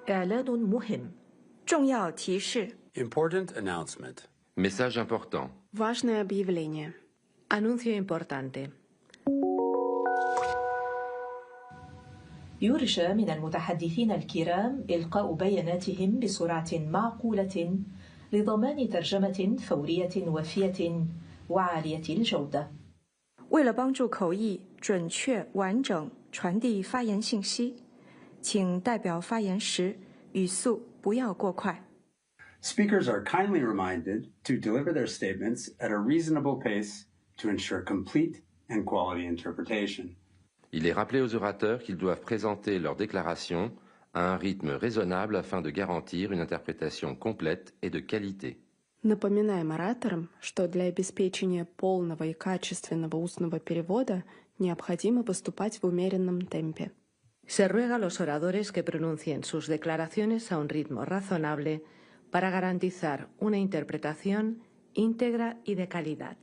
إعلان مهم. 重要提示 Important announcement. Message important. Важное объявление. Anuncio importante. يرجى من المتحدثين الكرام إلقاء بياناتهم بسرعة معقولة لضمان ترجمة فورية وافية وعالية الجودة. 为了帮助口译准确完整传递发言信息，请代表发言时语速不要过快。 Speakers are kindly reminded to deliver their statements at a reasonable pace to ensure complete and quality interpretation. Il est rappelé aux orateurs qu'ils doivent présenter leur déclaration à un rythme raisonnable afin de garantir une interprétation complète et de qualité. Напоминаем ораторам, что для обеспечения полного и качественного устного перевода необходимо поступать в умеренном темпе. Se ruega a los oradores que pronuncien sus declaraciones a un ritmo razonable para garantizar una interpretación íntegra y de calidad.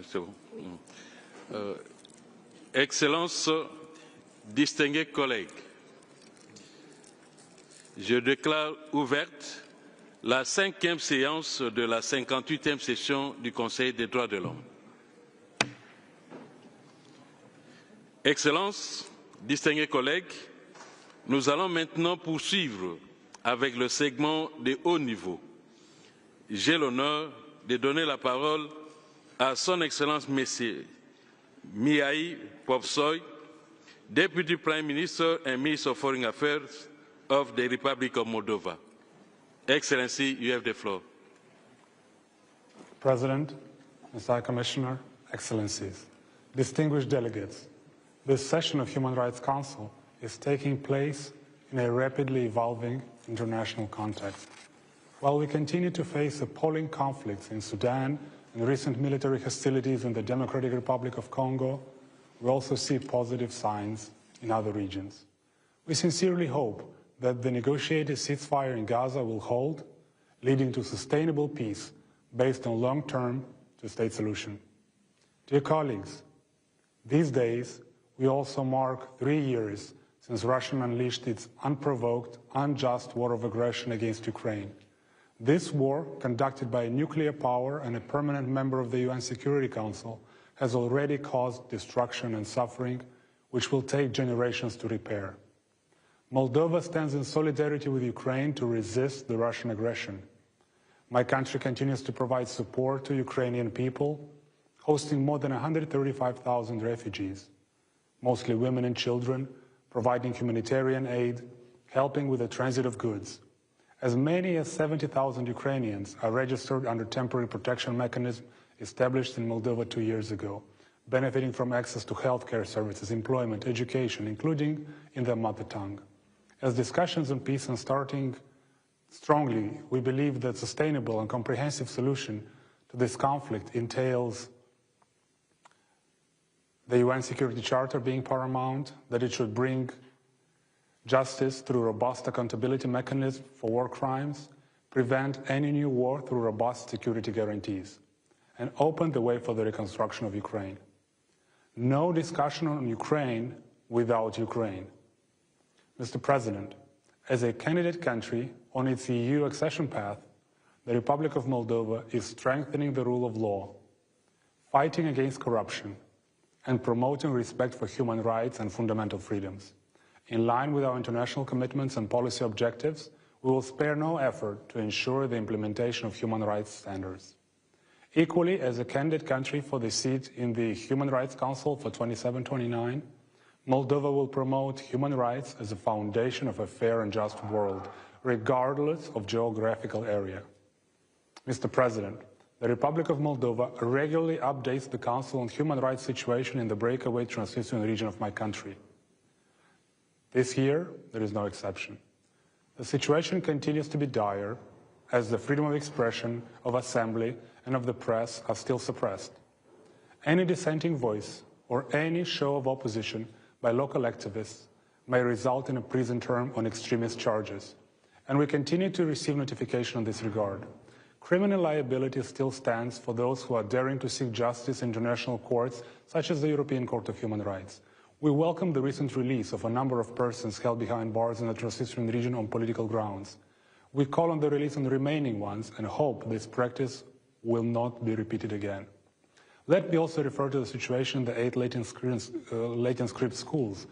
C'est bon. Excellences, distingués collègues, je déclare ouverte la 5e séance de la 58e session du Conseil des droits de l'homme. Excellences, distingués collègues, nous allons maintenant poursuivre avec le segment de haut niveau. J'ai l'honneur de donner la parole à Son Excellence Monsieur Mihai Popsoy, Deputy Prime Minister and Minister of Foreign Affairs of the Republic of Moldova. Excellency, you have the floor. President, Mr. High Commissioner, Excellencies, distinguished delegates, this session of Human Rights Council is taking place in a rapidly evolving international context. While we continue to face appalling conflicts in Sudan and recent military hostilities in the Democratic Republic of Congo, we also see positive signs in other regions. We sincerely hope that the negotiated ceasefire in Gaza will hold, leading to sustainable peace based on long-term two-state solution. Dear colleagues, these days we also mark 3 years since Russia unleashed its unprovoked, unjust war of aggression against Ukraine. This war, conducted by a nuclear power and a permanent member of the UN Security Council, has already caused destruction and suffering, which will take generations to repair. Moldova stands in solidarity with Ukraine to resist the Russian aggression. My country continues to provide support to Ukrainian people, hosting more than 135,000 refugees, mostly women and children, providing humanitarian aid, helping with the transit of goods. As many as 70,000 Ukrainians are registered under temporary protection mechanism established in Moldova 2 years ago, benefiting from access to healthcare services, employment, education, including in their mother tongue. As discussions on peace are starting strongly, we believe that sustainable and comprehensive solution to this conflict entails the UN Security Charter being paramount, that it should bring justice through robust accountability mechanisms for war crimes, prevent any new war through robust security guarantees, and open the way for the reconstruction of Ukraine. No discussion on Ukraine without Ukraine. Mr. President, as a candidate country on its EU accession path, the Republic of Moldova is strengthening the rule of law, fighting against corruption, and promoting respect for human rights and fundamental freedoms. In line with our international commitments and policy objectives, we will spare no effort to ensure the implementation of human rights standards. Equally, as a candidate country for the seat in the Human Rights Council for 27-29, Moldova will promote human rights as a foundation of a fair and just world, regardless of geographical area. Mr. President, the Republic of Moldova regularly updates the Council on human rights situation in the breakaway Transnistrian region of my country. This year, there is no exception. The situation continues to be dire, as the freedom of expression, of assembly, and of the press are still suppressed. Any dissenting voice or any show of opposition by local activists may result in a prison term on extremist charges, and we continue to receive notification in this regard. Criminal liability still stands for those who are daring to seek justice in international courts, such as the European Court of Human Rights. We welcome the recent release of a number of persons held behind bars in the Transnistrian region on political grounds. We call on the release of the remaining ones and hope this practice will not be repeated again. Let me also refer to the situation in the 8 latent script schools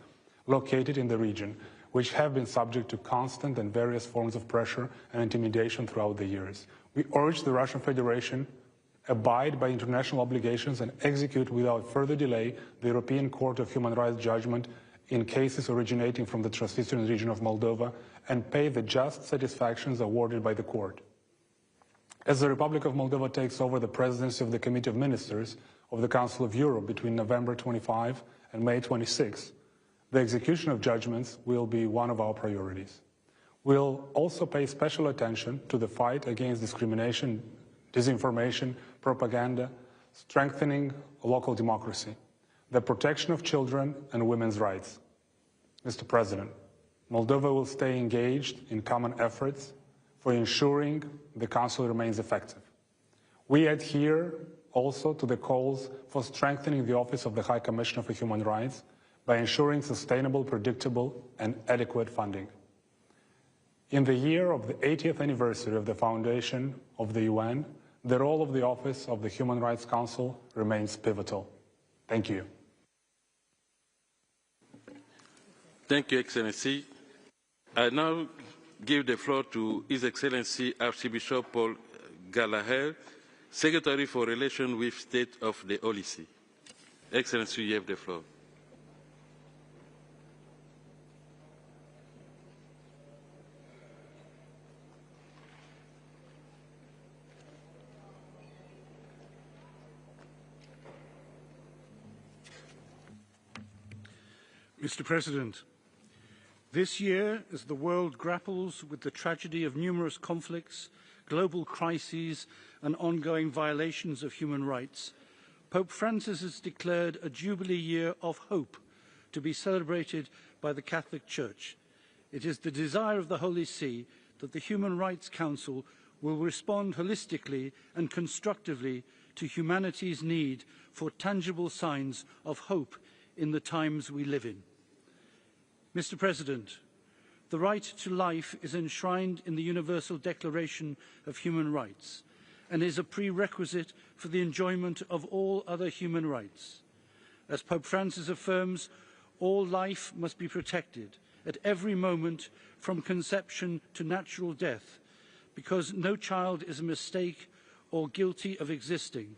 located in the region, which have been subject to constant and various forms of pressure and intimidation throughout the years. We urge the Russian Federation abide by international obligations and execute without further delay the European Court of Human Rights judgment in cases originating from the Transnistrian region of Moldova and pay the just satisfactions awarded by the court. As the Republic of Moldova takes over the presidency of the Committee of Ministers of the Council of Europe between November 25 and May 26, the execution of judgments will be one of our priorities. We'll also pay special attention to the fight against discrimination, disinformation, propaganda, strengthening local democracy, the protection of children and women's rights. Mr. President, Moldova will stay engaged in common efforts for ensuring the Council remains effective. We adhere also to the calls for strengthening the Office of the High Commissioner for Human Rights by ensuring sustainable, predictable, and adequate funding. In the year of the 80th anniversary of the foundation of the UN, the role of the Office of the Human Rights Council remains pivotal. Thank you. Thank you, Excellency. I now give the floor to His Excellency Archbishop Paul Gallagher, Secretary for Relations with State of the Holy See. Excellency, you have the floor. Mr. President, this year, as the world grapples with the tragedy of numerous conflicts, global crises, and ongoing violations of human rights, Pope Francis has declared a Jubilee year of hope to be celebrated by the Catholic Church. It is the desire of the Holy See that the Human Rights Council will respond holistically and constructively to humanity's need for tangible signs of hope in the times we live in. Mr. President, the right to life is enshrined in the Universal Declaration of Human Rights and is a prerequisite for the enjoyment of all other human rights. As Pope Francis affirms, all life must be protected at every moment from conception to natural death, because no child is a mistake or guilty of existing,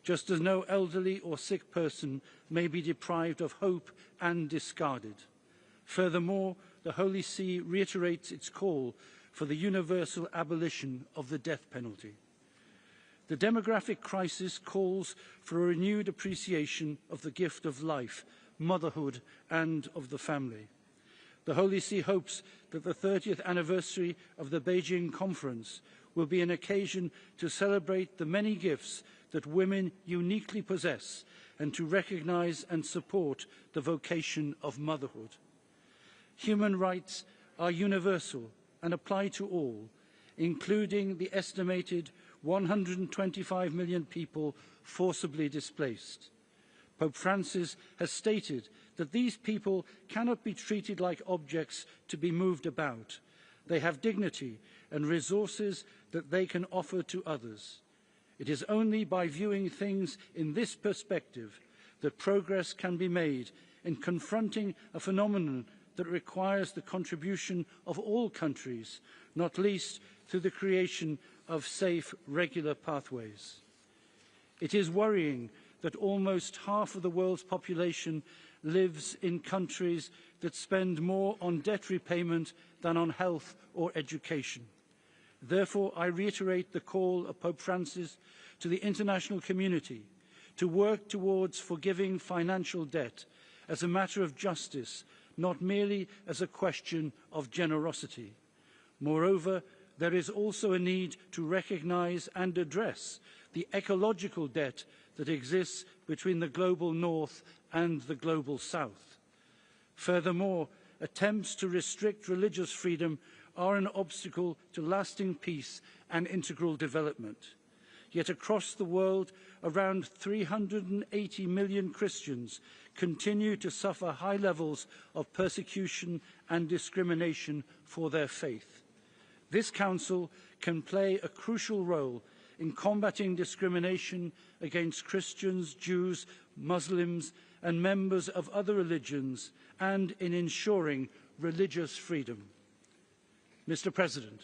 just as no elderly or sick person may be deprived of hope and discarded. Furthermore, the Holy See reiterates its call for the universal abolition of the death penalty. The demographic crisis calls for a renewed appreciation of the gift of life, motherhood, and of the family. The Holy See hopes that the 30th anniversary of the Beijing Conference will be an occasion to celebrate the many gifts that women uniquely possess and to recognise and support the vocation of motherhood. Human rights are universal and apply to all, including the estimated 125 million people forcibly displaced. Pope Francis has stated that these people cannot be treated like objects to be moved about. They have dignity and resources that they can offer to others. It is only by viewing things in this perspective that progress can be made in confronting a phenomenon that requires the contribution of all countries, not least through the creation of safe, regular pathways. It is worrying that almost half of the world's population lives in countries that spend more on debt repayment than on health or education. Therefore, I reiterate the call of Pope Francis to the international community to work towards forgiving financial debt as a matter of justice, not merely as a question of generosity. Moreover, there is also a need to recognise and address the ecological debt that exists between the global north and the global south. Furthermore, attempts to restrict religious freedom are an obstacle to lasting peace and integral development. Yet across the world, around 380 million Christians continue to suffer high levels of persecution and discrimination for their faith. This Council can play a crucial role in combating discrimination against Christians, Jews, Muslims, and members of other religions, and in ensuring religious freedom. Mr. President,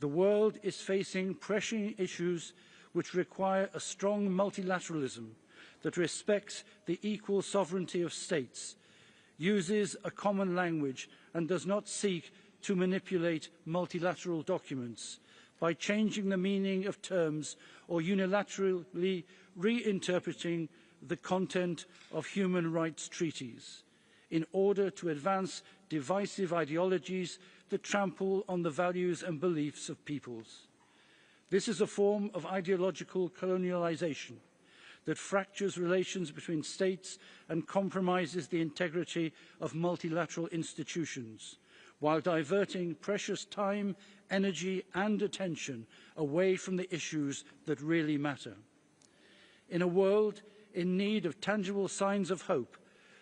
the world is facing pressing issues which require a strong multilateralism that respects the equal sovereignty of states, uses a common language, and does not seek to manipulate multilateral documents by changing the meaning of terms or unilaterally reinterpreting the content of human rights treaties in order to advance divisive ideologies that trample on the values and beliefs of peoples. This is a form of ideological colonialization that fractures relations between states and compromises the integrity of multilateral institutions, while diverting precious time, energy and attention away from the issues that really matter. In a world in need of tangible signs of hope,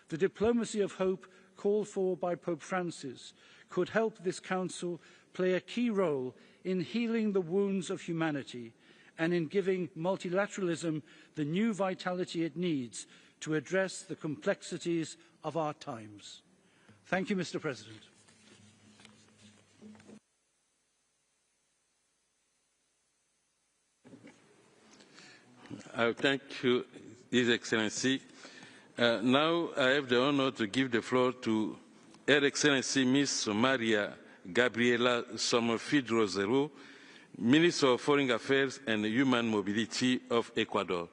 the diplomacy of hope called for by Pope Francis could help this Council play a key role in healing the wounds of humanity and in giving multilateralism the new vitality it needs to address the complexities of our times. Thank you, Mr. President. I thank you, His Excellency. Now I have the honor to give the floor to Her Excellency Ms. Maria Gabriela Sommerfeld-Rosero, Minister of Foreign Affairs and Human Mobility of Ecuador.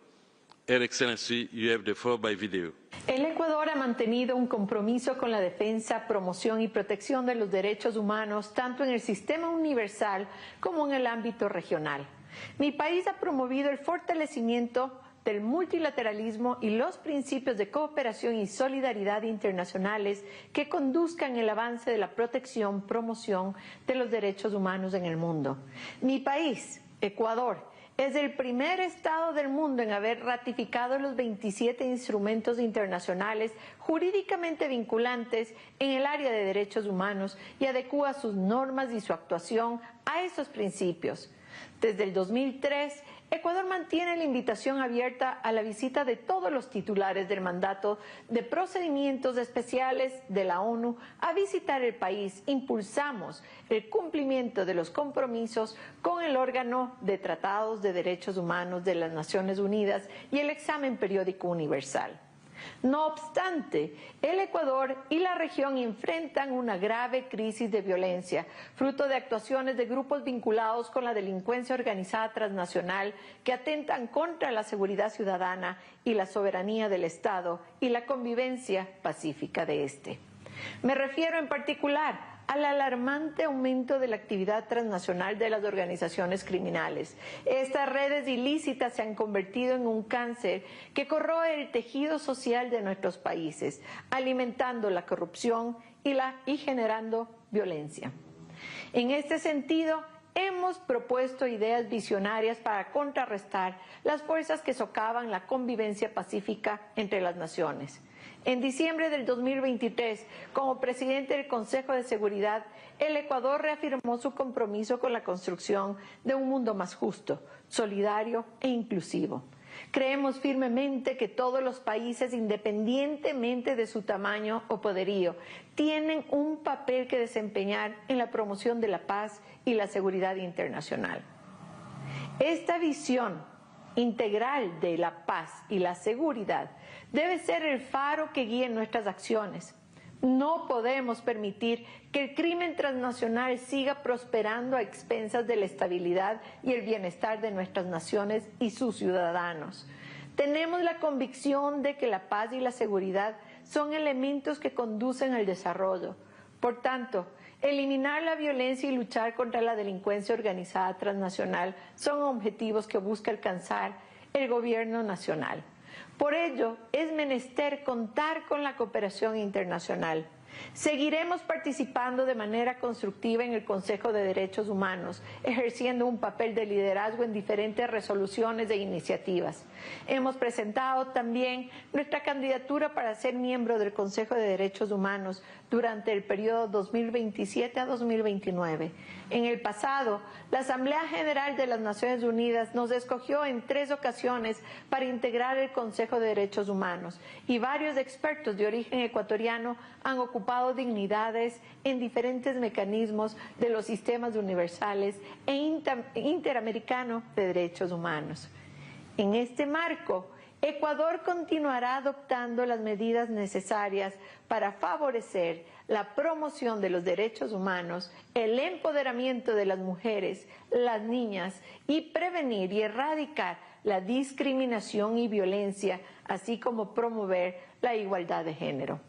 Her Excellency, you have the floor by video. El Ecuador ha mantenido un compromiso con la defensa, promoción y protección de los derechos humanos, tanto en el sistema universal como en el ámbito regional. Mi país ha promovido el fortalecimiento del multilateralismo y los principios de cooperación y solidaridad internacionales que conduzcan el avance de la protección, promoción de los derechos humanos en el mundo. Mi país, Ecuador, es el primer Estado del mundo en haber ratificado los 27 instrumentos internacionales jurídicamente vinculantes en el área de derechos humanos y adecúa sus normas y su actuación a esos principios. Desde el 2003, Ecuador mantiene la invitación abierta a la visita de todos los titulares del mandato de procedimientos especiales de la ONU a visitar el país. Impulsamos el cumplimiento de los compromisos con el órgano de tratados de derechos humanos de las Naciones Unidas y el examen periódico universal. No obstante, el Ecuador y la región enfrentan una grave crisis de violencia, fruto de actuaciones de grupos vinculados con la delincuencia organizada transnacional que atentan contra la seguridad ciudadana y la soberanía del Estado y la convivencia pacífica de este. Me refiero en particular al alarmante aumento de la actividad transnacional de las organizaciones criminales. Estas redes ilícitas se han convertido en un cáncer que corroe el tejido social de nuestros países, alimentando la corrupción y generando violencia. En este sentido, hemos propuesto ideas visionarias para contrarrestar las fuerzas que socavan la convivencia pacífica entre las naciones. En diciembre del 2023, como presidente del Consejo de Seguridad, el Ecuador reafirmó su compromiso con la construcción de un mundo más justo, solidario e inclusivo. Creemos firmemente que todos los países, independientemente de su tamaño o poderío, tienen un papel que desempeñar en la promoción de la paz y la seguridad internacional. Esta visión integral de la paz y la seguridad debe ser el faro que guíe nuestras acciones. No podemos permitir que el crimen transnacional siga prosperando a expensas de la estabilidad y el bienestar de nuestras naciones y sus ciudadanos. Tenemos la convicción de que la paz y la seguridad son elementos que conducen al desarrollo. Por tanto, eliminar la violencia y luchar contra la delincuencia organizada transnacional son objetivos que busca alcanzar el gobierno nacional. Por ello, es menester contar con la cooperación internacional. Seguiremos participando de manera constructiva en el Consejo de Derechos Humanos, ejerciendo un papel de liderazgo en diferentes resoluciones e iniciativas. Hemos presentado también nuestra candidatura para ser miembro del Consejo de Derechos Humanos durante el periodo 2027 a 2029. En el pasado, la Asamblea General de las Naciones Unidas nos escogió en 3 ocasiones para integrar el Consejo de Derechos Humanos y varios expertos de origen ecuatoriano han ocupado dignidades en diferentes mecanismos de los sistemas universales e interamericanos de derechos humanos. En este marco, Ecuador continuará adoptando las medidas necesarias para favorecer la promoción de los derechos humanos, el empoderamiento de las mujeres, las niñas y prevenir y erradicar la discriminación y violencia, así como promover la igualdad de género.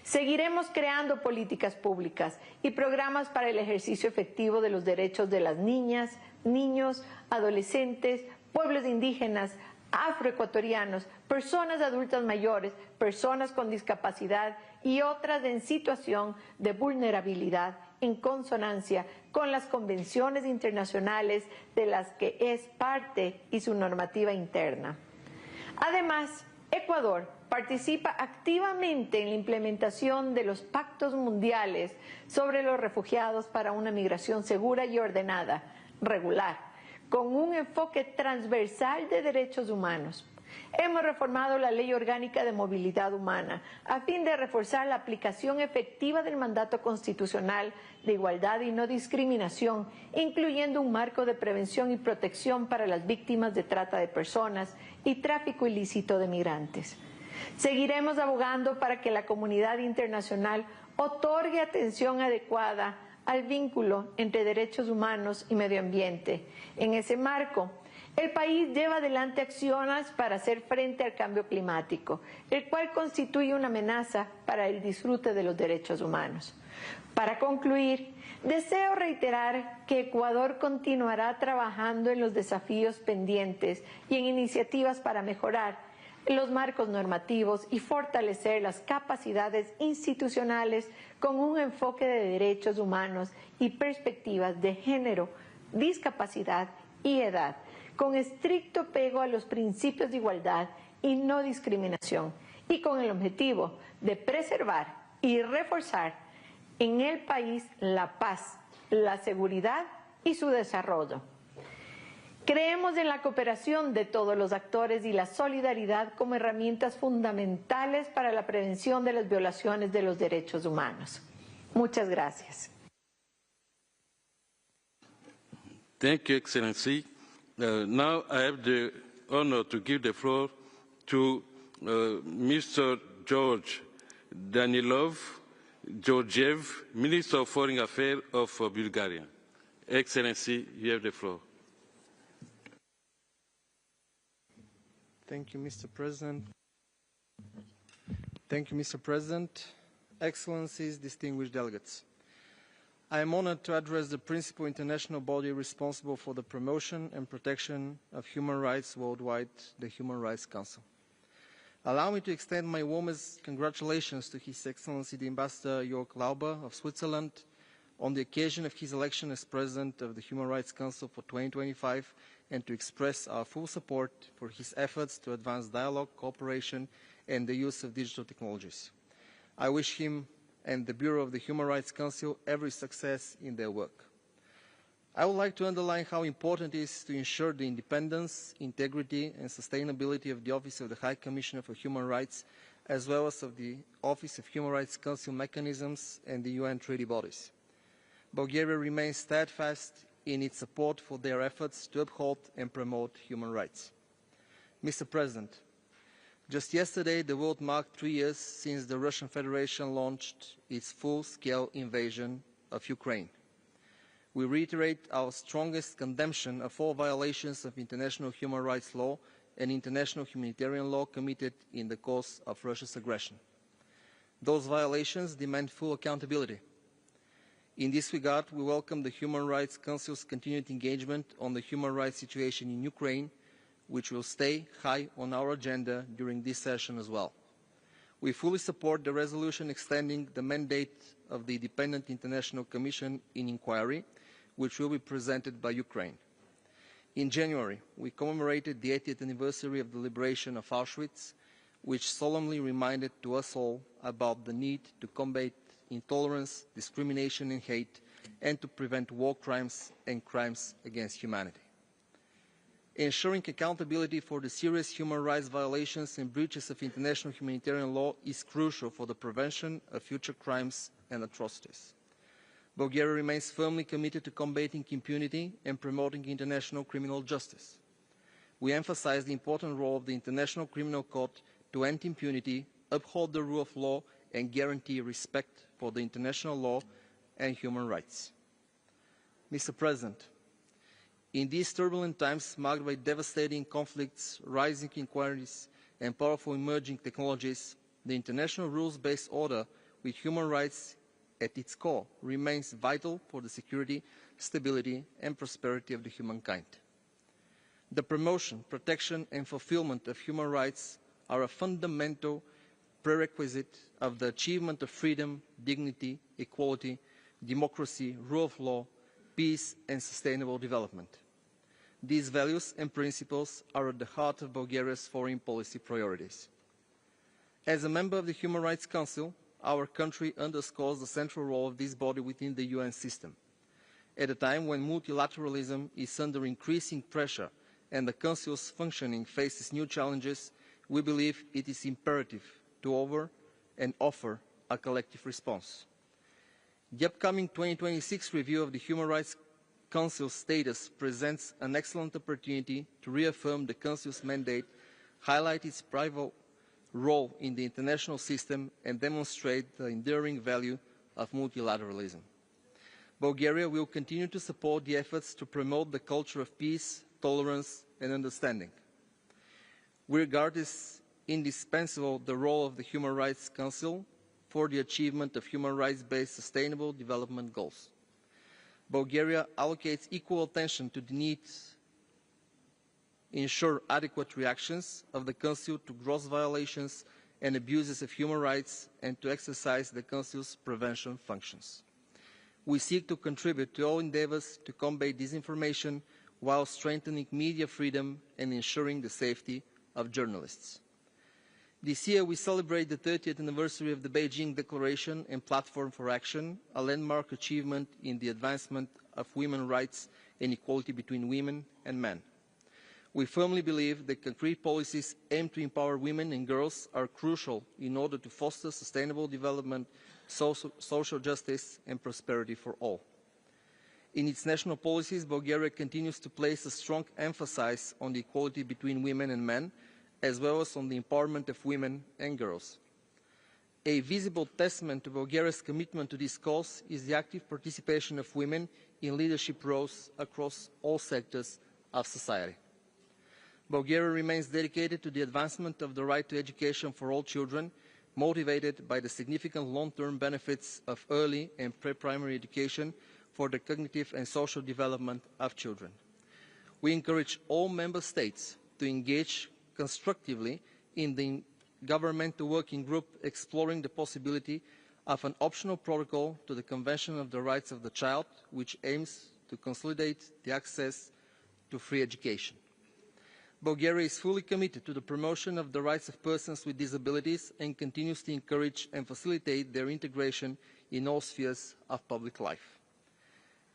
Seguiremos creando políticas públicas y programas para el ejercicio efectivo de los derechos de las niñas, niños, adolescentes, pueblos indígenas, afroecuatorianos, personas adultas mayores, personas con discapacidad y otras en situación de vulnerabilidad en consonancia con las convenciones internacionales de las que es parte y su normativa interna. Además, Ecuador participa activamente en la implementación de los pactos mundiales sobre los refugiados para una migración segura y ordenada, regular, con un enfoque transversal de derechos humanos. Hemos reformado la Ley Orgánica de Movilidad Humana a fin de reforzar la aplicación efectiva del mandato constitucional de igualdad y no discriminación, incluyendo un marco de prevención y protección para las víctimas de trata de personas y tráfico ilícito de migrantes. Seguiremos abogando para que la comunidad internacional otorgue atención adecuada al vínculo entre derechos humanos y medio ambiente. En ese marco, el país lleva adelante acciones para hacer frente al cambio climático, el cual constituye una amenaza para el disfrute de los derechos humanos. Para concluir, Deseo reiterar que Ecuador continuará trabajando en los desafíos pendientes y en iniciativas para mejorar los marcos normativos y fortalecer las capacidades institucionales con un enfoque de derechos humanos y perspectivas de género, discapacidad y edad, con estricto apego a los principios de igualdad y no discriminación, y con el objetivo de preservar y reforzar en el país la paz, la seguridad y su desarrollo. Creemos en la cooperación de todos los actores y la solidaridad como herramientas fundamentales para la prevención de las violaciones de los derechos humanos. Muchas gracias. Thank you, Excellency. Now I have the honor to give the floor to Mr. George Danilov Georgiev, Minister of Foreign Affairs of Bulgaria. Excellency, you have the floor. Thank you, Mr. President. Thank you, Mr. President. Excellencies, distinguished delegates. I am honored to address the principal international body responsible for the promotion and protection of human rights worldwide, the Human Rights Council. Allow me to extend my warmest congratulations to His Excellency the Ambassador Jörg Lauber of Switzerland on the occasion of his election as President of the Human Rights Council for 2025, and to express our full support for his efforts to advance dialogue, cooperation and the use of digital technologies. I wish him and the Bureau of the Human Rights Council every success in their work. I would like to underline how important it is to ensure the independence, integrity and sustainability of the Office of the High Commissioner for Human Rights, as well as of the Office of Human Rights Council mechanisms and the UN treaty bodies. Bulgaria remains steadfast in its support for their efforts to uphold and promote human rights. Mr. President, just yesterday the world marked 3 years since the Russian Federation launched its full-scale invasion of Ukraine. We reiterate our strongest condemnation of all violations of international human rights law and international humanitarian law committed in the course of Russia's aggression. Those violations demand full accountability. In this regard, we welcome the Human Rights Council's continued engagement on the human rights situation in Ukraine, which will stay high on our agenda during this session as well. We fully support the resolution extending the mandate of the Independent International Commission in Inquiry, which will be presented by Ukraine. In January, we commemorated the 80th anniversary of the liberation of Auschwitz, which solemnly reminded to us all about the need to combat intolerance, discrimination and hate, and to prevent war crimes and crimes against humanity. Ensuring accountability for the serious human rights violations and breaches of international humanitarian law is crucial for the prevention of future crimes and atrocities. Bulgaria remains firmly committed to combating impunity and promoting international criminal justice. We emphasize the important role of the International Criminal Court to end impunity, uphold the rule of law, and guarantee respect for the international law and human rights. Mr. President, in these turbulent times marked by devastating conflicts, rising inquiries, and powerful emerging technologies, the international rules-based order with human rights at its core remains vital for the security, stability, and prosperity of the humankind. The promotion, protection, and fulfillment of human rights are a fundamental prerequisite of the achievement of freedom, dignity, equality, democracy, rule of law, peace, and sustainable development. These values and principles are at the heart of Bulgaria's foreign policy priorities. As a member of the Human Rights Council, our country underscores the central role of this body within the UN system. At a time when multilateralism is under increasing pressure and the Council's functioning faces new challenges, we believe it is imperative to offer a collective response. The upcoming 2026 review of the Human Rights Council's status presents an excellent opportunity to reaffirm the Council's mandate, highlight its pivotal role in the international system, and demonstrate the enduring value of multilateralism. Bulgaria will continue to support the efforts to promote the culture of peace, tolerance, and understanding. We regard as indispensable the role of the Human Rights Council for the achievement of human rights-based sustainable development goals. Bulgaria allocates equal attention to the need to ensure adequate reactions of the Council to gross violations and abuses of human rights and to exercise the Council's prevention functions. We seek to contribute to all endeavours to combat disinformation while strengthening media freedom and ensuring the safety of journalists. This year we celebrate the 30th anniversary of the Beijing Declaration and Platform for Action, a landmark achievement in the advancement of women's rights and equality between women and men. We firmly believe that concrete policies aimed to empower women and girls are crucial in order to foster sustainable development, social justice and prosperity for all. In its national policies, Bulgaria continues to place a strong emphasis on the equality between women and men, as well as on the empowerment of women and girls. A visible testament to Bulgaria's commitment to this cause is the active participation of women in leadership roles across all sectors of society. Bulgaria remains dedicated to the advancement of the right to education for all children, motivated by the significant long-term benefits of early and pre-primary education for the cognitive and social development of children. We encourage all member states to engage constructively in the governmental working group exploring the possibility of an optional protocol to the Convention of the Rights of the Child, which aims to consolidate the access to free education. Bulgaria is fully committed to the promotion of the rights of persons with disabilities and continues to encourage and facilitate their integration in all spheres of public life.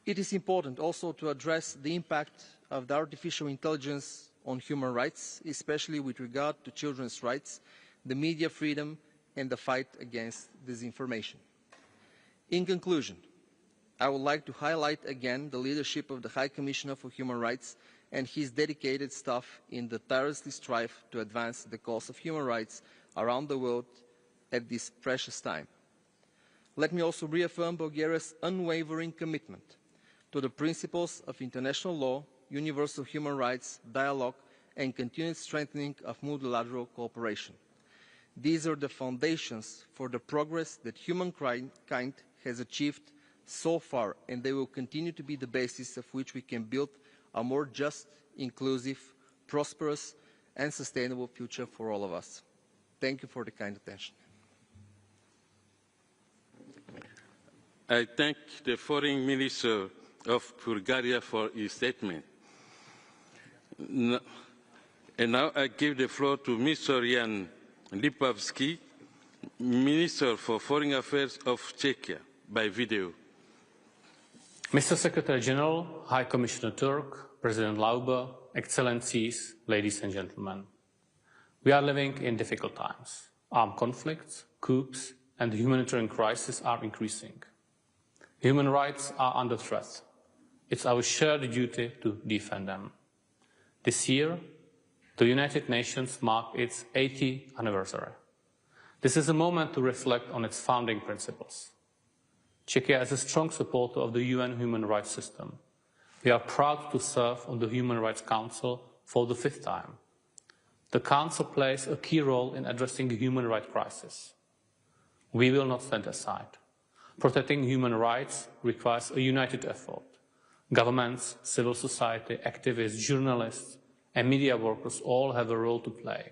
It is important also to address the impact of the artificial intelligence on human rights, especially with regard to children's rights, the media freedom and the fight against disinformation. In conclusion, I would like to highlight again the leadership of the High Commissioner for Human Rights and his dedicated staff in the tirelessly strive to advance the cause of human rights around the world at this precious time. Let me also reaffirm Bulgaria's unwavering commitment to the principles of international law, universal human rights, dialogue, and continued strengthening of multilateral cooperation. These are the foundations for the progress that humankind has achieved so far, and they will continue to be the basis of which we can build a more just, inclusive, prosperous, and sustainable future for all of us. Thank you for the kind attention. I thank the Foreign Minister of Bulgaria for his statement. And now I give the floor to Mr. Jan Lipovsky, Minister for Foreign Affairs of Czechia, by video. Mr. Secretary General, High Commissioner Turk, President Laube, Excellencies, ladies and gentlemen. We are living in difficult times. Armed conflicts, coups, and the humanitarian crisis are increasing. Human rights are under threat. It's our shared duty to defend them. This year, the United Nations marked its 80th anniversary. This is a moment to reflect on its founding principles. Czechia is a strong supporter of the UN human rights system. We are proud to serve on the Human Rights Council for the 5th time. The Council plays a key role in addressing the human rights crisis. We will not stand aside. Protecting human rights requires a united effort. Governments, civil society, activists, journalists, and media workers all have a role to play.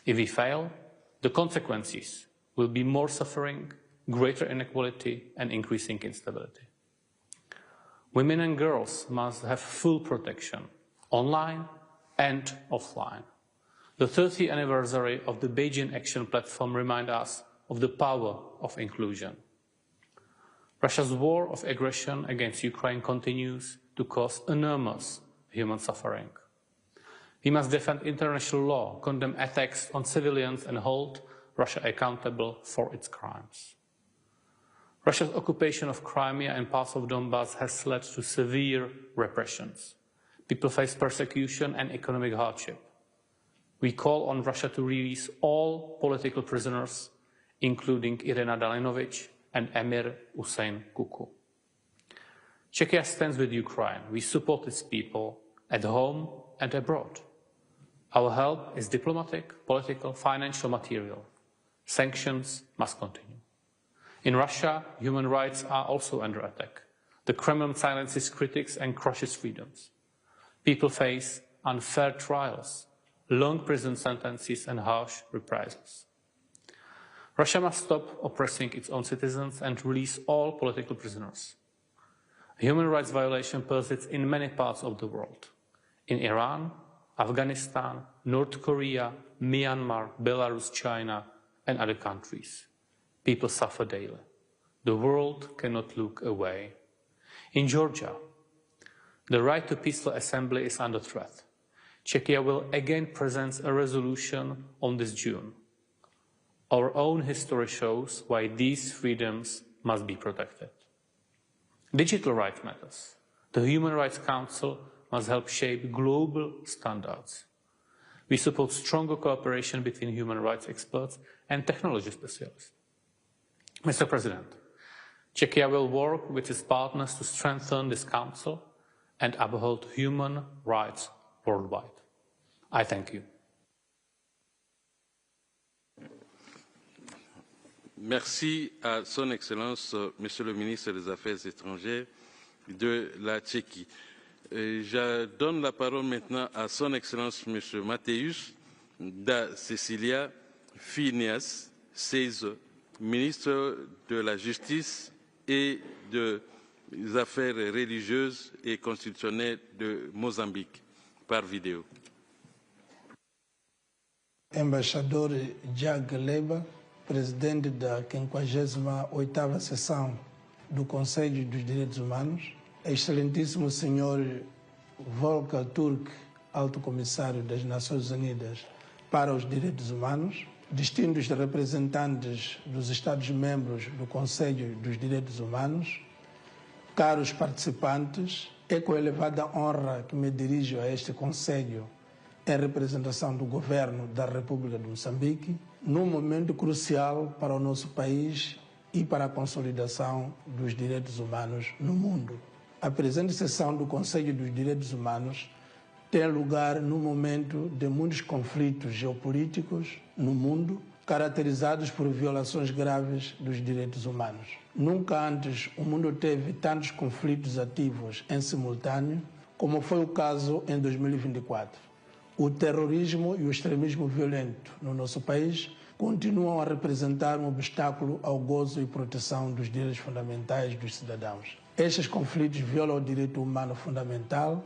If we fail, the consequences will be more suffering, greater inequality, and increasing instability. Women and girls must have full protection, online and offline. The 30th anniversary of the Beijing Action Platform reminds us of the power of inclusion. Russia's war of aggression against Ukraine continues to cause enormous human suffering. We must defend international law, condemn attacks on civilians, and hold Russia accountable for its crimes. Russia's occupation of Crimea and parts of Donbass has led to severe repressions. People face persecution and economic hardship. We call on Russia to release all political prisoners, including Irina Dalinovich and Emir Hussein Kuku. Czechia stands with Ukraine. We support its people at home and abroad. Our help is diplomatic, political, financial, material. Sanctions must continue. In Russia, human rights are also under attack. The Kremlin silences critics and crushes freedoms. People face unfair trials, long prison sentences and harsh reprisals. Russia must stop oppressing its own citizens and release all political prisoners. Human rights violation persists in many parts of the world. In Iran, Afghanistan, North Korea, Myanmar, Belarus, China, and other countries. People suffer daily. The world cannot look away. In Georgia, the right to peaceful assembly is under threat. Czechia will again present a resolution on this June. Our own history shows why these freedoms must be protected. Digital rights matters. The Human Rights Council must help shape global standards. We support stronger cooperation between human rights experts and technology specialists. Mr. President, Czechia will work with its partners to strengthen this council and uphold human rights worldwide. I thank you. Merci à Son Excellence, Monsieur le Ministre des Affaires étrangères de la Tchéquie. Je donne la parole maintenant à Son Excellence, Monsieur Mateusz da Cecilia Phineas Ceizo, ministre de la Justice et des Affaires religieuses et constitutionnelles de Mozambique, par vidéo. Embaixador Jag Leba, presidente da 58ª sessão do Conselho dos Direitos Humanos, excelentíssimo senhor Volker Turk, alto comissário das Nações Unidas para os Direitos Humanos, distintos representantes dos Estados-membros do Conselho dos Direitos Humanos, caros participantes, é com elevada honra que me dirijo a este Conselho em representação do Governo da República de Moçambique, num momento crucial para o nosso país e para a consolidação dos direitos humanos no mundo. A presente sessão do Conselho dos Direitos Humanos tem lugar num momento de muitos conflitos geopolíticos no mundo, caracterizados por violações graves dos direitos humanos. Nunca antes o mundo teve tantos conflitos ativos em simultâneo, como foi o caso em 2024. O terrorismo e o extremismo violento no nosso país continuam a representar um obstáculo ao gozo e proteção dos direitos fundamentais dos cidadãos. Estes conflitos violam o direito humano fundamental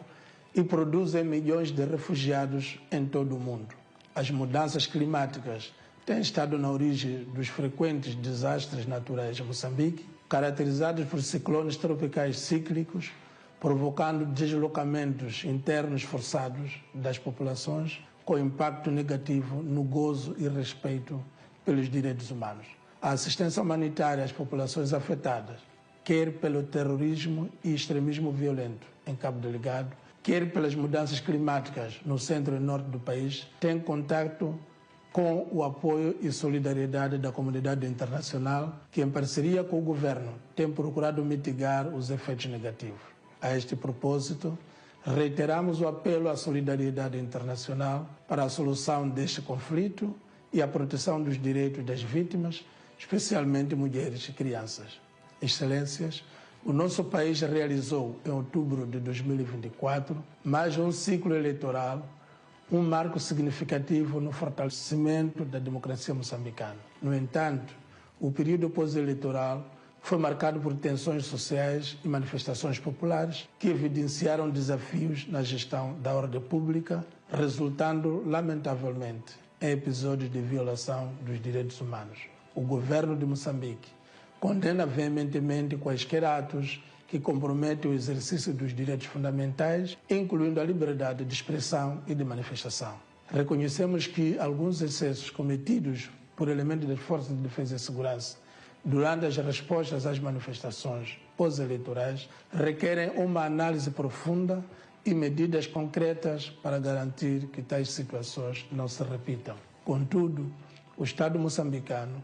e produzem milhões de refugiados em todo o mundo. As mudanças climáticas têm estado na origem dos frequentes desastres naturais em Moçambique, caracterizados por ciclones tropicais cíclicos, provocando deslocamentos internos forçados das populações, com impacto negativo no gozo e respeito pelos direitos humanos. A assistência humanitária às populações afetadas, quer pelo terrorismo e extremismo violento em Cabo Delgado, quer pelas mudanças climáticas no centro e norte do país, tem contato com o apoio e solidariedade da comunidade internacional, que em parceria com o governo tem procurado mitigar os efeitos negativos. A este propósito, reiteramos o apelo à solidariedade internacional para a solução deste conflito e a proteção dos direitos das vítimas, especialmente mulheres e crianças. Excelências, o nosso país realizou, em outubro de 2024, mais um ciclo eleitoral, um marco significativo no fortalecimento da democracia moçambicana. No entanto, o período pós-eleitoral foi marcado por tensões sociais e manifestações populares que evidenciaram desafios na gestão da ordem pública, resultando, lamentavelmente, em episódios de violação dos direitos humanos. O governo de Moçambique condena veementemente quaisquer atos que comprometem o exercício dos direitos fundamentais, incluindo a liberdade de expressão e de manifestação. Reconhecemos que alguns excessos cometidos por elementos das Forças de Defesa e Segurança durante as respostas às manifestações pós-eleitorais requerem uma análise profunda e medidas concretas para garantir que tais situações não se repitam. Contudo, o Estado moçambicano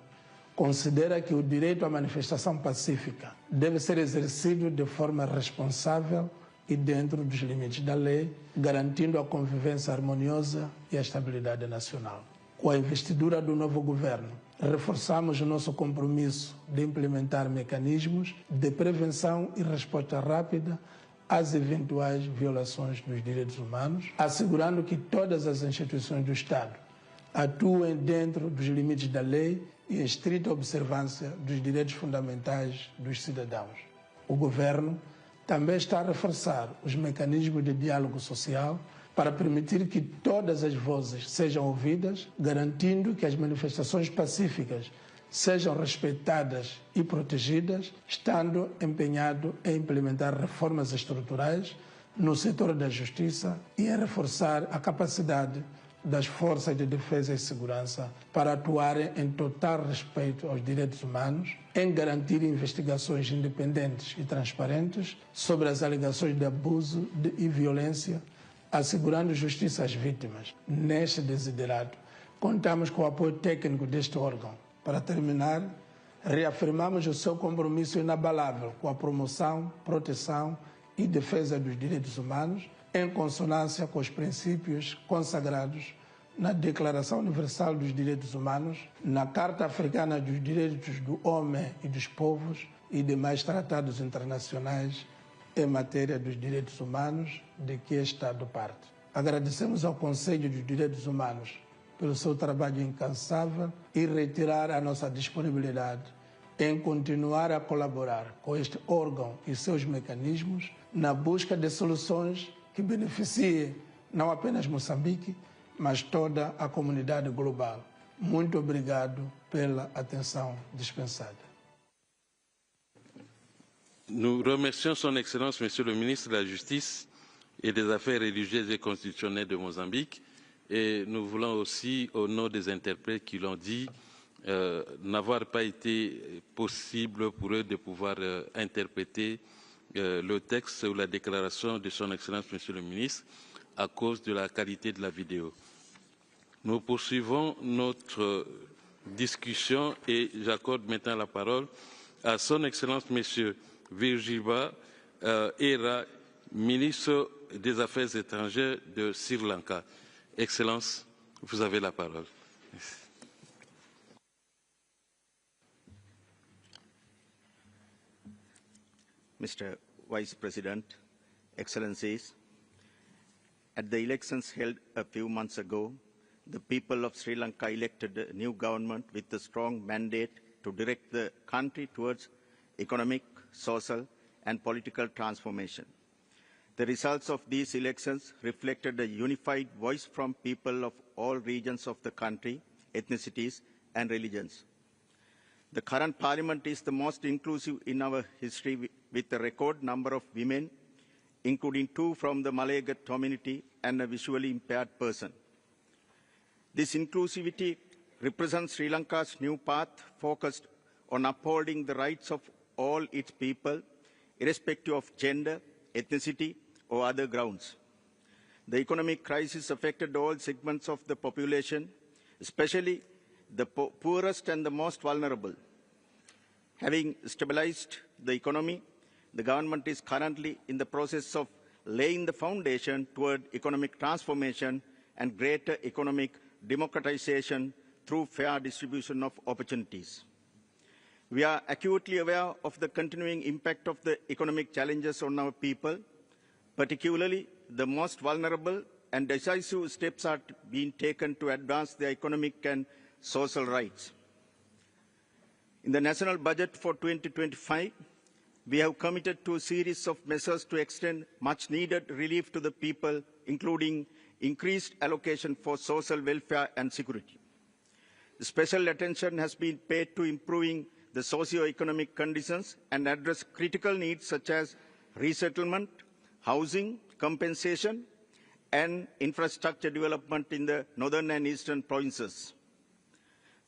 considera que o direito à manifestação pacífica deve ser exercido de forma responsável e dentro dos limites da lei, garantindo a convivência harmoniosa e a estabilidade nacional. Com a investidura do novo governo, reforçamos o nosso compromisso de implementar mecanismos de prevenção e resposta rápida às eventuais violações dos direitos humanos, assegurando que todas as instituições do Estado atuem dentro dos limites da lei e em estrita observância dos direitos fundamentais dos cidadãos. O Governo também está a reforçar os mecanismos de diálogo social para permitir que todas as vozes sejam ouvidas, garantindo que as manifestações pacíficas sejam respeitadas e protegidas, estando empenhado em implementar reformas estruturais no setor da justiça e em reforçar a capacidade das forças de defesa e segurança para atuarem em total respeito aos direitos humanos, em garantir investigações independentes e transparentes sobre as alegações de abuso e violência, assegurando justiça às vítimas. Neste desiderato, contamos com o apoio técnico deste órgão. Para terminar, reafirmamos o seu compromisso inabalável com a promoção, proteção e defesa dos direitos humanos, em consonância com os princípios consagrados na Declaração Universal dos Direitos Humanos, na Carta Africana dos Direitos do Homem e dos Povos e demais tratados internacionais em matéria dos direitos humanos de que é Estado parte. Agradecemos ao Conselho dos Direitos Humanos pelo seu trabalho incansável e reiterar a nossa disponibilidade em continuar a colaborar com este órgão e seus mecanismos na busca de soluções que beneficiem não apenas Moçambique, mas toda a comunidade global. Muito obrigado pela atenção dispensada. Nous remercions Son Excellence, Monsieur le ministre de la Justice et des Affaires religieuses et constitutionnelles de Mozambique. Et nous voulons aussi, au nom des interprètes qui l'ont dit, n'avoir pas été possible pour eux de pouvoir interpréter le texte ou la déclaration de Son Excellence, Monsieur le ministre, à cause de la qualité de la vidéo. Nous poursuivons notre discussion et j'accorde maintenant la parole à Son Excellence, Monsieur Virgiba Era, ministre des Affaires étrangères de Sri Lanka. Excellence, vous avez la parole. Mr. Vice President, Excellencies, at the elections held a few months ago, the people of Sri Lanka elected a new government with a strong mandate to direct the country towards economic, social, and political transformation. The results of these elections reflected a unified voice from people of all regions of the country, ethnicities, and religions. The current parliament is the most inclusive in our history, with a record number of women, including 2 from the Malay community and a visually impaired person. This inclusivity represents Sri Lanka's new path focused on upholding the rights of all its people, irrespective of gender, ethnicity, or other grounds. The economic crisis affected all segments of the population, especially the poorest and the most vulnerable. Having stabilized the economy, the government is currently in the process of laying the foundation toward economic transformation and greater economic democratization through fair distribution of opportunities. We are acutely aware of the continuing impact of the economic challenges on our people, particularly the most vulnerable, and decisive steps are being taken to advance their economic and social rights. In the national budget for 2025, we have committed to a series of measures to extend much-needed relief to the people, including increased allocation for social welfare and security. Special attention has been paid to improving the socio-economic conditions and address critical needs such as resettlement, housing, compensation, and infrastructure development in the northern and eastern provinces.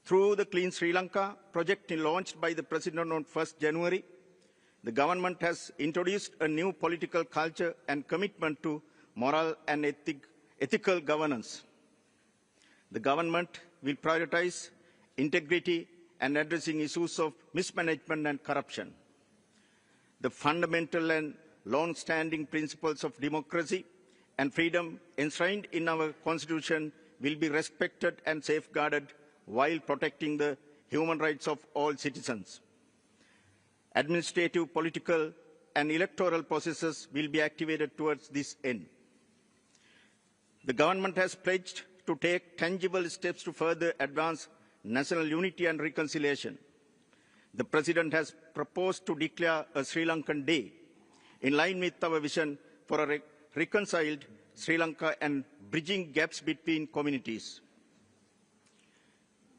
Through the Clean Sri Lanka project launched by the President on 1st January, the government has introduced a new political culture and commitment to moral and ethical governance. The government will prioritize integrity and addressing issues of mismanagement and corruption. The fundamental and long-standing principles of democracy and freedom enshrined in our Constitution will be respected and safeguarded while protecting the human rights of all citizens. Administrative, political, and electoral processes will be activated towards this end. The government has pledged to take tangible steps to further advance national unity and reconciliation. The President has proposed to declare a Sri Lankan Day in line with our vision for a reconciled Sri Lanka and bridging gaps between communities.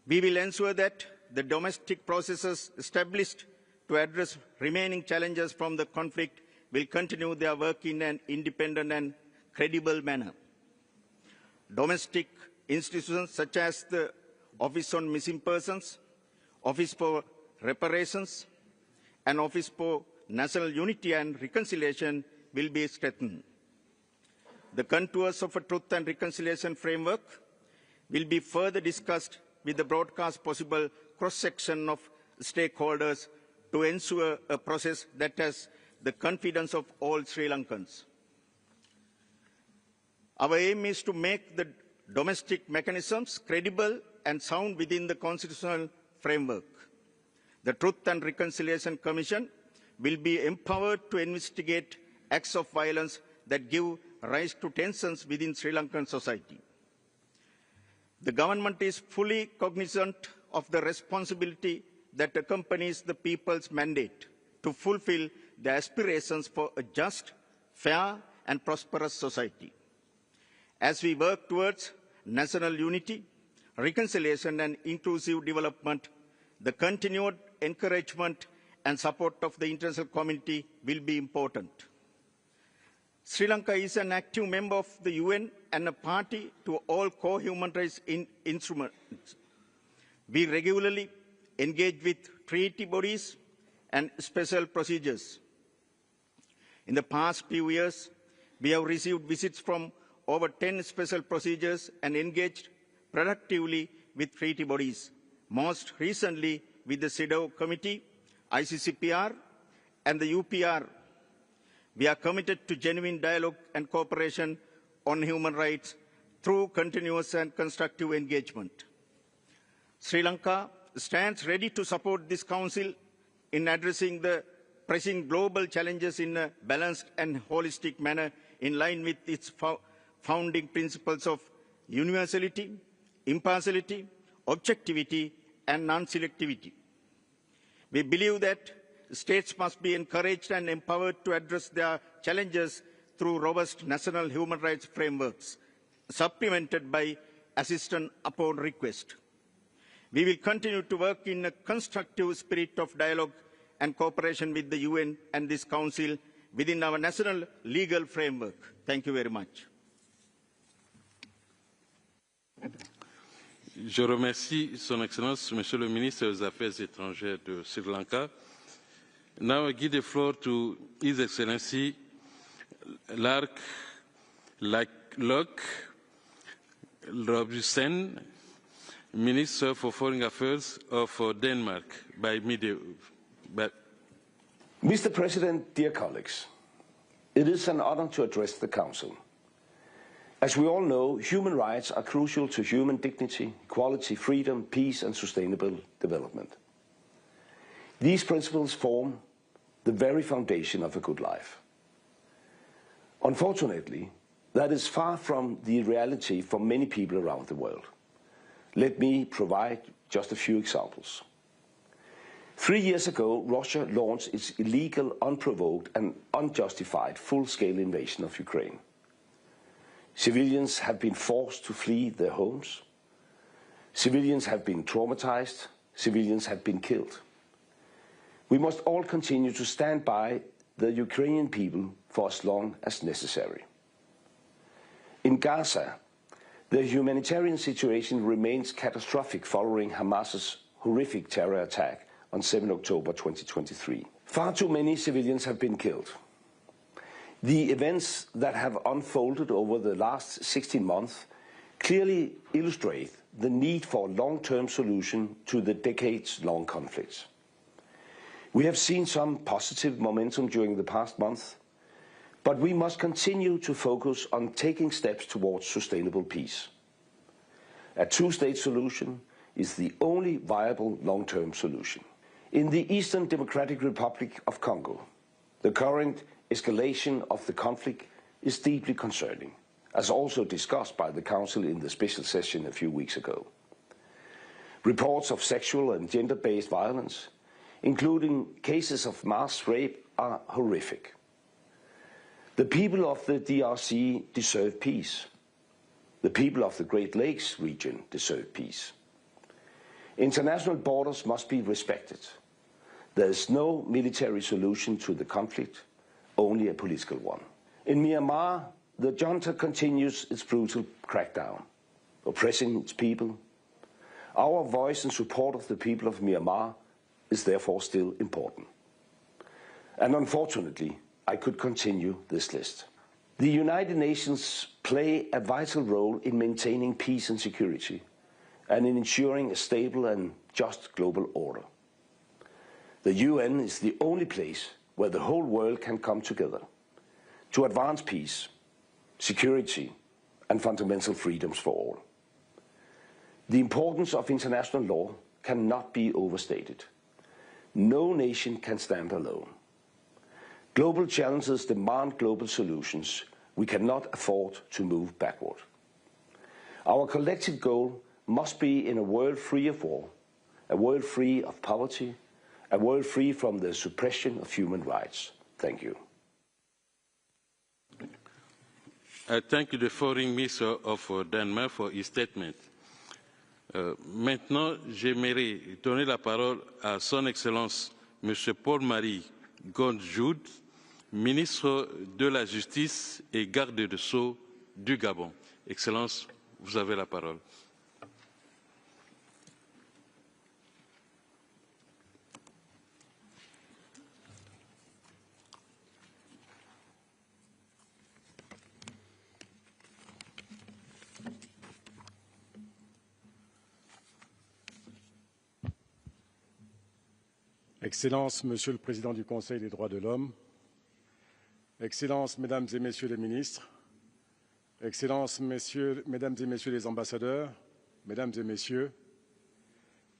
We will ensure that the domestic processes established to address remaining challenges from the conflict will continue their work in an independent and credible manner. Domestic institutions such as the Office on Missing Persons, Office for Reparations, and Office for National Unity and Reconciliation will be strengthened. The contours of a truth and reconciliation framework will be further discussed with the broadcast possible cross-section of stakeholders to ensure a process that has the confidence of all Sri Lankans. Our aim is to make the domestic mechanisms credible and sound within the constitutional framework. The Truth and Reconciliation Commission will be empowered to investigate acts of violence that give rise to tensions within Sri Lankan society. The government is fully cognizant of the responsibility that accompanies the people's mandate to fulfill the aspirations for a just, fair, and prosperous society. As we work towards national unity, reconciliation, and inclusive development, the continued encouragement and support of the international community will be important. Sri Lanka is an active member of the UN and a party to all core human rights instruments. We regularly engage with treaty bodies and special procedures. In the past few years, we have received visits from over 10 special procedures and engaged productively with treaty bodies, most recently with the CEDAW Committee, ICCPR, and the UPR. We are committed to genuine dialogue and cooperation on human rights through continuous and constructive engagement. Sri Lanka stands ready to support this Council in addressing the pressing global challenges in a balanced and holistic manner in line with its founding principles of universality, impartiality, objectivity, and non-selectivity. We believe that states must be encouraged and empowered to address their challenges through robust national human rights frameworks, supplemented by assistance upon request. We will continue to work in a constructive spirit of dialogue and cooperation with the UN and this Council within our national legal framework. Thank you very much. Je remercie Son Excellence, Monsieur le Ministre des Affaires étrangères de Sri Lanka. Now I give the floor to His Excellency Lark Robjusen, Minister for Foreign Affairs of Denmark. Mr. President, dear colleagues, it is an honor to address the Council. As we all know, human rights are crucial to human dignity, equality, freedom, peace, and sustainable development. These principles form the very foundation of a good life. Unfortunately, that is far from the reality for many people around the world. Let me provide just a few examples. 3 years ago, Russia launched its illegal, unprovoked, and unjustified full-scale invasion of Ukraine. Civilians have been forced to flee their homes. Civilians have been traumatized. Civilians have been killed. We must all continue to stand by the Ukrainian people for as long as necessary. In Gaza, the humanitarian situation remains catastrophic following Hamas's horrific terror attack on 7 October 2023. Far too many civilians have been killed. The events that have unfolded over the last 16 months clearly illustrate the need for a long-term solution to the decades-long conflicts. We have seen some positive momentum during the past month, but we must continue to focus on taking steps towards sustainable peace. A two-state solution is the only viable long-term solution. In the Eastern Democratic Republic of Congo, the current escalation of the conflict is deeply concerning, as also discussed by the Council in the special session a few weeks ago. Reports of sexual and gender-based violence, including cases of mass rape, are horrific. The people of the DRC deserve peace. The people of the Great Lakes region deserve peace. International borders must be respected. There is no military solution to the conflict, only a political one. In Myanmar, the junta continues its brutal crackdown, oppressing its people. Our voice in support of the people of Myanmar is therefore still important. And unfortunately, I could continue this list. The United Nations play a vital role in maintaining peace and security, and in ensuring a stable and just global order. The UN is the only place where the whole world can come together to advance peace, security, and fundamental freedoms for all. The importance of international law cannot be overstated. No nation can stand alone. Global challenges demand global solutions. We cannot afford to move backward. Our collective goal must be in a world free of war, a world free of poverty, a world free from the suppression of human rights. Thank you. I thank the foreign minister of Denmark for his statement. Maintenant, j'aimerais donner la parole à son Excellence M. Paul-Marie Gondjoud, ministre de la Justice et garde des Sceaux du Gabon. Excellence, vous avez la parole. Excellences, Monsieur le Président du Conseil des droits de l'homme, Excellences, Mesdames et Messieurs les ministres, Excellences, Mesdames et Messieurs les ambassadeurs, Mesdames et Messieurs,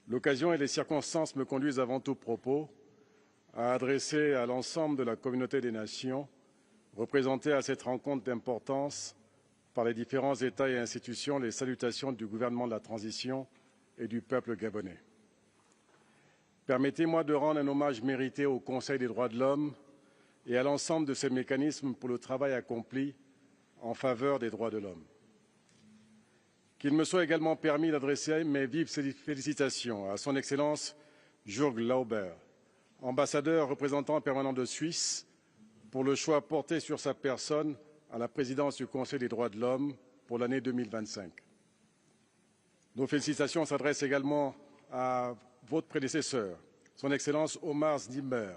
l'occasion et les circonstances me conduisent avant tout propos à adresser à l'ensemble de la communauté des nations représentée à cette rencontre d'importance par les différents États et institutions les salutations du gouvernement de la transition et du peuple gabonais. Permettez-moi de rendre un hommage mérité au Conseil des droits de l'homme et à l'ensemble de ses mécanismes pour le travail accompli en faveur des droits de l'homme. Qu'il me soit également permis d'adresser mes vives félicitations à son Excellence Jürg Lauber, ambassadeur représentant permanent de Suisse, pour le choix porté sur sa personne à la présidence du Conseil des droits de l'homme pour l'année 2025. Nos félicitations s'adressent également à votre prédécesseur, son Excellence Omar Zdimber,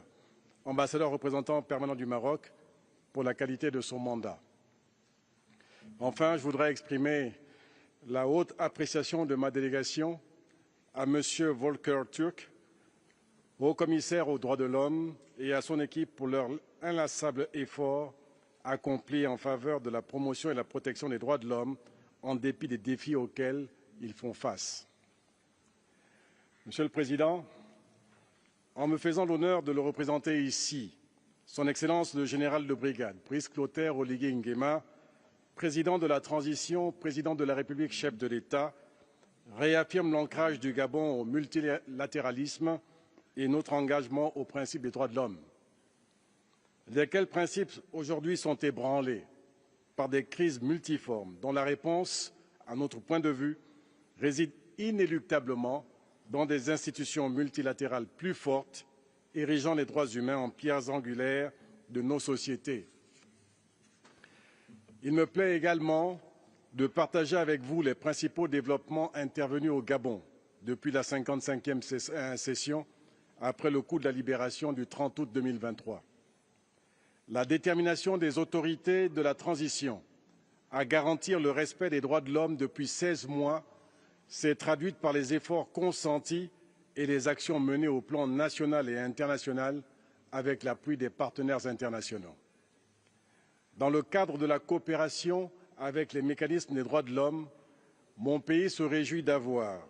ambassadeur représentant permanent du Maroc, pour la qualité de son mandat. Enfin, je voudrais exprimer la haute appréciation de ma délégation à M. Volker Türk, haut-commissaire aux droits de l'homme, et à son équipe pour leur inlassable effort accompli en faveur de la promotion et la protection des droits de l'homme, en dépit des défis auxquels ils font face. Monsieur le Président, en me faisant l'honneur de le représenter ici, son Excellence le général de brigade, Brice Clotaire Oligui Nguema, président de la transition, président de la République, chef de l'État, réaffirme l'ancrage du Gabon au multilatéralisme et notre engagement aux principes des droits de l'homme. Lesquels principes aujourd'hui sont ébranlés par des crises multiformes dont la réponse, à notre point de vue, réside inéluctablement dans des institutions multilatérales plus fortes, érigeant les droits humains en pierres angulaires de nos sociétés. Il me plaît également de partager avec vous les principaux développements intervenus au Gabon depuis la 55e session après le coup de la libération du 30 août 2023. La détermination des autorités de la transition à garantir le respect des droits de l'homme depuis 16 mois s'est traduite par les efforts consentis et les actions menées au plan national et international avec l'appui des partenaires internationaux. Dans le cadre de la coopération avec les mécanismes des droits de l'homme, mon pays se réjouit d'avoir,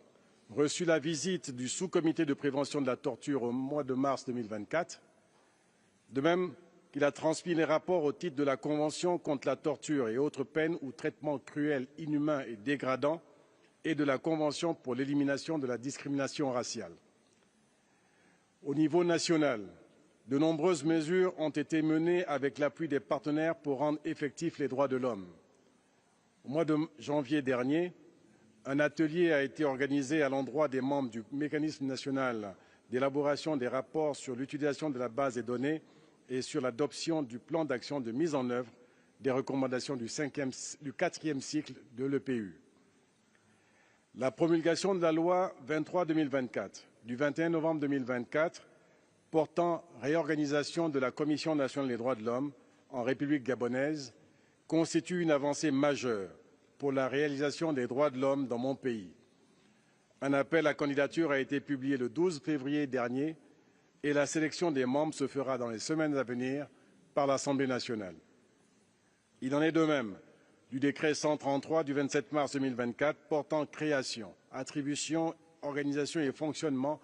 reçu la visite du sous-comité de prévention de la torture au mois de mars 2024, de même qu'il a transmis les rapports au titre de la Convention contre la torture et autres peines ou traitements cruels, inhumains et dégradants et de la Convention pour l'élimination de la discrimination raciale. Au niveau national, de nombreuses mesures ont été menées avec l'appui des partenaires pour rendre effectifs les droits de l'homme. Au mois de janvier dernier, un atelier a été organisé à l'endroit des membres du mécanisme national d'élaboration des rapports sur l'utilisation de la base des données et sur l'adoption du plan d'action de mise en œuvre des recommandations du 4e cycle de l'EPU. La promulgation de la loi 23/2024 du 21 novembre 2024 portant réorganisation de la Commission nationale des droits de l'homme en République gabonaise constitue une avancée majeure pour la réalisation des droits de l'homme dans mon pays. Un appel à candidature a été publié le 12 février dernier et la sélection des membres se fera dans les semaines à venir par l'Assemblée nationale. Il en est de même du décret 133 du 27 mars 2024 portant création, attribution, organisation et fonctionnement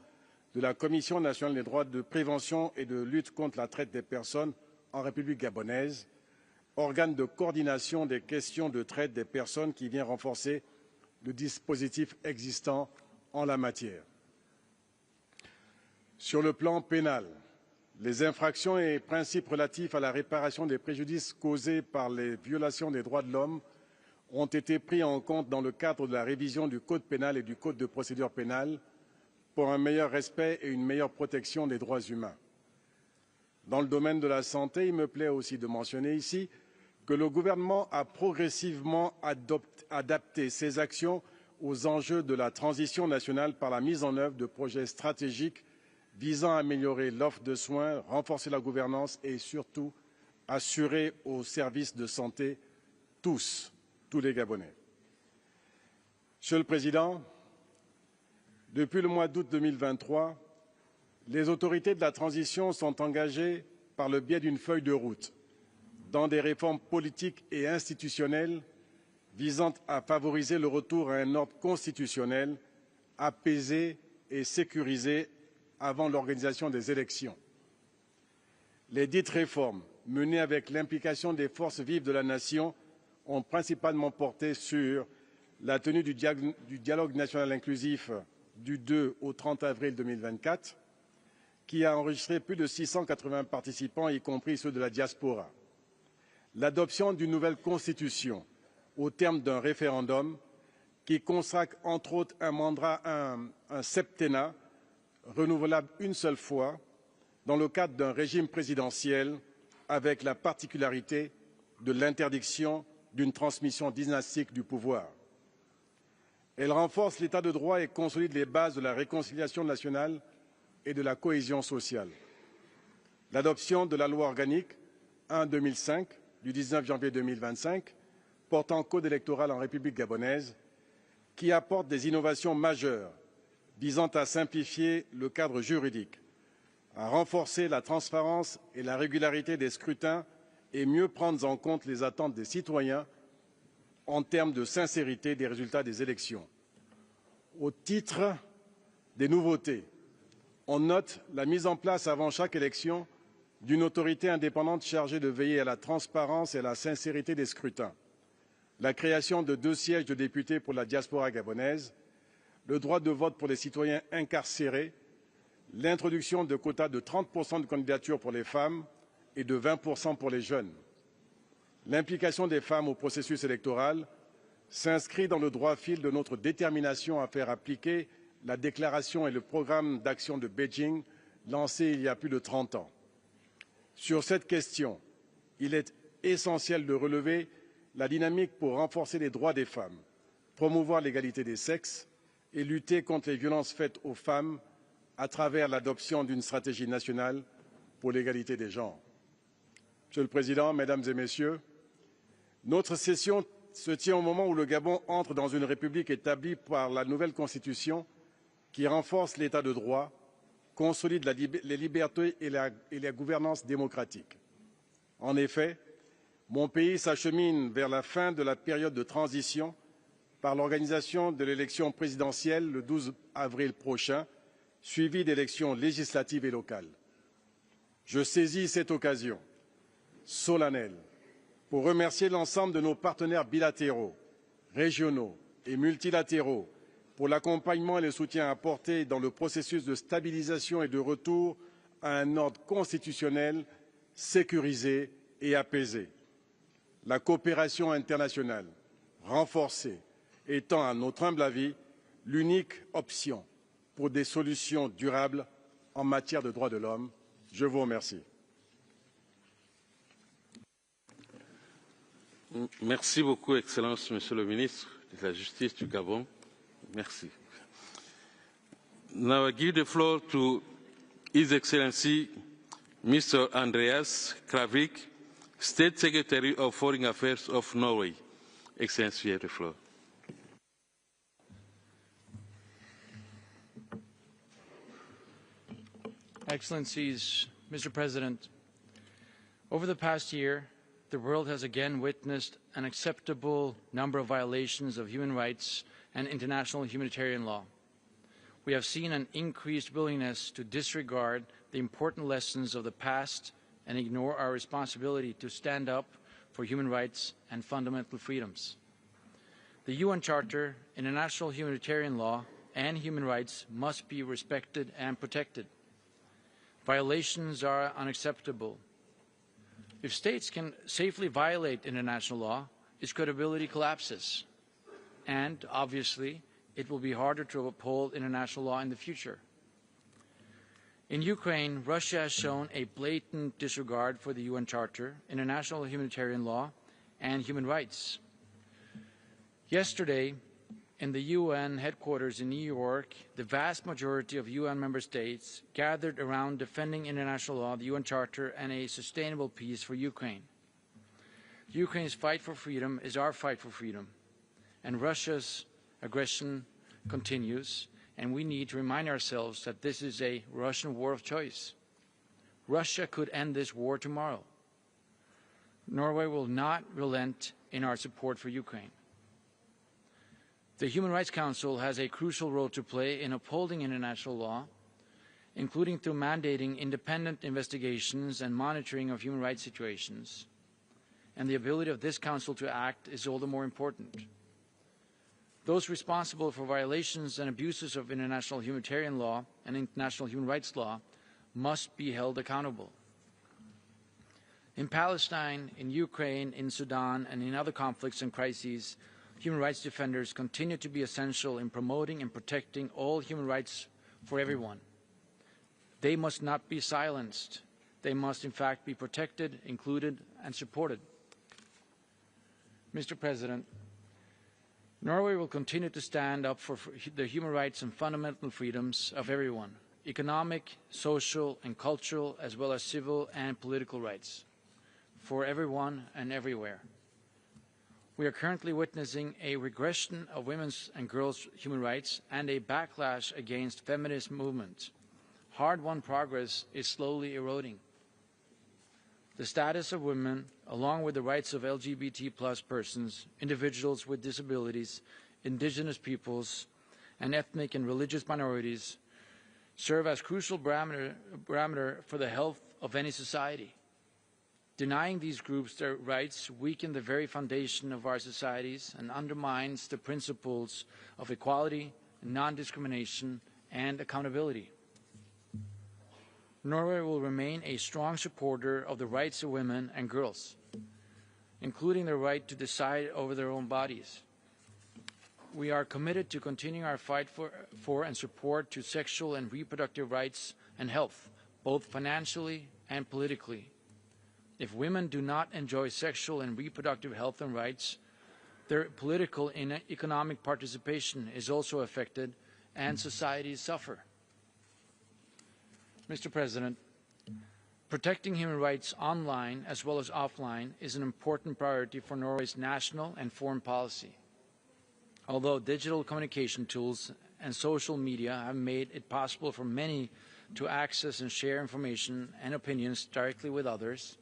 de la Commission nationale des droits de prévention et de lutte contre la traite des personnes en République gabonaise, organe de coordination des questions de traite des personnes qui vient renforcer le dispositif existant en la matière. Sur le plan pénal, les infractions et principes relatifs à la réparation des préjudices causés par les violations des droits de l'homme ont été pris en compte dans le cadre de la révision du Code pénal et du Code de procédure pénale pour un meilleur respect et une meilleure protection des droits humains. Dans le domaine de la santé, il me plaît aussi de mentionner ici que le gouvernement a progressivement adapté ses actions aux enjeux de la transition nationale par la mise en œuvre de projets stratégiques visant à améliorer l'offre de soins, renforcer la gouvernance et surtout assurer aux services de santé tous les Gabonais. Monsieur le Président, depuis le mois d'août 2023, les autorités de la transition sont engagées par le biais d'une feuille de route dans des réformes politiques et institutionnelles visant à favoriser le retour à un ordre constitutionnel apaisé et sécurisé avant l'organisation des élections. Les dites réformes, menées avec l'implication des forces vives de la nation, ont principalement porté sur la tenue du dialogue national inclusif du 2 au 30 avril 2024, qui a enregistré plus de 680 participants, y compris ceux de la diaspora. L'adoption d'une nouvelle constitution au terme d'un référendum qui consacre entre autres un septennat renouvelable une seule fois dans le cadre d'un régime présidentiel avec la particularité de l'interdiction d'une transmission dynastique du pouvoir. Elle renforce l'état de droit et consolide les bases de la réconciliation nationale et de la cohésion sociale. L'adoption de la loi organique 1/2005 du 19 janvier 2025 portant code électoral en République gabonaise qui apporte des innovations majeures visant à simplifier le cadre juridique, à renforcer la transparence et la régularité des scrutins et mieux prendre en compte les attentes des citoyens en termes de sincérité des résultats des élections. Au titre des nouveautés, on note la mise en place avant chaque élection d'une autorité indépendante chargée de veiller à la transparence et à la sincérité des scrutins, la création de 2 sièges de députés pour la diaspora gabonaise, le droit de vote pour les citoyens incarcérés, l'introduction de quotas de 30% de candidatures pour les femmes et de 20% pour les jeunes. L'implication des femmes au processus électoral s'inscrit dans le droit fil de notre détermination à faire appliquer la déclaration et le programme d'action de Beijing lancé il y a plus de 30 ans. Sur cette question, il est essentiel de relever la dynamique pour renforcer les droits des femmes, promouvoir l'égalité des sexes et lutter contre les violences faites aux femmes à travers l'adoption d'une stratégie nationale pour l'égalité des genres. Monsieur le Président, Mesdames et Messieurs, notre session se tient au moment où le Gabon entre dans une république établie par la nouvelle Constitution qui renforce l'état de droit, consolide les libertés et la gouvernance démocratique. En effet, mon pays s'achemine vers la fin de la période de transition par l'organisation de l'élection présidentielle le 12 avril prochain, suivie d'élections législatives et locales. Je saisis cette occasion solennelle pour remercier l'ensemble de nos partenaires bilatéraux, régionaux et multilatéraux pour l'accompagnement et le soutien apporté dans le processus de stabilisation et de retour à un ordre constitutionnel sécurisé et apaisé. La coopération internationale renforcée étant, à notre humble avis, l'unique option pour des solutions durables en matière de droits de l'homme. Je vous remercie. Merci beaucoup, Excellence, Monsieur le Ministre de la Justice du Gabon. Merci. Now I give the floor to His Excellency Mr. Andreas Kravik, State Secretary of Foreign Affairs of Norway. Excellency, you have the floor. Excellencies, Mr. President, over the past year, the world has again witnessed an unacceptable number of violations of human rights and international humanitarian law. We have seen an increased willingness to disregard the important lessons of the past and ignore our responsibility to stand up for human rights and fundamental freedoms. The UN Charter, international humanitarian law, and human rights must be respected and protected. Violations are unacceptable. If states can safely violate international law, its credibility collapses. And, obviously, it will be harder to uphold international law in the future. In Ukraine, Russia has shown a blatant disregard for the UN Charter, international humanitarian law, and human rights. Yesterday, in the UN headquarters in New York, the vast majority of UN member states gathered around defending international law, the UN Charter, and a sustainable peace for Ukraine. Ukraine's fight for freedom is our fight for freedom, and Russia's aggression continues, and we need to remind ourselves that this is a Russian war of choice. Russia could end this war tomorrow. Norway will not relent in our support for Ukraine. The Human Rights Council has a crucial role to play in upholding international law, including through mandating independent investigations and monitoring of human rights situations. And the ability of this Council to act is all the more important. Those responsible for violations and abuses of international humanitarian law and international human rights law must be held accountable. In Palestine, in Ukraine, in Sudan, and in other conflicts and crises, human rights defenders continue to be essential in promoting and protecting all human rights for everyone. They must not be silenced. They must, in fact, be protected, included, and supported. Mr. President, Norway will continue to stand up for the human rights and fundamental freedoms of everyone, economic, social, and cultural, as well as civil and political rights, for everyone and everywhere. We are currently witnessing a regression of women's and girls' human rights and a backlash against feminist movements. Hard-won progress is slowly eroding. The status of women, along with the rights of LGBT+ persons, individuals with disabilities, indigenous peoples, and ethnic and religious minorities, serve as crucial parameter for the health of any society. Denying these groups their rights weakens the very foundation of our societies and undermines the principles of equality, non-discrimination, and accountability. Norway will remain a strong supporter of the rights of women and girls, including their right to decide over their own bodies. We are committed to continuing our fight for and support to sexual and reproductive rights and health, both financially and politically. If women do not enjoy sexual and reproductive health and rights, their political and economic participation is also affected and societies suffer. Mr. President, protecting human rights online as well as offline is an important priority for Norway's national and foreign policy. Although digital communication tools and social media have made it possible for many to access and share information and opinions directly with others,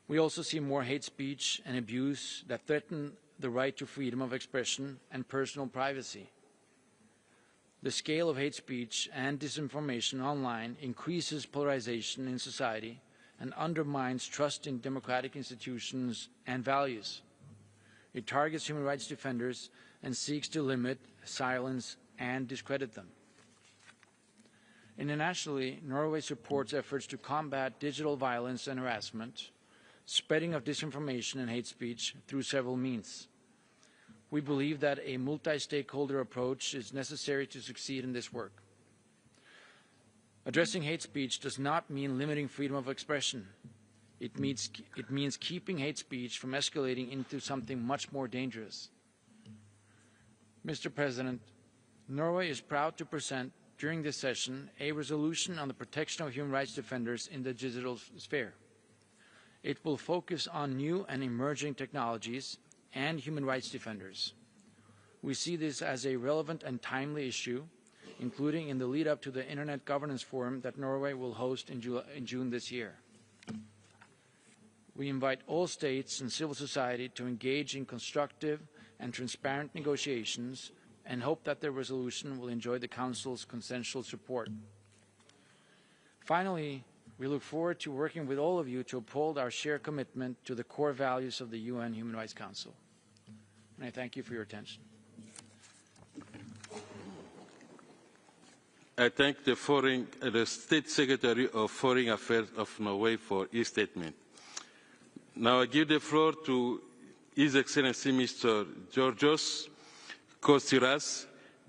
we also see more hate speech and abuse that threaten the right to freedom of expression and personal privacy. The scale of hate speech and disinformation online increases polarization in society and undermines trust in democratic institutions and values. It targets human rights defenders and seeks to limit, silence, and discredit them. Internationally, Norway supports efforts to combat digital violence and harassment, spreading of disinformation and hate speech through several means. We believe that a multi-stakeholder approach is necessary to succeed in this work. Addressing hate speech does not mean limiting freedom of expression. It means keeping hate speech from escalating into something much more dangerous. Mr. President, Norway is proud to present during this session a resolution on the protection of human rights defenders in the digital sphere. It will focus on new and emerging technologies and human rights defenders. We see this as a relevant and timely issue, including in the lead-up to the Internet Governance Forum that Norway will host in June this year. We invite all states and civil society to engage in constructive and transparent negotiations and hope that the resolution will enjoy the Council's consensual support. Finally, we look forward to working with all of you to uphold our shared commitment to the core values of the UN Human Rights Council. And I thank you for your attention. I thank the State Secretary of Foreign Affairs of Norway for his statement. Now I give the floor to His Excellency Mr. Georgios Kostsiras,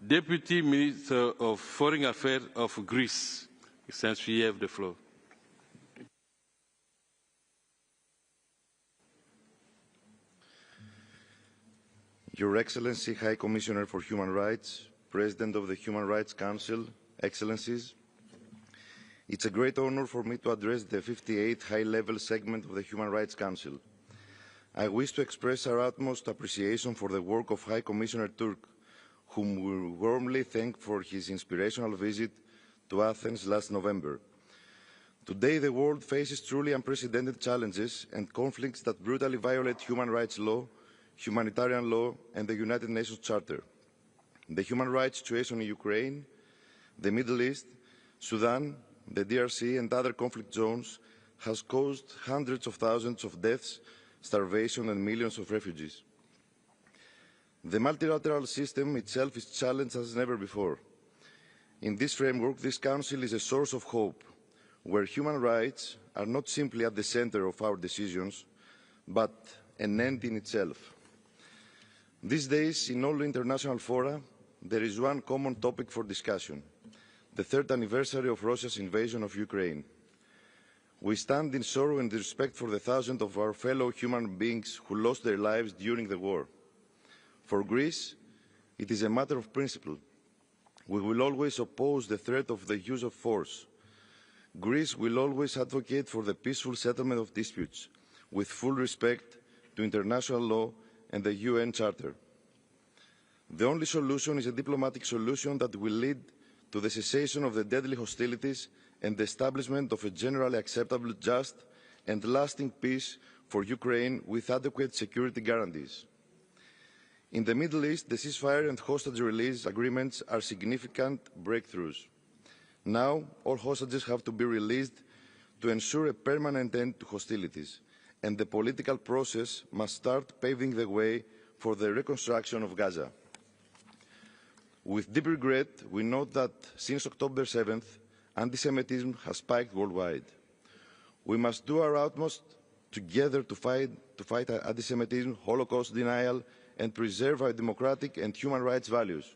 Deputy Minister of Foreign Affairs of Greece. Since we have the floor. Your Excellency, High Commissioner for Human Rights, President of the Human Rights Council, Excellencies, it's a great honor for me to address the 58th high-level segment of the Human Rights Council. I wish to express our utmost appreciation for the work of High Commissioner Turk, whom we warmly thank for his inspirational visit to Athens last November. Today, the world faces truly unprecedented challenges and conflicts that brutally violate human rights law, humanitarian law, and the United Nations Charter. The human rights situation in Ukraine, the Middle East, Sudan, the DRC, and other conflict zones has caused hundreds of thousands of deaths, starvation, and millions of refugees. The multilateral system itself is challenged as never before. In this framework, this Council is a source of hope, where human rights are not simply at the center of our decisions, but an end in itself. These days, in all international fora, there is one common topic for discussion: the 3rd anniversary of Russia's invasion of Ukraine. We stand in sorrow and respect for the thousands of our fellow human beings who lost their lives during the war. For Greece, it is a matter of principle. We will always oppose the threat of the use of force. Greece will always advocate for the peaceful settlement of disputes, with full respect to international law and the UN Charter. The only solution is a diplomatic solution that will lead to the cessation of the deadly hostilities and the establishment of a generally acceptable, just and lasting peace for Ukraine with adequate security guarantees. In the Middle East, the ceasefire and hostage release agreements are significant breakthroughs. Now, all hostages have to be released to ensure a permanent end to hostilities, and the political process must start paving the way for the reconstruction of Gaza. With deep regret, we note that since October 7th, anti-Semitism has spiked worldwide. We must do our utmost together to fight anti-Semitism, Holocaust denial, and preserve our democratic and human rights values.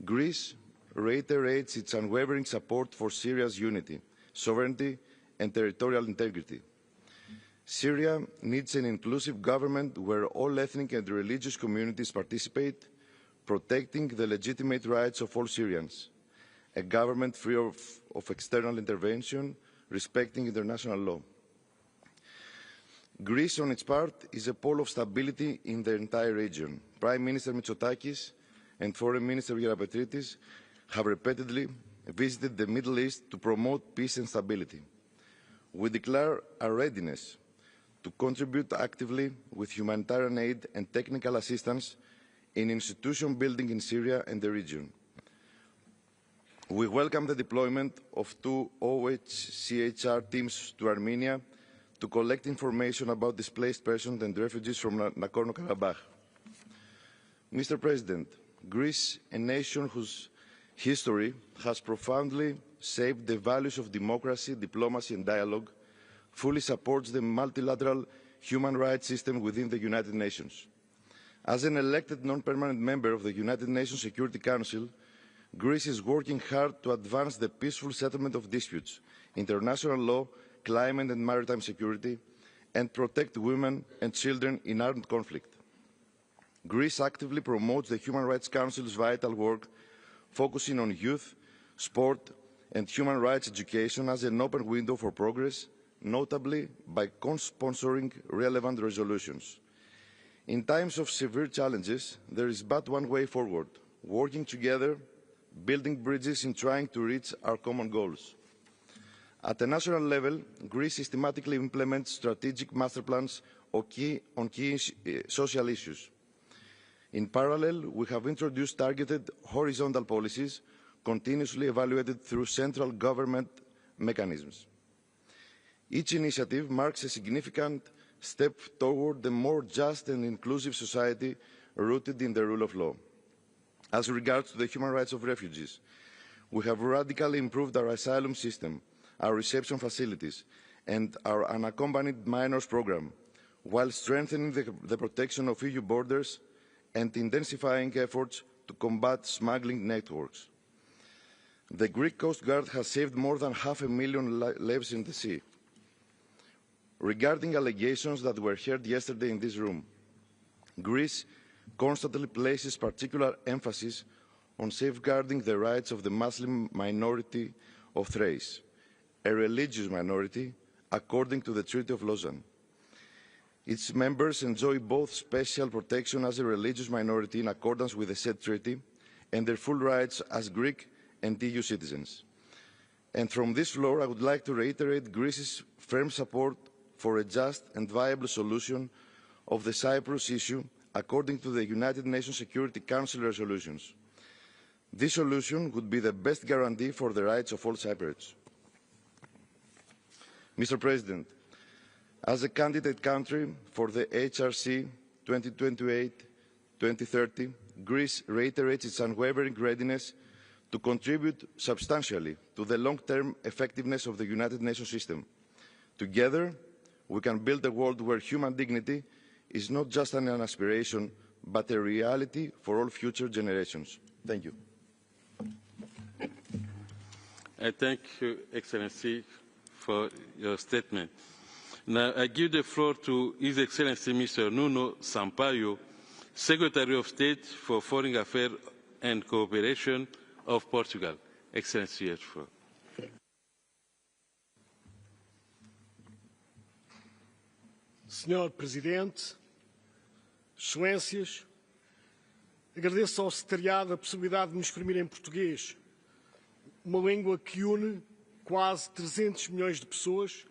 Greece reiterates its unwavering support for Syria's unity, sovereignty, and territorial integrity. Syria needs an inclusive government where all ethnic and religious communities participate, protecting the legitimate rights of all Syrians, a government free of external intervention, respecting international law. Greece, on its part, is a pole of stability in the entire region. Prime Minister Mitsotakis and Foreign Minister Geropetritis have repeatedly visited the Middle East to promote peace and stability. We declare our readiness to contribute actively with humanitarian aid and technical assistance in institution building in Syria and the region. We welcome the deployment of 2 OHCHR teams to Armenia to collect information about displaced persons and refugees from Nagorno-Karabakh. Mr. President, Greece, a nation whose history has profoundly shaped the values of democracy, diplomacy and dialogue, fully supports the multilateral human rights system within the United Nations. As an elected non-permanent member of the United Nations Security Council, Greece is working hard to advance the peaceful settlement of disputes, international law, climate and maritime security, and protect women and children in armed conflict. Greece actively promotes the Human Rights Council's vital work, focusing on youth, sport, and human rights education as an open window for progress, notably by co-sponsoring relevant resolutions. In times of severe challenges, there is but one way forward: working together, building bridges in trying to reach our common goals. At the national level, Greece systematically implements strategic master plans on key social issues. In parallel, we have introduced targeted horizontal policies, continuously evaluated through central government mechanisms. Each initiative marks a significant step toward a more just and inclusive society rooted in the rule of law. As regards to the human rights of refugees, we have radically improved our asylum system, our reception facilities, and our unaccompanied minors program, while strengthening the protection of EU borders and intensifying efforts to combat smuggling networks. The Greek Coast Guard has saved more than 500,000 lives in the sea. Regarding allegations that were heard yesterday in this room, Greece constantly places particular emphasis on safeguarding the rights of the Muslim minority of Thrace, a religious minority according to the Treaty of Lausanne. Its members enjoy both special protection as a religious minority in accordance with the said treaty and their full rights as Greek and EU citizens. And from this floor, I would like to reiterate Greece's firm support for a just and viable solution of the Cyprus issue according to the United Nations Security Council resolutions. This solution would be the best guarantee for the rights of all Cypriots. Mr. President, as a candidate country for the HRC 2028-2030, Greece reiterates its unwavering readiness to contribute substantially to the long-term effectiveness of the United Nations system. Together, we can build a world where human dignity is not just an aspiration, but a reality for all future generations. Thank you. I thank you, Excellency, for your statement. Now, I give the floor to His Excellency Mr. Nuno Sampaio, Secretary of State for Foreign Affairs and Cooperation of Portugal. Excellency, you have the floor. Senhor Presidente, Excelências, agradeço ao Secretariado a possibilidade de me exprimir em português, uma língua que une quase 300 milhões de pessoas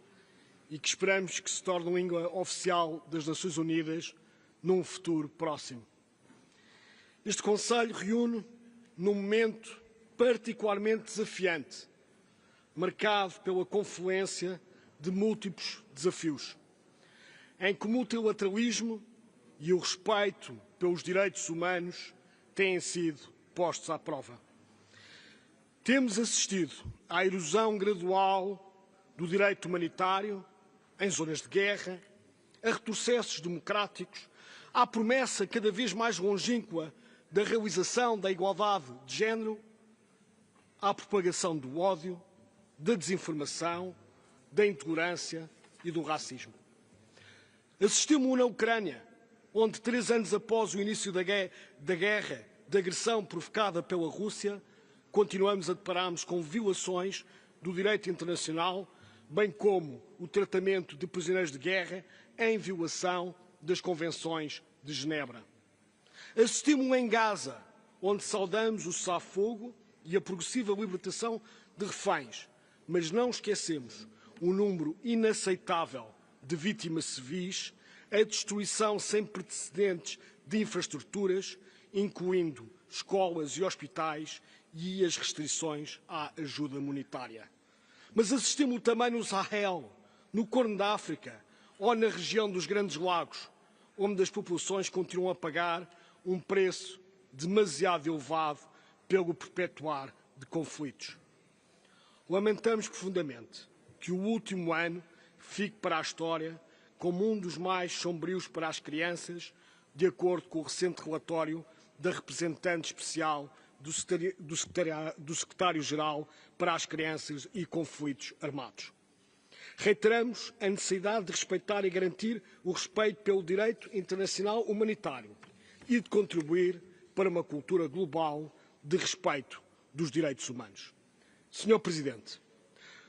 e que esperamos que se torne língua oficial das Nações Unidas num futuro próximo. Este Conselho reúne num momento particularmente desafiante, marcado pela confluência de múltiplos desafios, em que o multilateralismo e o respeito pelos direitos humanos têm sido postos à prova. Temos assistido à erosão gradual do direito humanitário em zonas de guerra, a retrocessos democráticos, à promessa cada vez mais longínqua da realização da igualdade de género, à propagação do ódio, da desinformação, da intolerância e do racismo. Assistimos na Ucrânia, onde 3 anos após o início da guerra, da agressão provocada pela Rússia, continuamos a deparar-nos com violações do direito internacional, bem como o tratamento de prisioneiros de guerra em violação das Convenções de Genebra. Assistimos em Gaza, onde saudamos o cessar-fogo e a progressiva libertação de reféns, mas não esquecemos o número inaceitável de vítimas civis, a destruição sem precedentes de infraestruturas, incluindo escolas e hospitais, e as restrições à ajuda monetária. Mas assistimos também no Sahel, no Corno da África ou na região dos Grandes Lagos, onde as populações continuam a pagar um preço demasiado elevado pelo perpetuar de conflitos. Lamentamos profundamente que o último ano fique para a história como um dos mais sombrios para as crianças, de acordo com o recente relatório da representante especial do Secretário-Geral para as Crianças e Conflitos Armados. Reiteramos a necessidade de respeitar e garantir o respeito pelo direito internacional humanitário e de contribuir para uma cultura global de respeito dos direitos humanos. Senhor Presidente,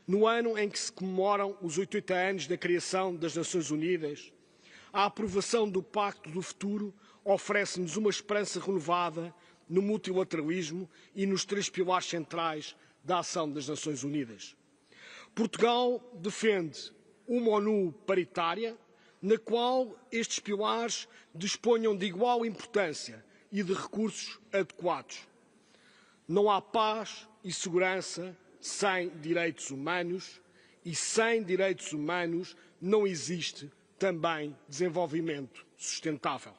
no ano em que se comemoram os 80 anos da criação das Nações Unidas, a aprovação do Pacto do Futuro oferece-nos uma esperança renovada no multilateralismo e nos 3 pilares centrais da ação das Nações Unidas. Portugal defende uma ONU paritária, na qual estes pilares disponham de igual importância e de recursos adequados. Não há paz e segurança sem direitos humanos, e sem direitos humanos não existe também desenvolvimento sustentável.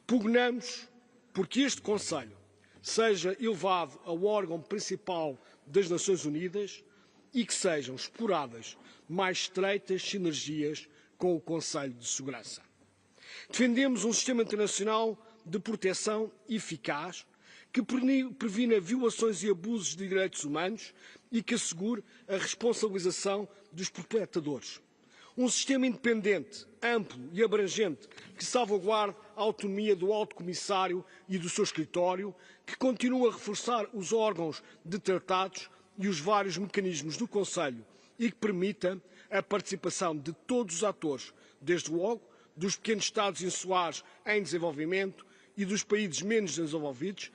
Pugnamos porque este Conselho seja elevado ao órgão principal das Nações Unidas e que sejam exploradas mais estreitas sinergias com o Conselho de Segurança. Defendemos um sistema internacional de proteção eficaz que previna violações e abusos de direitos humanos e que assegure a responsabilização dos perpetradores. Um sistema independente, amplo e abrangente que salvaguarde a autonomia do Alto Comissário e do seu escritório, que continue a reforçar os órgãos de tratados e os vários mecanismos do Conselho e que permita a participação de todos os atores, desde logo dos pequenos Estados insulares em desenvolvimento e dos países menos desenvolvidos,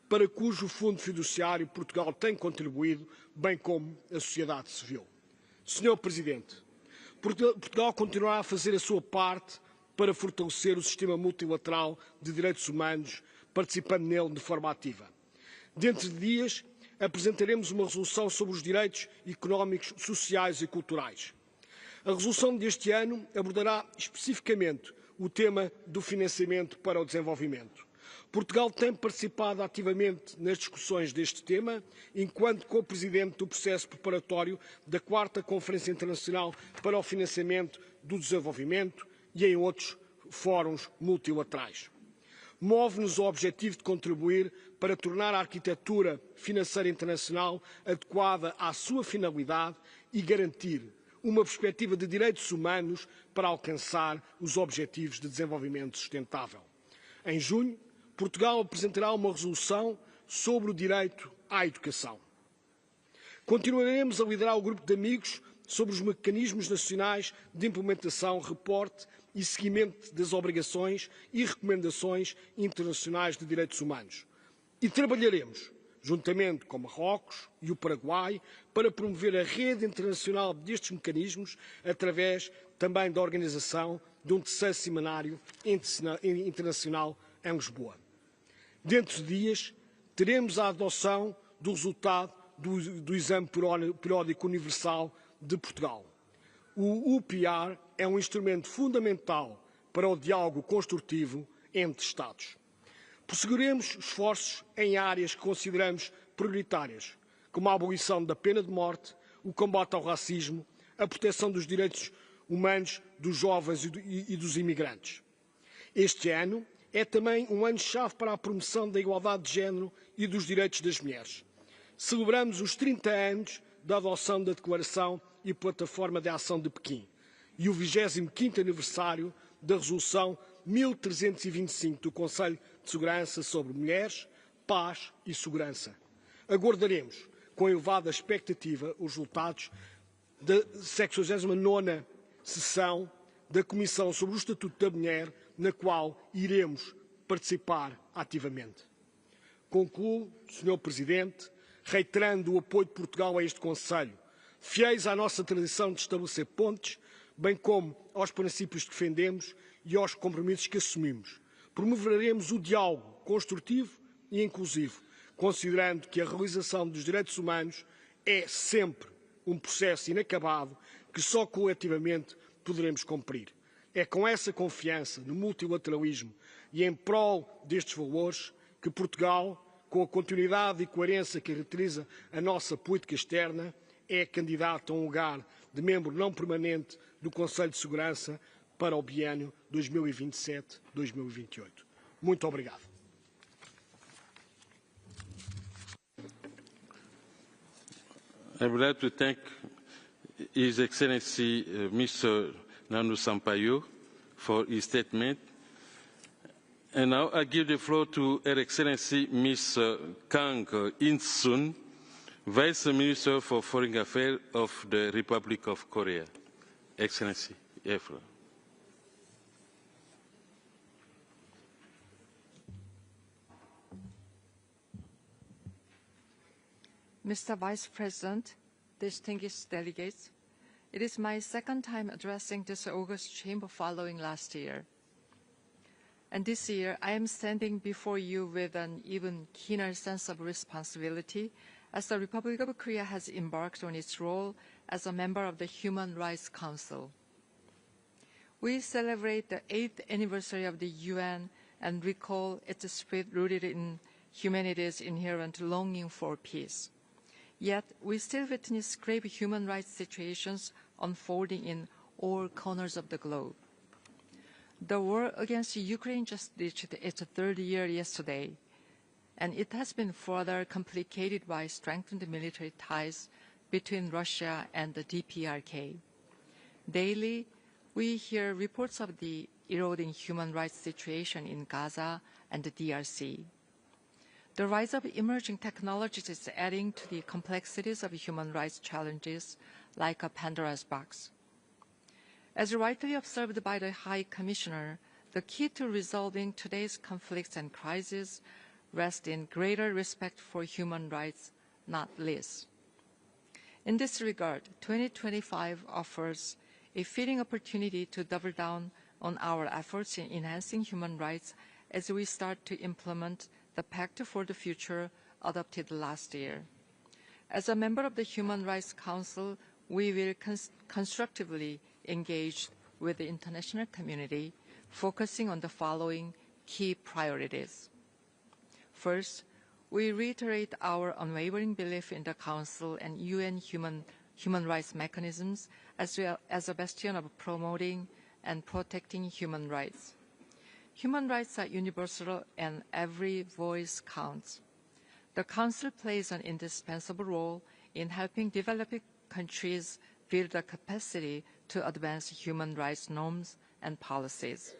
para cujo fundo fiduciário Portugal tem contribuído, bem como a sociedade civil. Senhor Presidente, Portugal continuará a fazer a sua parte para fortalecer o sistema multilateral de direitos humanos, participando nele de forma ativa. Dentro de dias, apresentaremos uma resolução sobre os direitos económicos, sociais e culturais. A resolução deste ano abordará especificamente o tema do financiamento para o desenvolvimento. Portugal tem participado ativamente nas discussões deste tema, enquanto co-presidente do processo preparatório da 4ª Conferência Internacional para o Financiamento do Desenvolvimento e em outros fóruns multilaterais. Move-nos o objetivo de contribuir para tornar a arquitetura financeira internacional adequada à sua finalidade e garantir uma perspectiva de direitos humanos para alcançar os objetivos de desenvolvimento sustentável. Em junho, Portugal apresentará uma resolução sobre o direito à educação. Continuaremos a liderar o grupo de amigos sobre os mecanismos nacionais de implementação, reporte e seguimento das obrigações e recomendações internacionais de direitos humanos. E trabalharemos, juntamente com Marrocos e o Paraguai, para promover a rede internacional destes mecanismos, através também da organização de um 3º seminário internacional em Lisboa. Dentro de dias, teremos a adoção do resultado do Exame Periódico Universal de Portugal. O UPR é um instrumento fundamental para o diálogo construtivo entre Estados. Prosseguiremos esforços em áreas que consideramos prioritárias, como a abolição da pena de morte, o combate ao racismo, a proteção dos direitos humanos dos jovens e dos imigrantes. Este ano é também um ano-chave para a promoção da igualdade de género e dos direitos das mulheres. Celebramos os 30 anos da adoção da Declaração e Plataforma de Ação de Pequim e o 25º aniversário da Resolução 1325 do Conselho de Segurança sobre Mulheres, Paz e Segurança. Aguardaremos com elevada expectativa os resultados da 69ª sessão da Comissão sobre o Estatuto da Mulher, na qual iremos participar ativamente. Concluo, Sr. Presidente, reiterando o apoio de Portugal a este Conselho, fiéis à nossa tradição de estabelecer pontes bem como aos princípios que defendemos e aos compromissos que assumimos. Promoveremos o diálogo construtivo e inclusivo, considerando que a realização dos direitos humanos é sempre um processo inacabado que só coletivamente poderemos cumprir. É com essa confiança no multilateralismo e em prol destes valores que Portugal, com a continuidade e coerência que caracteriza a nossa política externa, é candidato a um lugar de membro não permanente do Conselho de Segurança para o biênio 2027-2028. Muito obrigado. I would like to thank His Excellency Mr. Nanu Sampaio for his statement. And now I give the floor to Her Excellency Ms. Kang In-sun, Vice Minister for Foreign Affairs of the Republic of Korea. Excellency, you have the floor. Mr. Vice President, distinguished delegates, it is my second time addressing this August Chamber following last year. And this year, I am standing before you with an even keener sense of responsibility as the Republic of Korea has embarked on its role as a member of the Human Rights Council. We celebrate the 8th anniversary of the UN and recall its spirit rooted in humanity's inherent longing for peace. Yet, we still witness grave human rights situations unfolding in all corners of the globe. The war against Ukraine just reached its third year yesterday, and it has been further complicated by strengthened military ties between Russia and the DPRK. Daily, we hear reports of the eroding human rights situation in Gaza and the DRC. The rise of emerging technologies is adding to the complexities of human rights challenges like a Pandora's box. As rightly observed by the High Commissioner, the key to resolving today's conflicts and crises rests in greater respect for human rights, not less. In this regard, 2025 offers a fitting opportunity to double down on our efforts in enhancing human rights as we start to implement the Pact for the Future adopted last year. As a member of the Human Rights Council, we will constructively engage with the international community, focusing on the following key priorities. First, we reiterate our unwavering belief in the Council and UN human rights mechanisms as well as a bastion of promoting and protecting human rights. Human rights are universal and every voice counts. The Council plays an indispensable role in helping developing countries build the capacity to advance human rights norms and policies.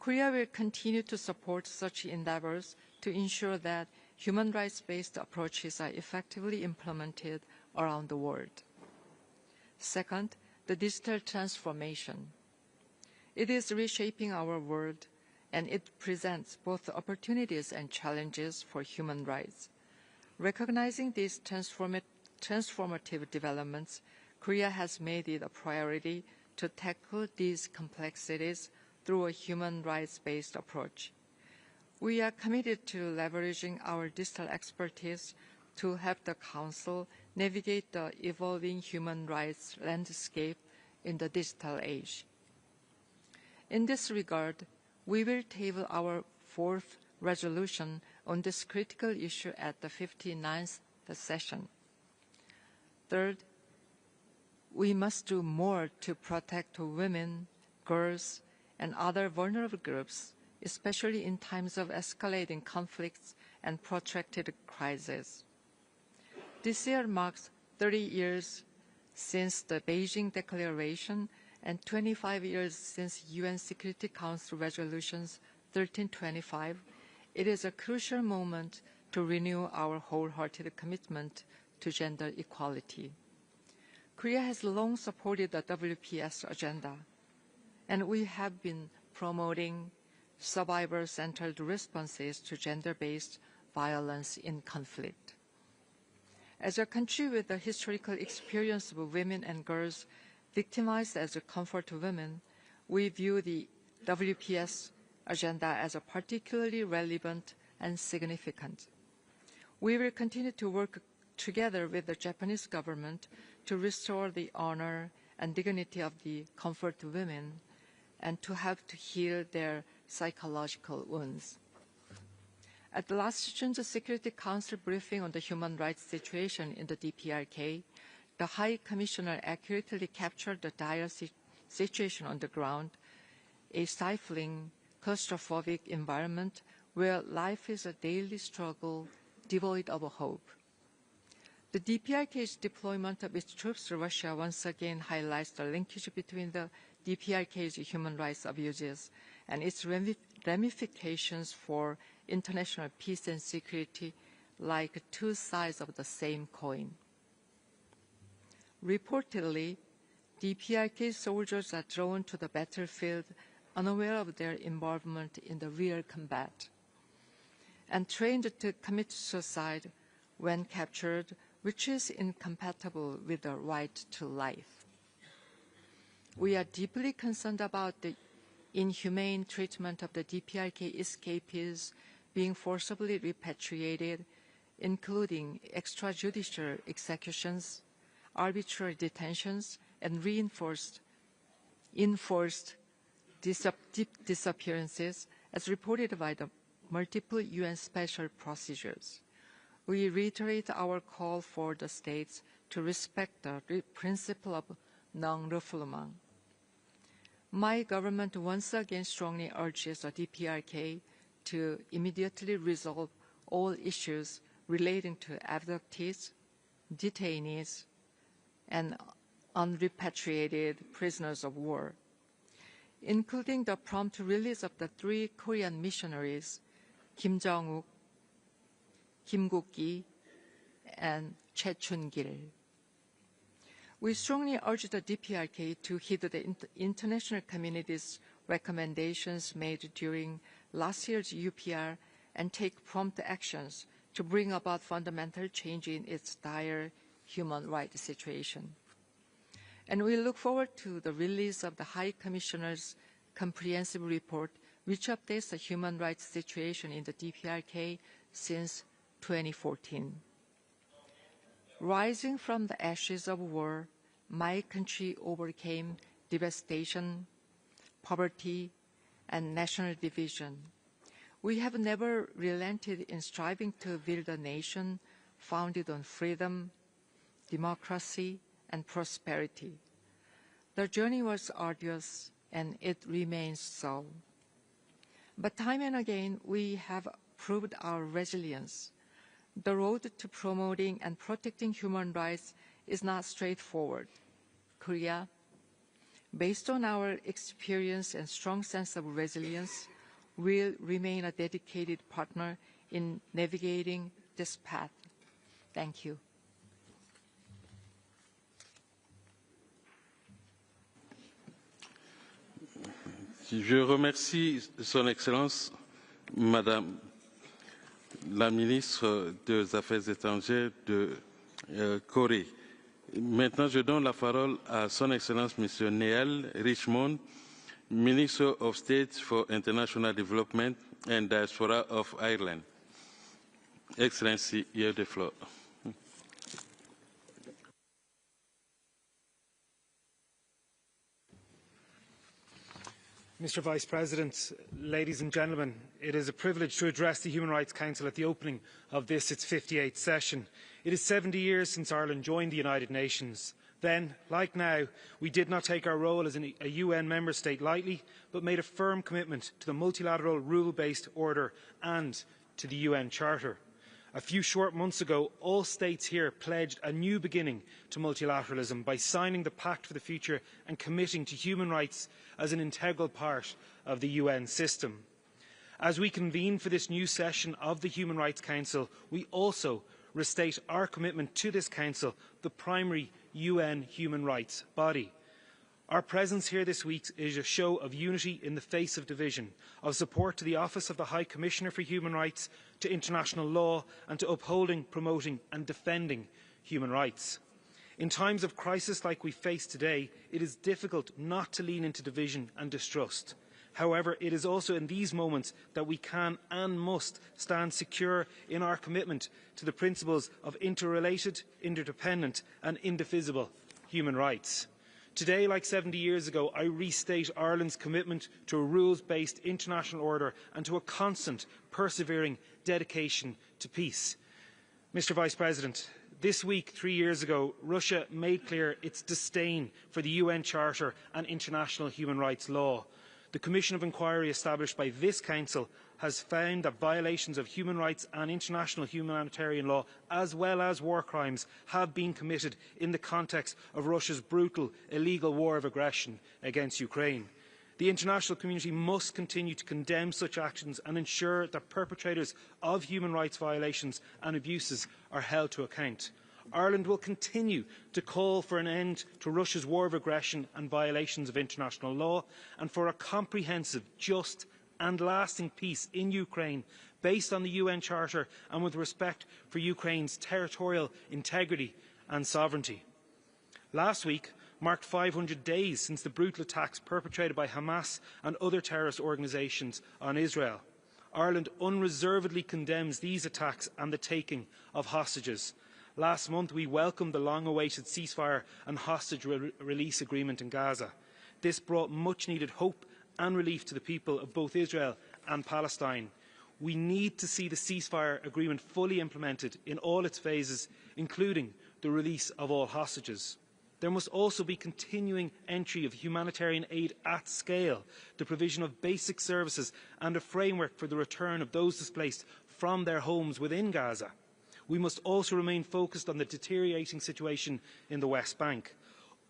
Korea will continue to support such endeavors to ensure that human rights-based approaches are effectively implemented around the world. Second, the digital transformation. It is reshaping our world, and it presents both opportunities and challenges for human rights. Recognizing these transformative developments, Korea has made it a priority to tackle these complexities through a human rights-based approach. We are committed to leveraging our digital expertise to help the Council navigate the evolving human rights landscape in the digital age. In this regard, we will table our fourth resolution on this critical issue at the 59th session. Third, we must do more to protect women, girls, and other vulnerable groups, especially in times of escalating conflicts and protracted crises. This year marks 30 years since the Beijing Declaration and 25 years since UN Security Council Resolutions 1325. It is a crucial moment to renew our wholehearted commitment to gender equality. Korea has long supported the WPS agenda, and we have been promoting survivor-centered responses to gender-based violence in conflict. As a country with a historical experience of women and girls victimized as a comfort to women, we view the WPS agenda as particularly relevant and significant. We will continue to work together with the Japanese government to restore the honor and dignity of the comfort to women and to help to heal their psychological wounds. At the last June's Security Council briefing on the human rights situation in the DPRK, the High Commissioner accurately captured the dire situation on the ground, a stifling, claustrophobic environment where life is a daily struggle devoid of hope. The DPRK's deployment of its troops to Russia once again highlights the linkage between the DPRK's human rights abuses and its ramifications for international peace and security, like two sides of the same coin. Reportedly, DPRK soldiers are drawn to the battlefield unaware of their involvement in the real combat and trained to commit suicide when captured, which is incompatible with the right to life. We are deeply concerned about the inhumane treatment of the DPRK escapees being forcibly repatriated, including extrajudicial executions, arbitrary detentions, and enforced disappearances, as reported by the multiple UN special procedures. We reiterate our call for the states to respect the principle of non-refoulement. My government once again strongly urges the DPRK to immediately resolve all issues relating to abductees, detainees, and unrepatriated prisoners of war, including the prompt release of the 3 Korean missionaries, Kim Jong-uk, Kim Guk-gi, and Choi Chun-gil. We strongly urge the DPRK to heed the international community's recommendations made during last year's UPR and take prompt actions to bring about fundamental change in its dire human rights situation. And we look forward to the release of the High Commissioner's comprehensive report, which updates the human rights situation in the DPRK since 2014. Rising from the ashes of war, my country overcame devastation, poverty, and national division. We have never relented in striving to build a nation founded on freedom, democracy, and prosperity. The journey was arduous, and it remains so. But time and again, we have proved our resilience. The road to promoting and protecting human rights is not straightforward. Korea, based on our experience and strong sense of resilience, will remain a dedicated partner in navigating this path. Thank you. Je remercie Son Excellence, Madame la ministre des Affaires étrangères de Corée. Maintenant, je donne la parole à Son Excellence Monsieur Neil Richmond, Minister of State for International Development and Diaspora of Ireland. Excellency, you have the floor. Mr. Vice President, ladies and gentlemen, it is a privilege to address the Human Rights Council at the opening of this, its 58th session. It is 70 years since Ireland joined the United Nations. Then, like now, we did not take our role as a UN member state lightly, but made a firm commitment to the multilateral rule-based order and to the UN Charter. A few short months ago, all states here pledged a new beginning to multilateralism by signing the Pact for the Future and committing to human rights as an integral part of the UN system. As we convene for this new session of the Human Rights Council, we also restate our commitment to this Council, the primary UN human rights body. Our presence here this week is a show of unity in the face of division, of support to the Office of the High Commissioner for Human Rights, to international law, and to upholding, promoting and defending human rights. In times of crisis like we face today, it is difficult not to lean into division and distrust. However, it is also in these moments that we can and must stand secure in our commitment to the principles of interrelated, interdependent and indivisible human rights. Today, like 70 years ago, I restate Ireland's commitment to a rules-based international order and to a constant, persevering dedication to peace. Mr. Vice President, this week, 3 years ago, Russia made clear its disdain for the UN Charter and international human rights law. The Commission of Inquiry established by this Council has found that violations of human rights and international humanitarian law, as well as war crimes, have been committed in the context of Russia's brutal, illegal war of aggression against Ukraine. The international community must continue to condemn such actions and ensure that perpetrators of human rights violations and abuses are held to account. Ireland will continue to call for an end to Russia's war of aggression and violations of international law, and for a comprehensive, just and lasting peace in Ukraine based on the UN Charter and with respect for Ukraine's territorial integrity and sovereignty. Last week marked 500 days since the brutal attacks perpetrated by Hamas and other terrorist organisations on Israel. Ireland unreservedly condemns these attacks and the taking of hostages. Last month, we welcomed the long-awaited ceasefire and hostage release agreement in Gaza. This brought much-needed hope and relief to the people of both Israel and Palestine. We need to see the ceasefire agreement fully implemented in all its phases, including the release of all hostages. There must also be continuing entry of humanitarian aid at scale, the provision of basic services and a framework for the return of those displaced from their homes within Gaza. We must also remain focused on the deteriorating situation in the West Bank.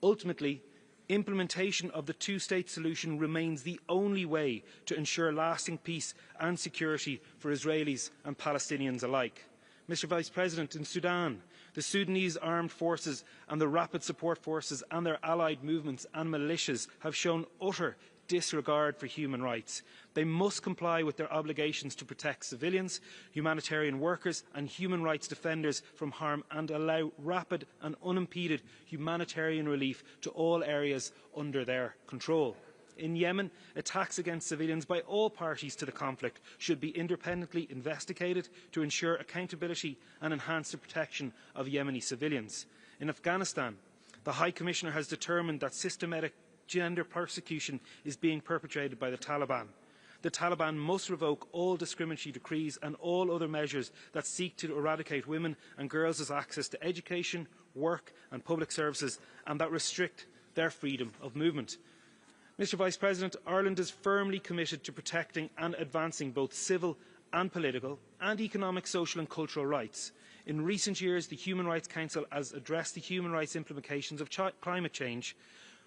Ultimately, implementation of the two-state solution remains the only way to ensure lasting peace and security for Israelis and Palestinians alike. Mr. Vice President, in Sudan, the Sudanese armed forces and the rapid support forces and their allied movements and militias have shown utter disregard for human rights. They must comply with their obligations to protect civilians, humanitarian workers and human rights defenders from harm and allow rapid and unimpeded humanitarian relief to all areas under their control. In Yemen, attacks against civilians by all parties to the conflict should be independently investigated to ensure accountability and enhance the protection of Yemeni civilians. In Afghanistan, the High Commissioner has determined that systematic gender persecution is being perpetrated by the Taliban. The Taliban must revoke all discriminatory decrees and all other measures that seek to eradicate women and girls' access to education, work and public services, and that restrict their freedom of movement. Mr. Vice President, Ireland is firmly committed to protecting and advancing both civil and political and economic, social and cultural rights. In recent years, the Human Rights Council has addressed the human rights implications of climate change.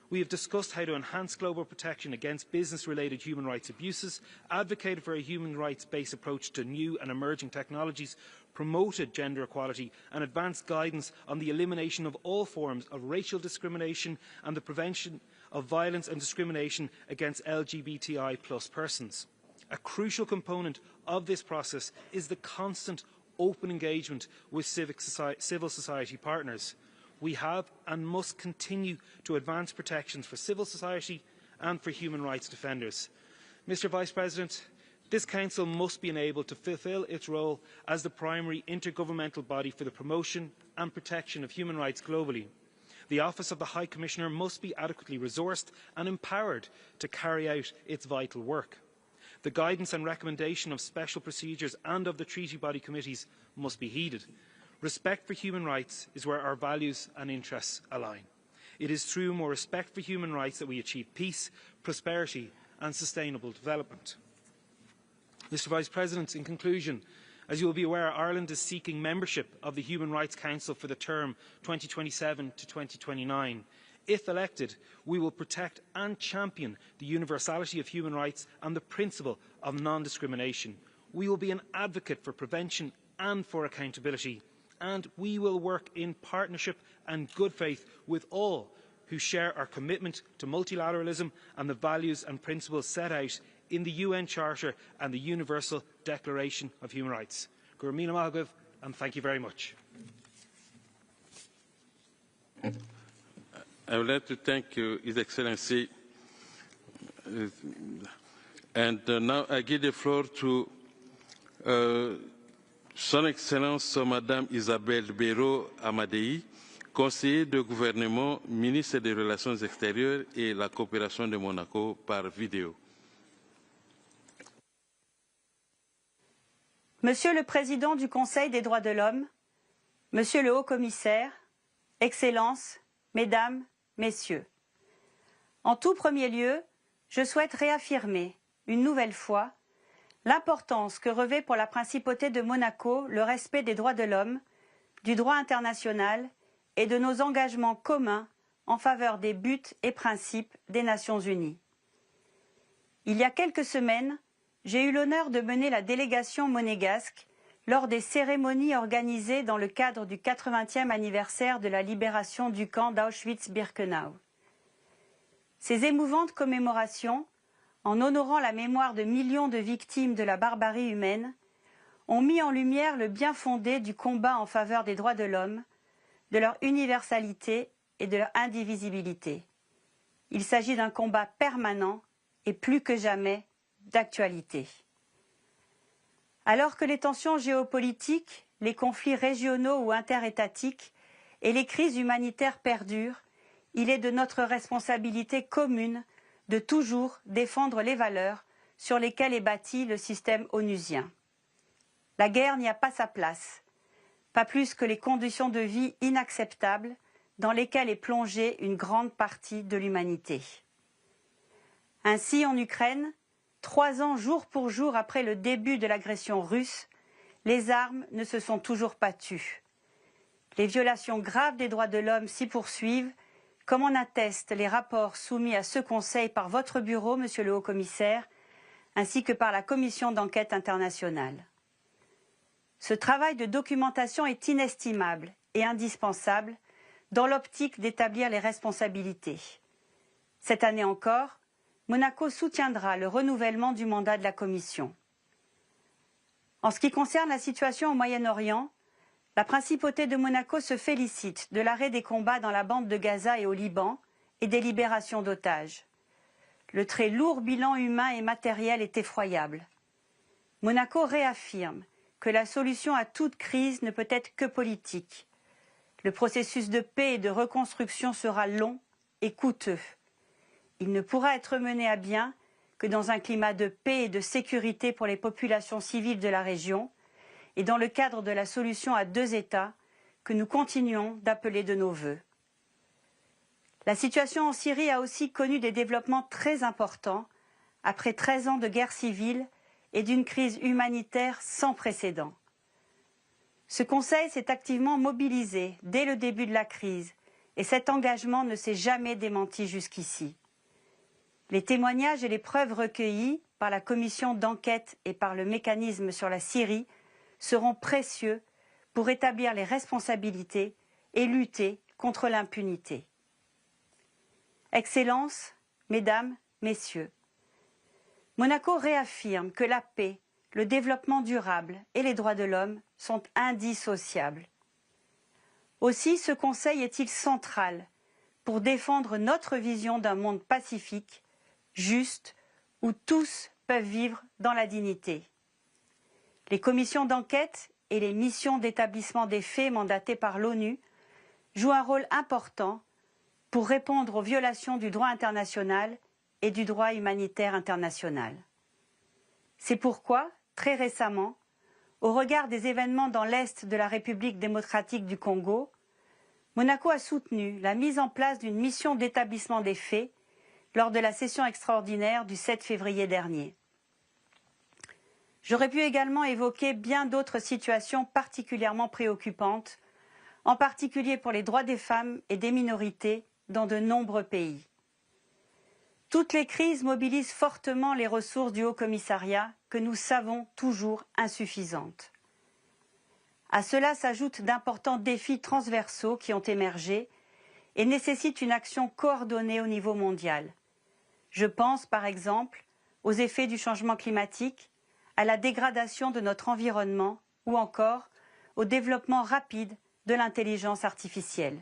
We have discussed how to enhance global protection against business-related human rights abuses, advocated for a human rights-based approach to new and emerging technologies, promoted gender equality and advanced guidance on the elimination of all forms of racial discrimination and the prevention of violence and discrimination against LGBTI+ persons. A crucial component of this process is the constant open engagement with civil society partners. We have and must continue to advance protections for civil society and for human rights defenders. Mr. Vice President, this Council must be enabled to fulfil its role as the primary intergovernmental body for the promotion and protection of human rights globally. The Office of the High Commissioner must be adequately resourced and empowered to carry out its vital work. The guidance and recommendation of special procedures and of the treaty body committees must be heeded. Respect for human rights is where our values and interests align. It is through more respect for human rights that we achieve peace, prosperity and sustainable development. Mr. Vice President, in conclusion, as you will be aware, Ireland is seeking membership of the Human Rights Council for the term 2027 to 2029. If elected, we will protect and champion the universality of human rights and the principle of non-discrimination. We will be an advocate for prevention and for accountability, and we will work in partnership and good faith with all who share our commitment to multilateralism and the values and principles set out in the UN Charter and the Universal Declaration of Human Rights. And thank you very much. I would like to thank His Excellency. And now I give the floor to Son Excellence Madame Isabelle Béraud Amadei, conseiller de gouvernement, ministre des Relations extérieures et la coopération de Monaco par vidéo. Monsieur le Président du Conseil des droits de l'homme, Monsieur le Haut-Commissaire, Excellences, Mesdames, Messieurs, en tout premier lieu, je souhaite réaffirmer, une nouvelle fois, l'importance que revêt pour la Principauté de Monaco le respect des droits de l'homme, du droit international et de nos engagements communs en faveur des buts et principes des Nations Unies. Il y a quelques semaines, j'ai eu l'honneur de mener la délégation monégasque lors des cérémonies organisées dans le cadre du 80e anniversaire de la libération du camp d'Auschwitz-Birkenau. Ces émouvantes commémorations, en honorant la mémoire de millions de victimes de la barbarie humaine, ont mis en lumière le bien fondé du combat en faveur des droits de l'homme, de leur universalité et de leur indivisibilité. Il s'agit d'un combat permanent et plus que jamais d'actualité. Alors que les tensions géopolitiques, les conflits régionaux ou interétatiques et les crises humanitaires perdurent, il est de notre responsabilité commune de toujours défendre les valeurs sur lesquelles est bâti le système onusien. La guerre n'y a pas sa place, pas plus que les conditions de vie inacceptables dans lesquelles est plongée une grande partie de l'humanité. Ainsi, en Ukraine, 3 ans jour pour jour après le début de l'agression russe, les armes ne se sont toujours pas tues. Les violations graves des droits de l'homme s'y poursuivent, comme en attestent les rapports soumis à ce Conseil par votre bureau, Monsieur le Haut-Commissaire, ainsi que par la Commission d'enquête internationale. Ce travail de documentation est inestimable et indispensable dans l'optique d'établir les responsabilités. Cette année encore, Monaco soutiendra le renouvellement du mandat de la Commission. En ce qui concerne la situation au Moyen-Orient, la Principauté de Monaco se félicite de l'arrêt des combats dans la bande de Gaza et au Liban et des libérations d'otages. Le très lourd bilan humain et matériel est effroyable. Monaco réaffirme que la solution à toute crise ne peut être que politique. Le processus de paix et de reconstruction sera long et coûteux. Il ne pourra être mené à bien que dans un climat de paix et de sécurité pour les populations civiles de la région et dans le cadre de la solution à 2 États que nous continuons d'appeler de nos vœux. La situation en Syrie a aussi connu des développements très importants après 13 ans de guerre civile et d'une crise humanitaire sans précédent. Ce Conseil s'est activement mobilisé dès le début de la crise et cet engagement ne s'est jamais démenti jusqu'ici. Les témoignages et les preuves recueillies par la commission d'enquête et par le mécanisme sur la Syrie seront précieux pour établir les responsabilités et lutter contre l'impunité. Excellences, Mesdames, Messieurs, Monaco réaffirme que la paix, le développement durable et les droits de l'homme sont indissociables. Aussi, ce Conseil est-il central pour défendre notre vision d'un monde pacifique, juste, où tous peuvent vivre dans la dignité. Les commissions d'enquête et les missions d'établissement des faits mandatées par l'ONU jouent un rôle important pour répondre aux violations du droit international et du droit humanitaire international. C'est pourquoi, très récemment, au regard des événements dans l'Est de la République démocratique du Congo, Monaco a soutenu la mise en place d'une mission d'établissement des faits lors de la session extraordinaire du 7 février dernier. J'aurais pu également évoquer bien d'autres situations particulièrement préoccupantes, en particulier pour les droits des femmes et des minorités dans de nombreux pays. Toutes les crises mobilisent fortement les ressources du Haut-Commissariat que nous savons toujours insuffisantes. À cela s'ajoutent d'importants défis transversaux qui ont émergé et nécessitent une action coordonnée au niveau mondial. Je pense par exemple aux effets du changement climatique, à la dégradation de notre environnement ou encore au développement rapide de l'intelligence artificielle.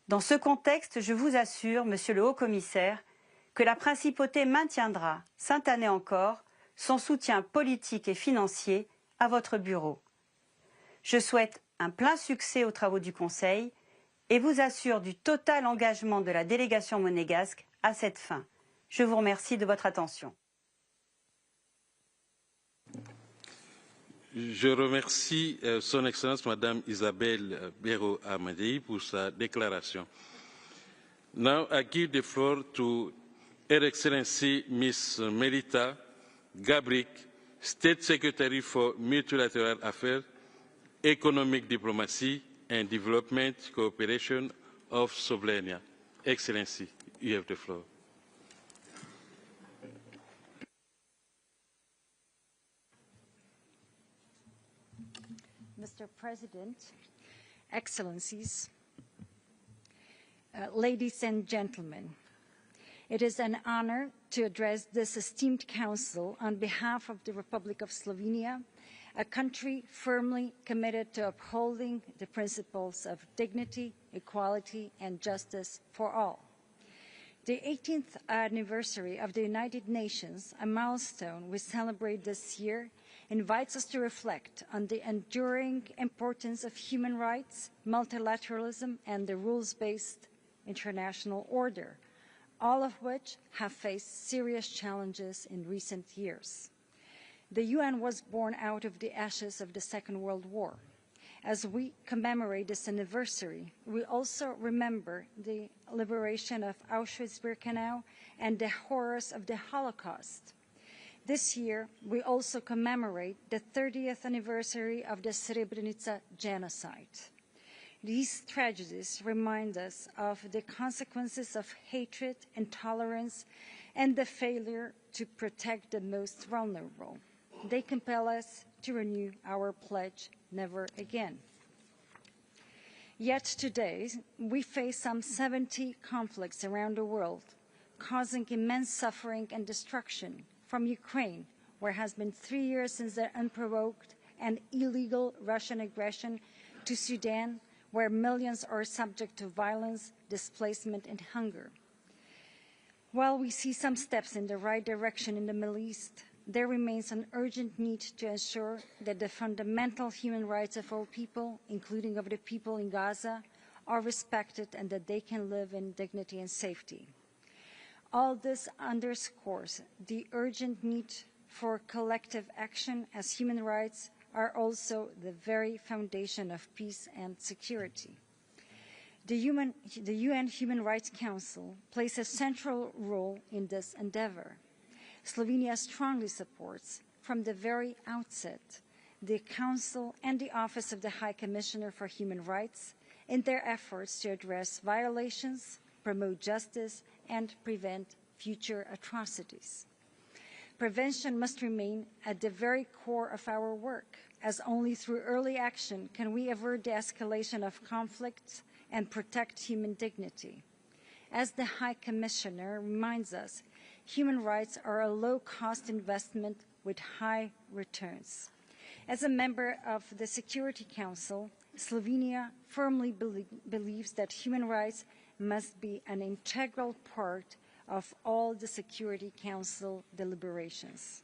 Dans ce contexte, je vous assure, Monsieur le Haut-Commissaire, que la Principauté maintiendra, cette année encore, son soutien politique et financier à votre bureau. Je souhaite un plein succès aux travaux du Conseil et vous assure du total engagement de la délégation monégasque à cette fin. Je vous remercie de votre attention. Je remercie Son Excellence Madame Isabelle Béraud Amadei pour sa déclaration. Now I give the floor to Her Excellency Ms. Melita Gabric, State Secretary for Multilateral Affairs, Economic Diplomacy and Development Cooperation of Slovenia. Excellency, you have the floor. Mr. President, Excellencies, ladies and gentlemen, it is an honor to address this esteemed Council on behalf of the Republic of Slovenia, a country firmly committed to upholding the principles of dignity, equality, and justice for all. The 18th anniversary of the United Nations, a milestone we celebrate this year, invites us to reflect on the enduring importance of human rights, multilateralism, and the rules-based international order, all of which have faced serious challenges in recent years. The UN was born out of the ashes of the Second World War. As we commemorate this anniversary, we also remember the liberation of Auschwitz-Birkenau and the horrors of the Holocaust. This year, we also commemorate the 30th anniversary of the Srebrenica genocide. These tragedies remind us of the consequences of hatred, intolerance, and the failure to protect the most vulnerable. They compel us to renew our pledge, never again. Yet today, we face some 70 conflicts around the world, causing immense suffering and destruction, from Ukraine, where it has been 3 years since the unprovoked and illegal Russian aggression, to Sudan, where millions are subject to violence, displacement, and hunger. While we see some steps in the right direction in the Middle East, there remains an urgent need to ensure that the fundamental human rights of all people, including of the people in Gaza, are respected and that they can live in dignity and safety. All this underscores the urgent need for collective action, as human rights are also the very foundation of peace and security. The UN Human Rights Council plays a central role in this endeavor. Slovenia strongly supports, from the very outset, the Council and the Office of the High Commissioner for Human Rights in their efforts to address violations, promote justice, and prevent future atrocities. Prevention must remain at the very core of our work, as only through early action can we avert the escalation of conflicts and protect human dignity. As the High Commissioner reminds us, human rights are a low-cost investment with high returns. As a member of the Security Council, Slovenia firmly believes that human rights must be an integral part of all the Security Council deliberations.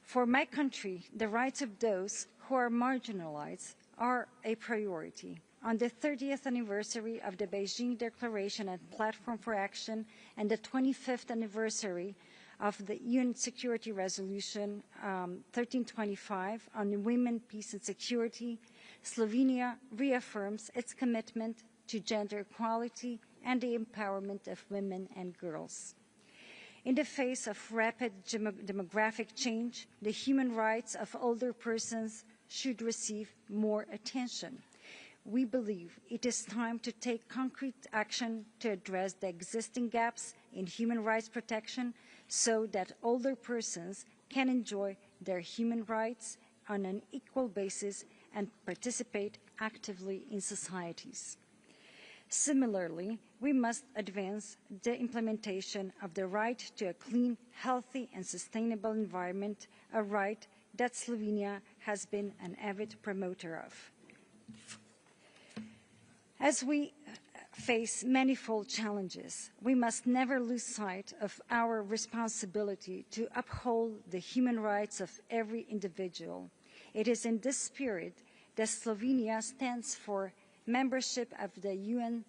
For my country, the rights of those who are marginalized are a priority. On the 30th anniversary of the Beijing Declaration and Platform for Action and the 25th anniversary of the UN Security Resolution 1325 on women, peace and security, Slovenia reaffirms its commitment to gender equality and the empowerment of women and girls. In the face of rapid demographic change, the human rights of older persons should receive more attention. We believe it is time to take concrete action to address the existing gaps in human rights protection so that older persons can enjoy their human rights on an equal basis and participate actively in societies. Similarly, we must advance the implementation of the right to a clean, healthy and sustainable environment, a right that Slovenia has been an avid promoter of. As we face manifold challenges, we must never lose sight of our responsibility to uphold the human rights of every individual. It is in this spirit that Slovenia stands for membership of the UN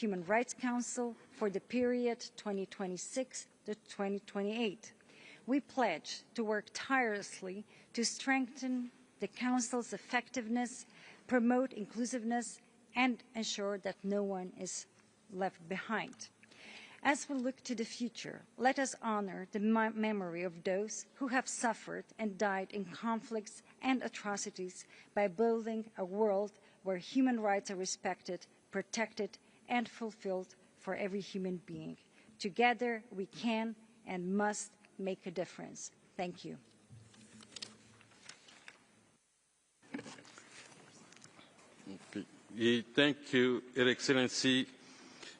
Human Rights Council for the period 2026 to 2028. We pledge to work tirelessly to strengthen the Council's effectiveness, promote inclusiveness, and ensure that no one is left behind. As we look to the future, let us honor the memory of those who have suffered and died in conflicts and atrocities by building a world where human rights are respected, protected, and fulfilled for every human being. Together, we can and must make a difference. Thank you. Thank you, Her Excellency,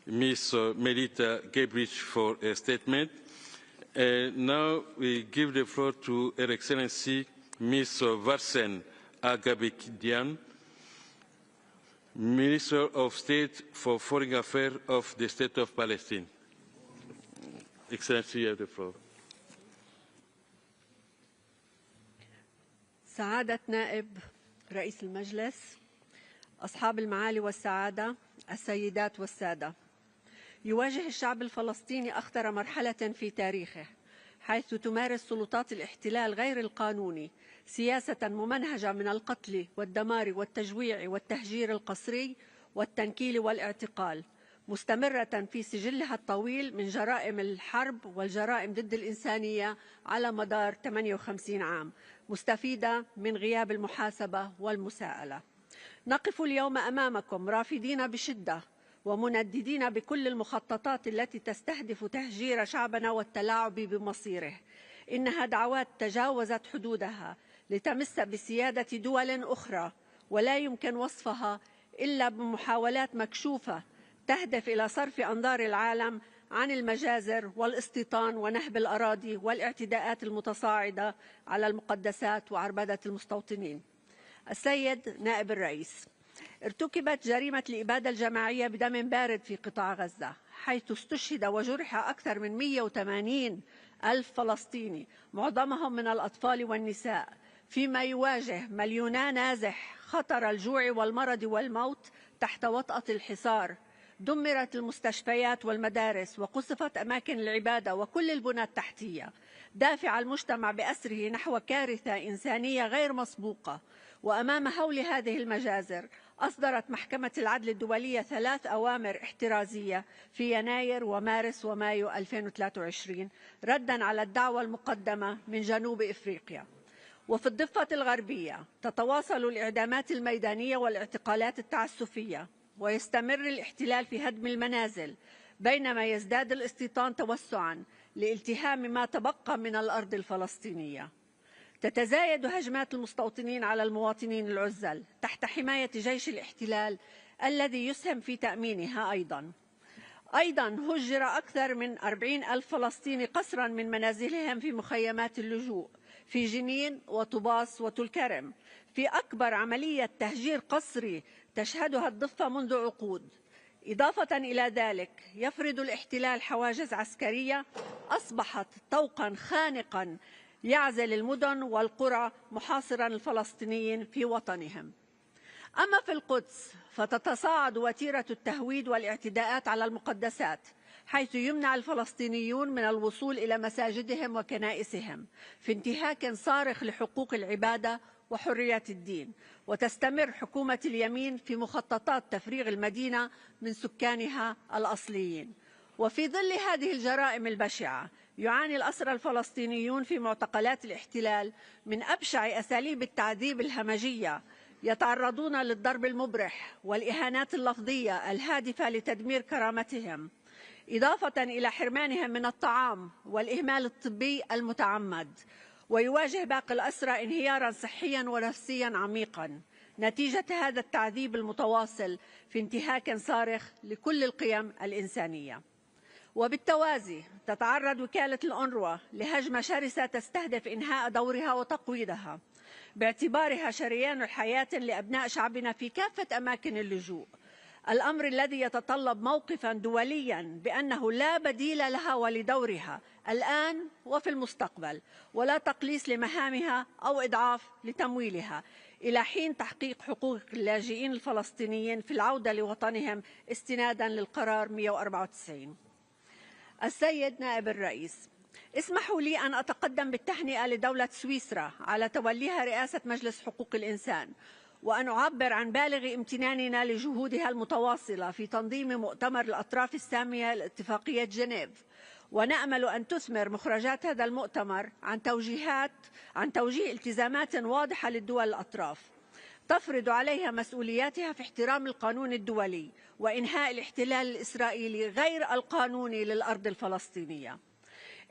Ms. Melita Gebrich, for a statement. Now we give the floor to Her Excellency, Ms. Versan Aghabekian, Minister of State for Foreign Affairs of the State of Palestine. Excellency, you have the floor. سعادة نائب رئيس المجلس، أصحاب المعالي والسعادة، السيدات والسادة، يواجه الشعب الفلسطيني أخطر مرحلة في تاريخه، حيث تمارس سلطات الاحتلال غير القانوني سياسة ممنهجة من القتل والدمار والتجويع والتهجير القسري والتنكيل والاعتقال، مستمرة في سجلها الطويل من جرائم الحرب والجرائم ضد الإنسانية على مدار 58 عام، مستفيدة من غياب المحاسبة والمساءلة. نقف اليوم أمامكم رافضين بشدة ومنددين بكل المخططات التي تستهدف تهجير شعبنا والتلاعب بمصيره. إنها دعوات تجاوزت حدودها لتمس بسيادة دول أخرى، ولا يمكن وصفها إلا بمحاولات مكشوفة تهدف إلى صرف أنظار العالم عن المجازر والاستيطان ونهب الأراضي والاعتداءات المتصاعدة على المقدسات وعربدة المستوطنين. السيد نائب الرئيس، ارتكبت جريمة الإبادة الجماعية بدم بارد في قطاع غزة، حيث استشهد وجرح أكثر من 180 ألف فلسطيني، معظمهم من الأطفال والنساء، فيما يواجه مليونا نازح خطر الجوع والمرض والموت تحت وطأة الحصار. دمرت المستشفيات والمدارس وقصفت أماكن العبادة وكل البنى التحتية، دافع المجتمع بأسره نحو كارثة إنسانية غير مسبوقة. وأمام هول هذه المجازر أصدرت محكمة العدل الدولية 3 أوامر احترازية في يناير ومارس ومايو 2023 رداً على الدعوى المقدمة من جنوب إفريقيا. وفي الضفة الغربية تتواصل الإعدامات الميدانية والاعتقالات التعسفية، ويستمر الاحتلال في هدم المنازل، بينما يزداد الاستيطان توسعاً لالتهام ما تبقى من الأرض الفلسطينية. تتزايد هجمات المستوطنين على المواطنين العزل تحت حماية جيش الاحتلال الذي يسهم في تأمينها. أيضاً هجر أكثر من 40 ألف فلسطيني قسراً من منازلهم في مخيمات اللجوء في جنين وطوباس وتلكرم، في أكبر عملية تهجير قسري تشهدها الضفة منذ عقود. إضافة إلى ذلك يفرض الاحتلال حواجز عسكرية أصبحت طوقاً خانقاً يعزل المدن والقرى محاصراً الفلسطينيين في وطنهم. أما في القدس فتتصاعد وتيرة التهويد والاعتداءات على المقدسات، حيث يمنع الفلسطينيون من الوصول إلى مساجدهم وكنائسهم في انتهاك صارخ لحقوق العبادة وحرية الدين. وتستمر حكومة اليمين في مخططات تفريغ المدينة من سكانها الأصليين. وفي ظل هذه الجرائم البشعة يعاني الأسرى الفلسطينيون في معتقلات الاحتلال من أبشع أساليب التعذيب الهمجية، يتعرضون للضرب المبرح والإهانات اللفظية الهادفة لتدمير كرامتهم، إضافة إلى حرمانهم من الطعام والإهمال الطبي المتعمد. ويواجه باقي الأسرى انهياراً صحياً ونفسياً عميقاً نتيجة هذا التعذيب المتواصل في انتهاك صارخ لكل القيم الإنسانية. وبالتوازي تتعرض وكالة الأونروا لهجمة شرسة تستهدف إنهاء دورها وتقويضها، باعتبارها شريان الحياة لأبناء شعبنا في كافة أماكن اللجوء. الأمر الذي يتطلب موقفا دوليا بأنه لا بديل لها ولدورها الآن وفي المستقبل، ولا تقليص لمهامها أو إضعاف لتمويلها، إلى حين تحقيق حقوق اللاجئين الفلسطينيين في العودة لوطنهم استنادا للقرار 194. السيد نائب الرئيس، اسمحوا لي أن أتقدم بالتهنئة لدولة سويسرا على توليها رئاسة مجلس حقوق الإنسان، وأن أعبر عن بالغ امتناننا لجهودها المتواصلة في تنظيم مؤتمر الأطراف السامية لاتفاقية جنيف، ونأمل أن تثمر مخرجات هذا المؤتمر عن توجيه التزامات واضحة للدول الأطراف تفرض عليها مسؤولياتها في احترام القانون الدولي وإنهاء الاحتلال الإسرائيلي غير القانوني للأرض الفلسطينية.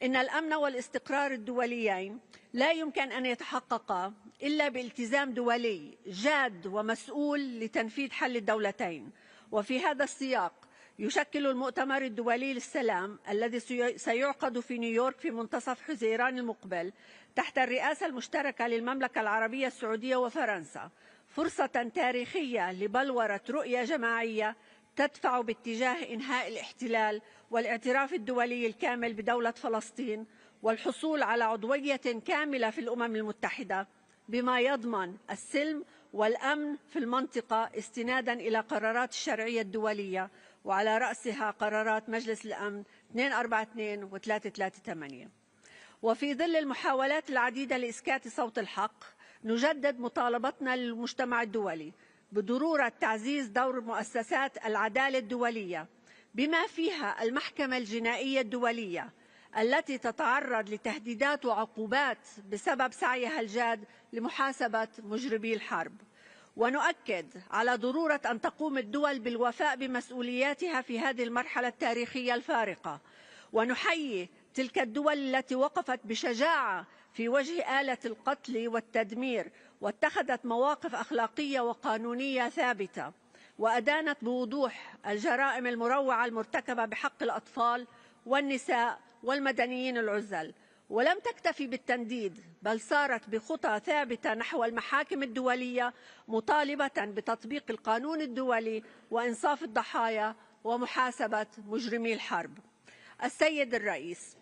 إن الأمن والاستقرار الدوليين لا يمكن أن يتحققا إلا بالتزام دولي جاد ومسؤول لتنفيذ حل الدولتين. وفي هذا السياق يشكل المؤتمر الدولي للسلام الذي سيعقد في نيويورك في منتصف حزيران المقبل تحت الرئاسة المشتركة للمملكة العربية السعودية وفرنسا فرصة تاريخية لبلورة رؤية جماعية تدفع باتجاه إنهاء الاحتلال والاعتراف الدولي الكامل بدولة فلسطين والحصول على عضوية كاملة في الأمم المتحدة، بما يضمن السلم والأمن في المنطقة استنادا إلى قرارات الشرعية الدولية، وعلى رأسها قرارات مجلس الأمن 242 و 338. وفي ظل المحاولات العديدة لإسكات صوت الحق، نجدد مطالبتنا للمجتمع الدولي بضرورة تعزيز دور مؤسسات العدالة الدولية بما فيها المحكمة الجنائية الدولية التي تتعرض لتهديدات وعقوبات بسبب سعيها الجاد لمحاسبة مجرمي الحرب. ونؤكد على ضرورة أن تقوم الدول بالوفاء بمسؤولياتها في هذه المرحلة التاريخية الفارقة، ونحيي تلك الدول التي وقفت بشجاعة في وجه آلة القتل والتدمير واتخذت مواقف أخلاقية وقانونية ثابتة، وأدانت بوضوح الجرائم المروعة المرتكبة بحق الأطفال والنساء والمدنيين العزل، ولم تكتفي بالتنديد بل سارت بخطى ثابتة نحو المحاكم الدولية مطالبة بتطبيق القانون الدولي وإنصاف الضحايا ومحاسبة مجرمي الحرب. السيد الرئيس،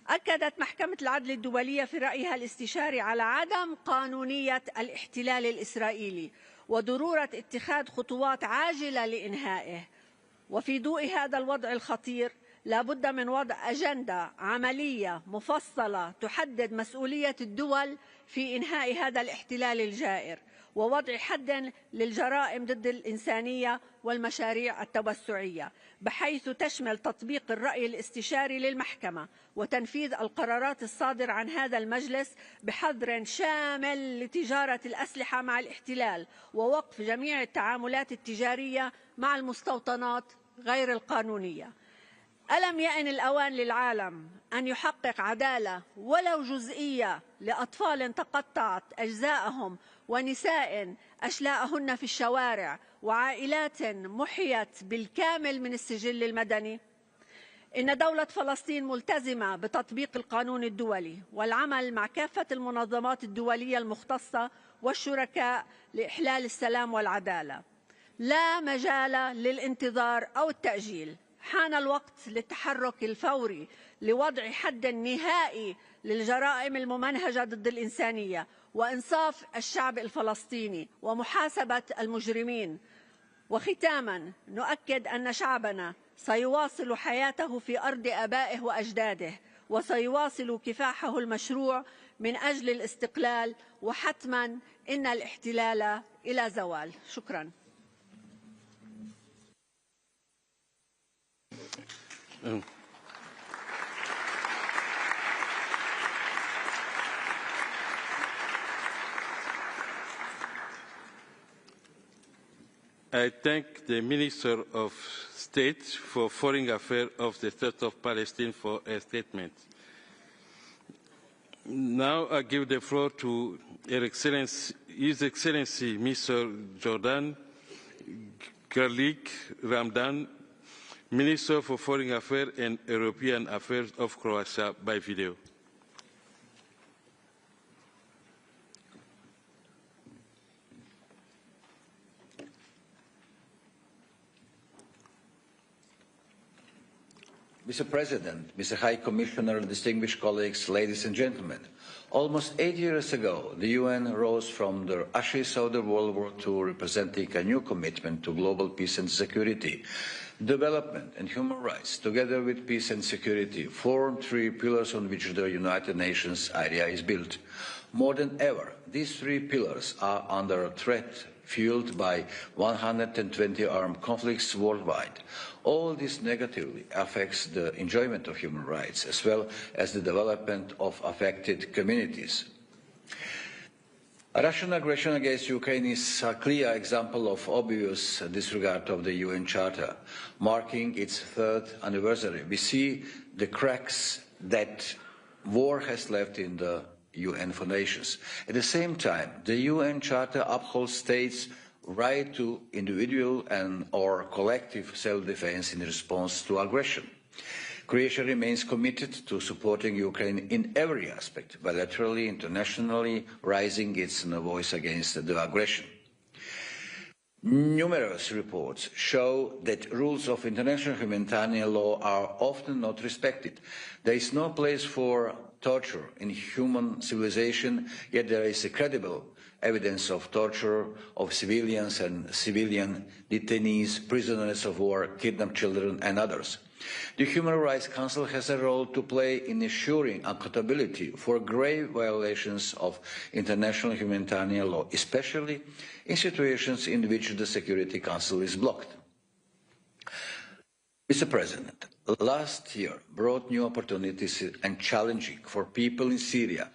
أكدت محكمة العدل الدولية في رأيها الاستشاري على عدم قانونية الاحتلال الإسرائيلي وضرورة اتخاذ خطوات عاجلة لإنهائه. وفي ضوء هذا الوضع الخطير لا بد من وضع أجندة عملية مفصلة تحدد مسؤولية الدول في إنهاء هذا الاحتلال الجائر ووضع حد للجرائم ضد الإنسانية والمشاريع التوسعية، بحيث تشمل تطبيق الرأي الاستشاري للمحكمة وتنفيذ القرارات الصادرة عن هذا المجلس بحظر شامل لتجارة الأسلحة مع الاحتلال ووقف جميع التعاملات التجارية مع المستوطنات غير القانونية. ألم يأن الأوان للعالم أن يحقق عدالة ولو جزئية لأطفال تقطعت أجزاءهم ونساء أشلاءهن في الشوارع وعائلات محيت بالكامل من السجل المدني؟ إن دولة فلسطين ملتزمة بتطبيق القانون الدولي والعمل مع كافة المنظمات الدولية المختصة والشركاء لإحلال السلام والعدالة. لا مجال للانتظار أو التأجيل، حان الوقت للتحرك الفوري لوضع حد نهائي للجرائم الممنهجة ضد الإنسانية وإنصاف الشعب الفلسطيني ومحاسبة المجرمين. وختاما نؤكد أن شعبنا سيواصل حياته في أرض آبائه وأجداده وسيواصل كفاحه المشروع من أجل الاستقلال، وحتما إن الاحتلال إلى زوال. شكرا. I thank the Minister of State for Foreign Affairs of the State of Palestine for a statement. Now I give the floor to His Excellency Mr. Jordan Gerlich Ramdan, Minister for Foreign Affairs and European Affairs of Croatia, by video. Mr. President, Mr. High Commissioner, distinguished colleagues, ladies and gentlemen, almost 8 years ago, the UN rose from the ashes of the World War II, representing a new commitment to global peace and security. Development and human rights, together with peace and security, form three pillars on which the United Nations area is built. More than ever, these three pillars are under threat, fueled by 120 armed conflicts worldwide. All this negatively affects the enjoyment of human rights, as well as the development of affected communities. Russian aggression against Ukraine is a clear example of obvious disregard of the UN Charter. Marking its 3rd anniversary, we see the cracks that war has left in the UN foundations. At the same time, the UN Charter upholds states' right to individual or collective self-defense in response to aggression. Croatia remains committed to supporting Ukraine in every aspect, bilaterally, internationally, raising its voice against the aggression. Numerous reports show that rules of international humanitarian law are often not respected. There is no place for torture in human civilization, yet there is credible evidence of torture of civilians and civilian detainees, prisoners of war, kidnapped children and others. The Human Rights Council has a role to play in ensuring accountability for grave violations of international humanitarian law, especially in situations in which the Security Council is blocked. Mr. President, last year brought new opportunities and challenges for people in Syria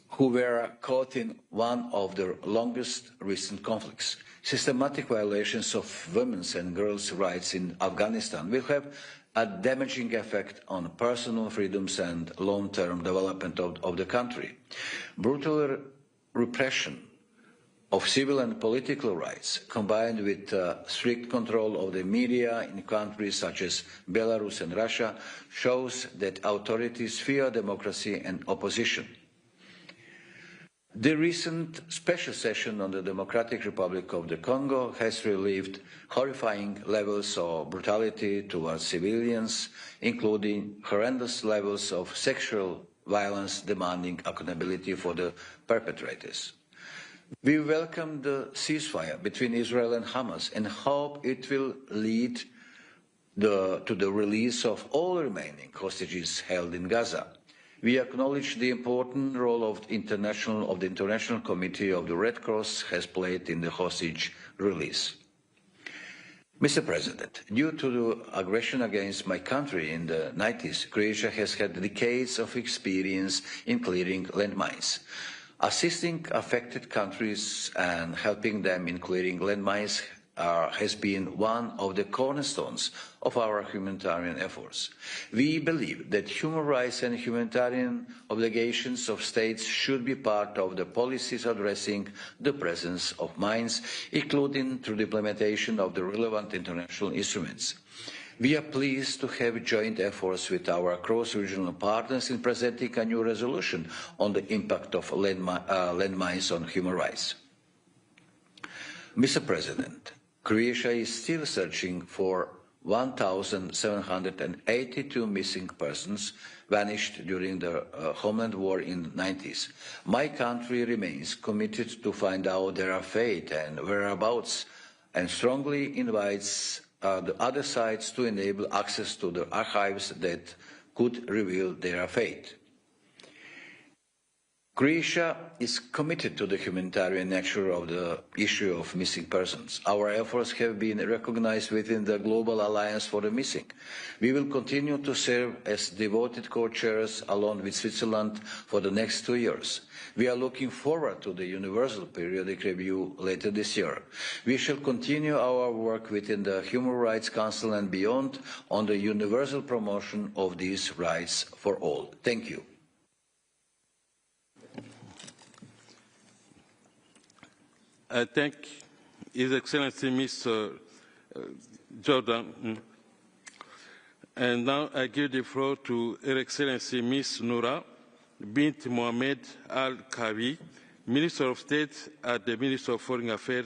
who were caught in one of the longest recent conflicts. Systematic violations of women's and girls' rights in Afghanistan will have a damaging effect on personal freedoms and long-term development of the country. Brutal repression of civil and political rights, combined with strict control of the media in countries such as Belarus and Russia, shows that authorities fear democracy and opposition. The recent special session on the Democratic Republic of the Congo has relieved horrifying levels of brutality towards civilians, including horrendous levels of sexual violence, demanding accountability for the perpetrators. We welcome the ceasefire between Israel and Hamas and hope it will lead to the release of all remaining hostages held in Gaza. We acknowledge the important role of the International Committee of the Red Cross has played in the hostage release. Mr. President, due to the aggression against my country in the 90s, Croatia has had decades of experience in clearing landmines. Assisting affected countries and helping them in clearing landmines has been one of the cornerstones of our humanitarian efforts. We believe that human rights and humanitarian obligations of states should be part of the policies addressing the presence of mines, including through the implementation of the relevant international instruments. We are pleased to have joint efforts with our cross-regional partners in presenting a new resolution on the impact of landmines on human rights. Mr. President, Croatia is still searching for 1,782 missing persons vanished during the homeland war in the 90s. My country remains committed to find out their fate and whereabouts and strongly invites the other sides to enable access to the archives that could reveal their fate. Croatia is committed to the humanitarian nature of the issue of missing persons. Our efforts have been recognized within the Global Alliance for the Missing. We will continue to serve as devoted co-chairs along with Switzerland for the next 2 years. We are looking forward to the Universal Periodic Review later this year. We shall continue our work within the Human Rights Council and beyond on the universal promotion of these rights for all. Thank you. I thank His Excellency Mr. Jordan. And now I give the floor to Her Excellency Ms. Noura bint Mohammed Al-Kawi, Minister of State at the Ministry of Foreign Affairs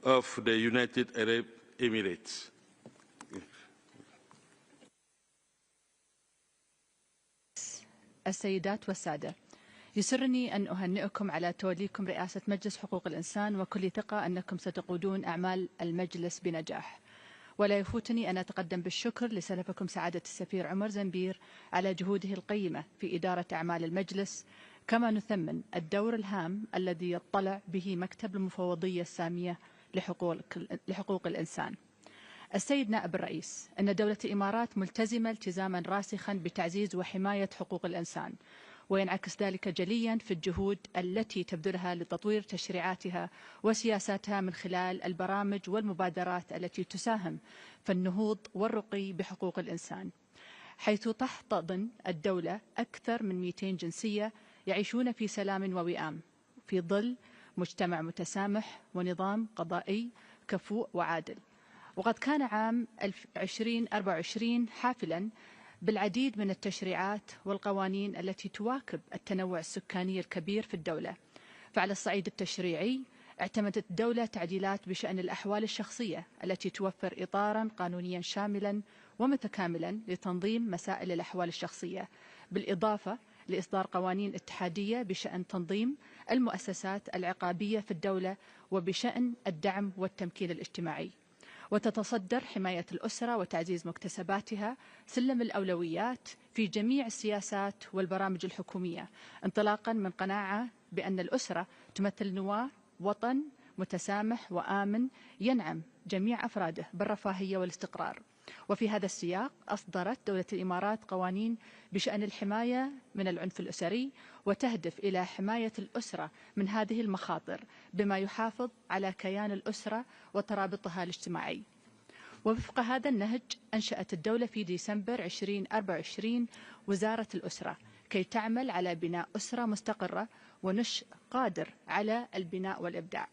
of the United Arab Emirates. السيدات والسادة، يسرني أن أهنئكم على توليكم رئاسة مجلس حقوق الإنسان، وكل ثقة أنكم ستقودون أعمال المجلس بنجاح. ولا يفوتني أن أتقدم بالشكر لسلفكم سعادة السفير عمر زنبير على جهوده القيمة في إدارة أعمال المجلس، كما نثمن الدور الهام الذي يطلع به مكتب المفوضية السامية لحقوق الإنسان. السيد نائب الرئيس، أن دولة الإمارات ملتزمة التزاما راسخا بتعزيز وحماية حقوق الإنسان، وينعكس ذلك جليا في الجهود التي تبذلها لتطوير تشريعاتها وسياساتها من خلال البرامج والمبادرات التي تساهم في النهوض والرقي بحقوق الإنسان، حيث تحتضن الدولة أكثر من 200 جنسية يعيشون في سلام ووئام في ظل مجتمع متسامح ونظام قضائي كفؤ وعادل. وقد كان عام 2024 حافلا بالعديد من التشريعات والقوانين التي تواكب التنوع السكاني الكبير في الدولة. فعلى الصعيد التشريعي اعتمدت الدولة تعديلات بشأن الأحوال الشخصية التي توفر إطارا قانونيا شاملا ومتكاملا لتنظيم مسائل الأحوال الشخصية، بالإضافة لإصدار قوانين اتحادية بشأن تنظيم المؤسسات العقابية في الدولة وبشأن الدعم والتمكين الاجتماعي. وتتصدر حماية الأسرة وتعزيز مكتسباتها سلم الأولويات في جميع السياسات والبرامج الحكومية، انطلاقا من قناعة بأن الأسرة تمثل نواة وطن متسامح وآمن ينعم جميع أفراده بالرفاهية والاستقرار. وفي هذا السياق أصدرت دولة الإمارات قوانين بشأن الحماية من العنف الأسري، وتهدف إلى حماية الأسرة من هذه المخاطر بما يحافظ على كيان الأسرة وترابطها الاجتماعي. ووفق هذا النهج أنشأت الدولة في ديسمبر 2024 وزارة الأسرة كي تعمل على بناء أسرة مستقرة ونشء قادر على البناء والإبداع.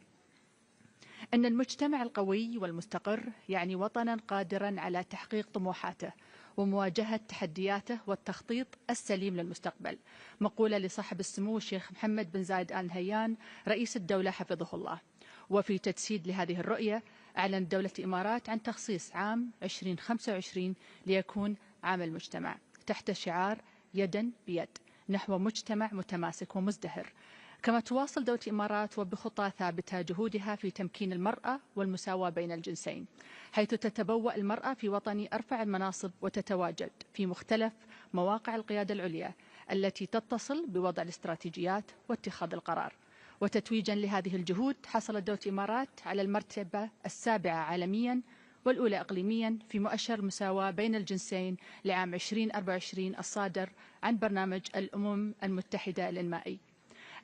أن المجتمع القوي والمستقر يعني وطنا قادرا على تحقيق طموحاته ومواجهة تحدياته والتخطيط السليم للمستقبل، مقولة لصاحب السمو الشيخ محمد بن زايد آل نهيان رئيس الدولة حفظه الله. وفي تجسيد لهذه الرؤية أعلنت دولة الإمارات عن تخصيص عام 2025 ليكون عام المجتمع تحت شعار يدا بيد نحو مجتمع متماسك ومزدهر. كما تواصل دولة الإمارات وبخطى ثابتة جهودها في تمكين المرأة والمساواة بين الجنسين، حيث تتبوأ المرأة في وطن أرفع المناصب وتتواجد في مختلف مواقع القيادة العليا التي تتصل بوضع الاستراتيجيات واتخاذ القرار. وتتويجا لهذه الجهود حصلت دولة الإمارات على المرتبة 7 عالميا والأولى إقليميا في مؤشر المساواة بين الجنسين لعام 2024 الصادر عن برنامج الأمم المتحدة الإنمائي.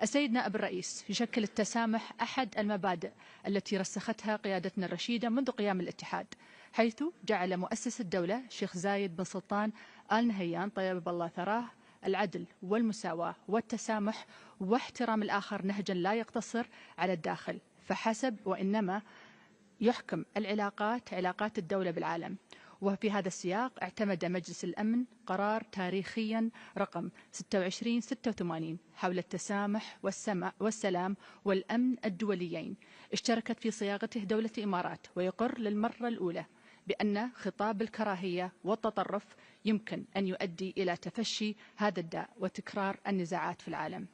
السيد نائب الرئيس، يشكل التسامح أحد المبادئ التي رسختها قيادتنا الرشيدة منذ قيام الاتحاد، حيث جعل مؤسس الدولة الشيخ زايد بن سلطان آل نهيان طيب الله ثراه العدل والمساواة والتسامح واحترام الآخر نهجا لا يقتصر على الداخل فحسب، وإنما يحكم علاقات الدولة بالعالم. وفي هذا السياق اعتمد مجلس الأمن قرار تاريخيا رقم 2686 حول التسامح والسلام والأمن الدوليين، اشتركت في صياغته دولة الإمارات، ويقر للمرة الأولى بأن خطاب الكراهية والتطرف يمكن أن يؤدي إلى تفشي هذا الداء وتكرار النزاعات في العالم.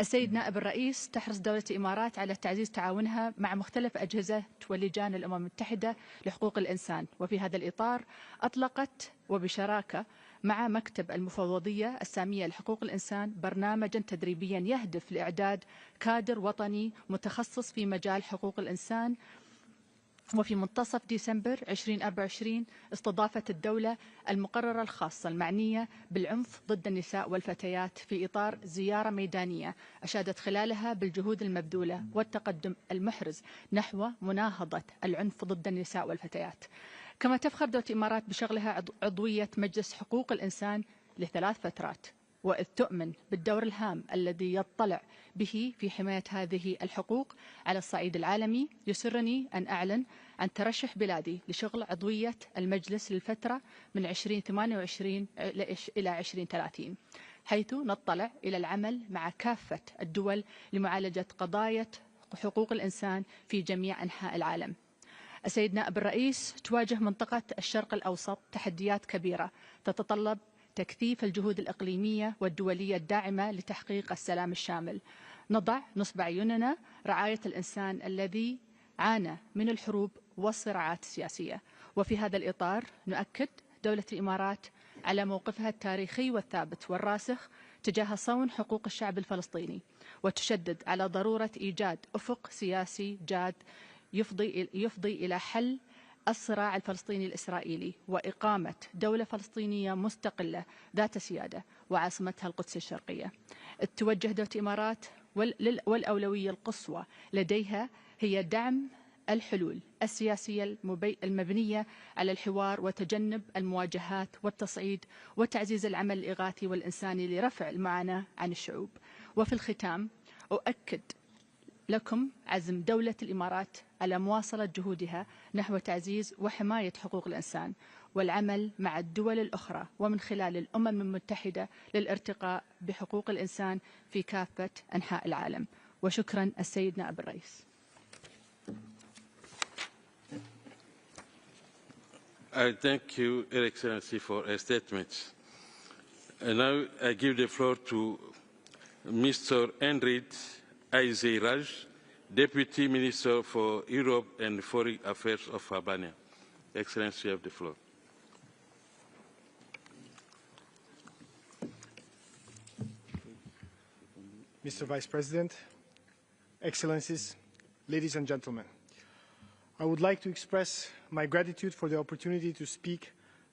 السيد نائب الرئيس، تحرص دولة الإمارات على تعزيز تعاونها مع مختلف أجهزة ولجان الأمم المتحدة لحقوق الإنسان، وفي هذا الإطار أطلقت وبشراكة مع مكتب المفوضية السامية لحقوق الإنسان برنامجا تدريبيا يهدف لإعداد كادر وطني متخصص في مجال حقوق الإنسان. وفي منتصف ديسمبر 2024 استضافت الدولة المقررة الخاصة المعنية بالعنف ضد النساء والفتيات في إطار زيارة ميدانية أشادت خلالها بالجهود المبذولة والتقدم المحرز نحو مناهضة العنف ضد النساء والفتيات. كما تفخر دولة الإمارات بشغلها عضوية مجلس حقوق الإنسان ل3 فترات، وإذ تؤمن بالدور الهام الذي يطلع به في حماية هذه الحقوق على الصعيد العالمي، يسرني أن أعلن عن ترشح بلادي لشغل عضوية المجلس للفترة من 2028 إلى 2030، حيث نطلع إلى العمل مع كافة الدول لمعالجة قضايا حقوق الإنسان في جميع أنحاء العالم. السيد نائب الرئيس، تواجه منطقة الشرق الأوسط تحديات كبيرة تتطلب تكثيف الجهود الإقليمية والدولية الداعمة لتحقيق السلام الشامل. نضع نصب أعيننا رعاية الإنسان الذي عانى من الحروب والصراعات السياسية. وفي هذا الإطار نؤكد دولة الإمارات على موقفها التاريخي والثابت والراسخ تجاه صون حقوق الشعب الفلسطيني، وتشدد على ضرورة إيجاد أفق سياسي جاد يفضي إلى حل الصراع الفلسطيني الإسرائيلي وإقامة دولة فلسطينية مستقلة ذات سيادة وعاصمتها القدس الشرقية. توجه دولة الإمارات والأولوية القصوى لديها هي دعم الحلول السياسية المبنية على الحوار وتجنب المواجهات والتصعيد وتعزيز العمل الإغاثي والإنساني لرفع المعاناة عن الشعوب. وفي الختام أؤكد لكم عزم دولة الإمارات على مواصلة جهودها نحو تعزيز وحماية حقوق الإنسان والعمل مع الدول الأخرى ومن خلال الأمم المتحدة للارتقاء بحقوق الإنسان في كافة أنحاء العالم. وشكرا السيد نائب الرئيس. I thank you, Your Excellency, for a statement. And now I give the floor to Mr. Endrit Aizeraj, Deputy Minister for Europe and Foreign Affairs of Albania. Excellency, you have the floor. Mr. Vice President, Excellencies, ladies and gentlemen, I would like to express my gratitude for the opportunity to speak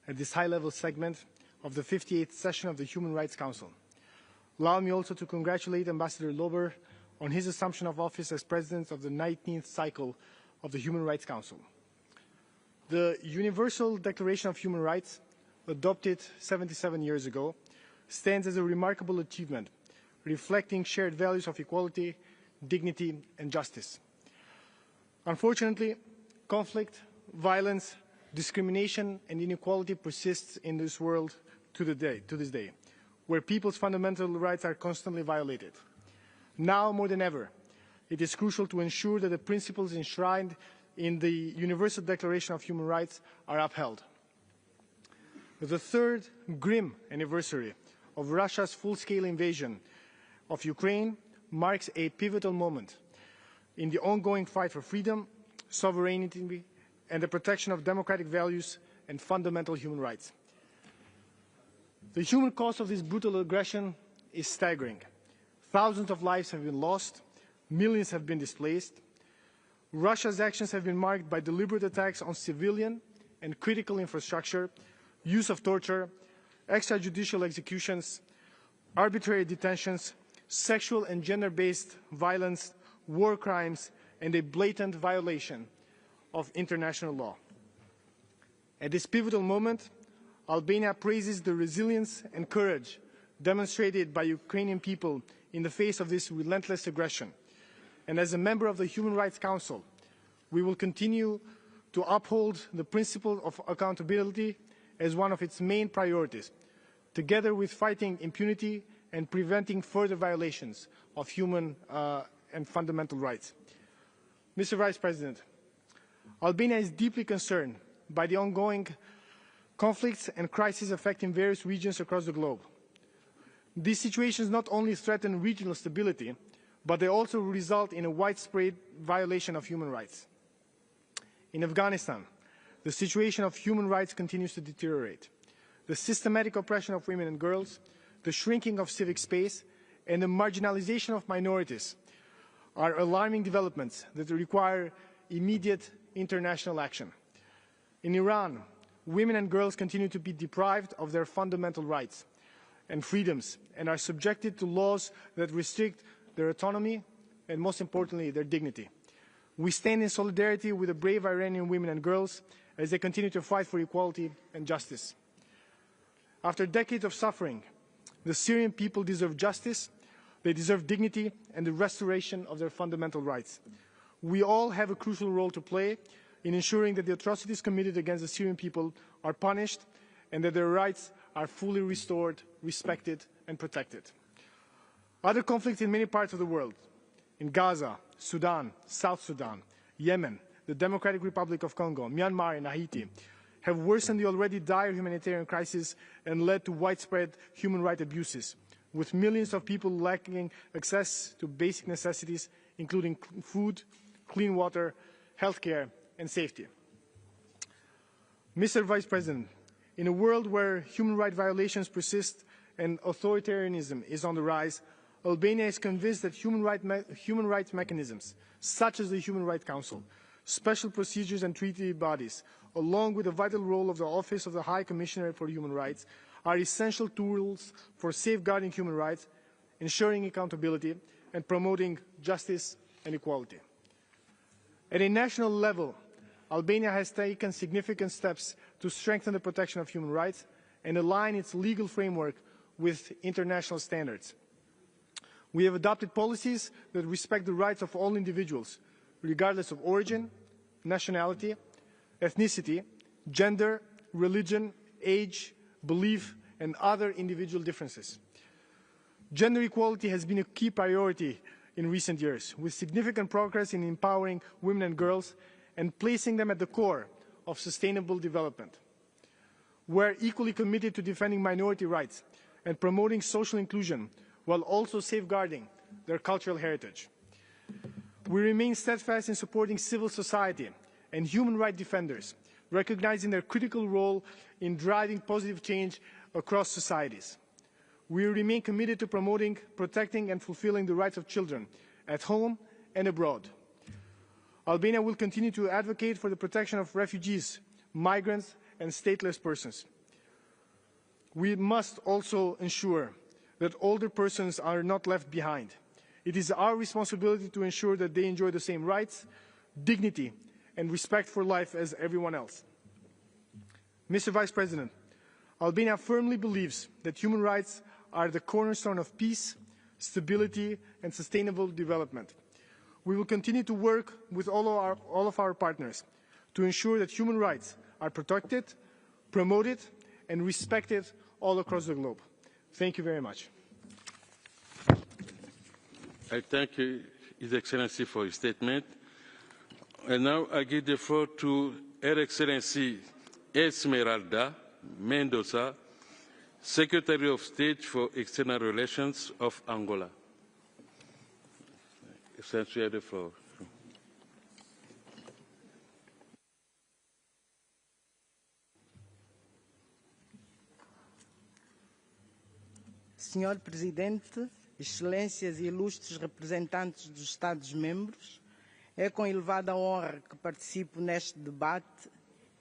at this high-level segment of the 58th session of the Human Rights Council. Allow me also to congratulate Ambassador Lober on his assumption of office as President of the 19th cycle of the Human Rights Council. The Universal Declaration of Human Rights, adopted 77 years ago, stands as a remarkable achievement, reflecting shared values of equality, dignity, and justice. Unfortunately, conflict, violence, discrimination, and inequality persists in this world to this day, where people's fundamental rights are constantly violated. Now more than ever, it is crucial to ensure that the principles enshrined in the Universal Declaration of Human Rights are upheld. The third grim anniversary of Russia's full-scale invasion of Ukraine marks a pivotal moment in the ongoing fight for freedom, sovereignty, and the protection of democratic values and fundamental human rights. The human cost of this brutal aggression is staggering. Thousands of lives have been lost, millions have been displaced. Russia's actions have been marked by deliberate attacks on civilian and critical infrastructure, use of torture, extrajudicial executions, arbitrary detentions, sexual and gender-based violence, war crimes, and a blatant violation of international law. At this pivotal moment, Albania praises the resilience and courage demonstrated by Ukrainian people in the face of this relentless aggression. And as a member of the Human Rights Council, we will continue to uphold the principle of accountability as one of its main priorities, together with fighting impunity and preventing further violations of human and fundamental rights. Mr. Vice President, Albania is deeply concerned by the ongoing conflicts and crises affecting various regions across the globe. These situations not only threaten regional stability, but they also result in a widespread violation of human rights. In Afghanistan, the situation of human rights continues to deteriorate. The systematic oppression of women and girls, the shrinking of civic space, and the marginalization of minorities are alarming developments that require immediate international action. In Iran, women and girls continue to be deprived of their fundamental rights and freedoms and are subjected to laws that restrict their autonomy and, most importantly, their dignity. We stand in solidarity with the brave Iranian women and girls as they continue to fight for equality and justice. After decades of suffering, the Syrian people deserve justice, they deserve dignity, and the restoration of their fundamental rights. We all have a crucial role to play in ensuring that the atrocities committed against the Syrian people are punished and that their rights are fully restored, respected, and protected. Other conflicts in many parts of the world, in Gaza, Sudan, South Sudan, Yemen, the Democratic Republic of Congo, Myanmar, and Haiti, have worsened the already dire humanitarian crisis and led to widespread human rights abuses, with millions of people lacking access to basic necessities, including food, clean water, healthcare, and safety. Mr. Vice President, in a world where human rights violations persist and authoritarianism is on the rise, Albania is convinced that human rights mechanisms, such as the Human Rights Council, special procedures and treaty bodies, along with the vital role of the Office of the High Commissioner for Human Rights, are essential tools for safeguarding human rights, ensuring accountability, and promoting justice and equality. At a national level, Albania has taken significant steps to strengthen the protection of human rights and align its legal framework with international standards. We have adopted policies that respect the rights of all individuals, regardless of origin, nationality, ethnicity, gender, religion, age, belief, and other individual differences. Gender equality has been a key priority in recent years, with significant progress in empowering women and girls and placing them at the core of sustainable development. We're equally committed to defending minority rights and promoting social inclusion, while also safeguarding their cultural heritage. We remain steadfast in supporting civil society and human rights defenders, recognizing their critical role in driving positive change across societies. We remain committed to promoting, protecting, and fulfilling the rights of children at home and abroad. Albania will continue to advocate for the protection of refugees, migrants, and stateless persons. We must also ensure that older persons are not left behind. It is our responsibility to ensure that they enjoy the same rights, dignity, and respect for life as everyone else. Mr. Vice President, Albania firmly believes that human rights are the cornerstone of peace, stability, and sustainable development. We will continue to work with all of our partners to ensure that human rights are protected, promoted, and respected all across the globe. Thank you very much. I thank His Excellency for his statement. And now I give the floor to Her Excellency Esmeralda Mendoza, Secretary of State for External Relations of Angola. Excellency, you have the floor. Senhor Presidente, Excelências e ilustres representantes dos Estados-membros, é com elevada honra que participo neste debate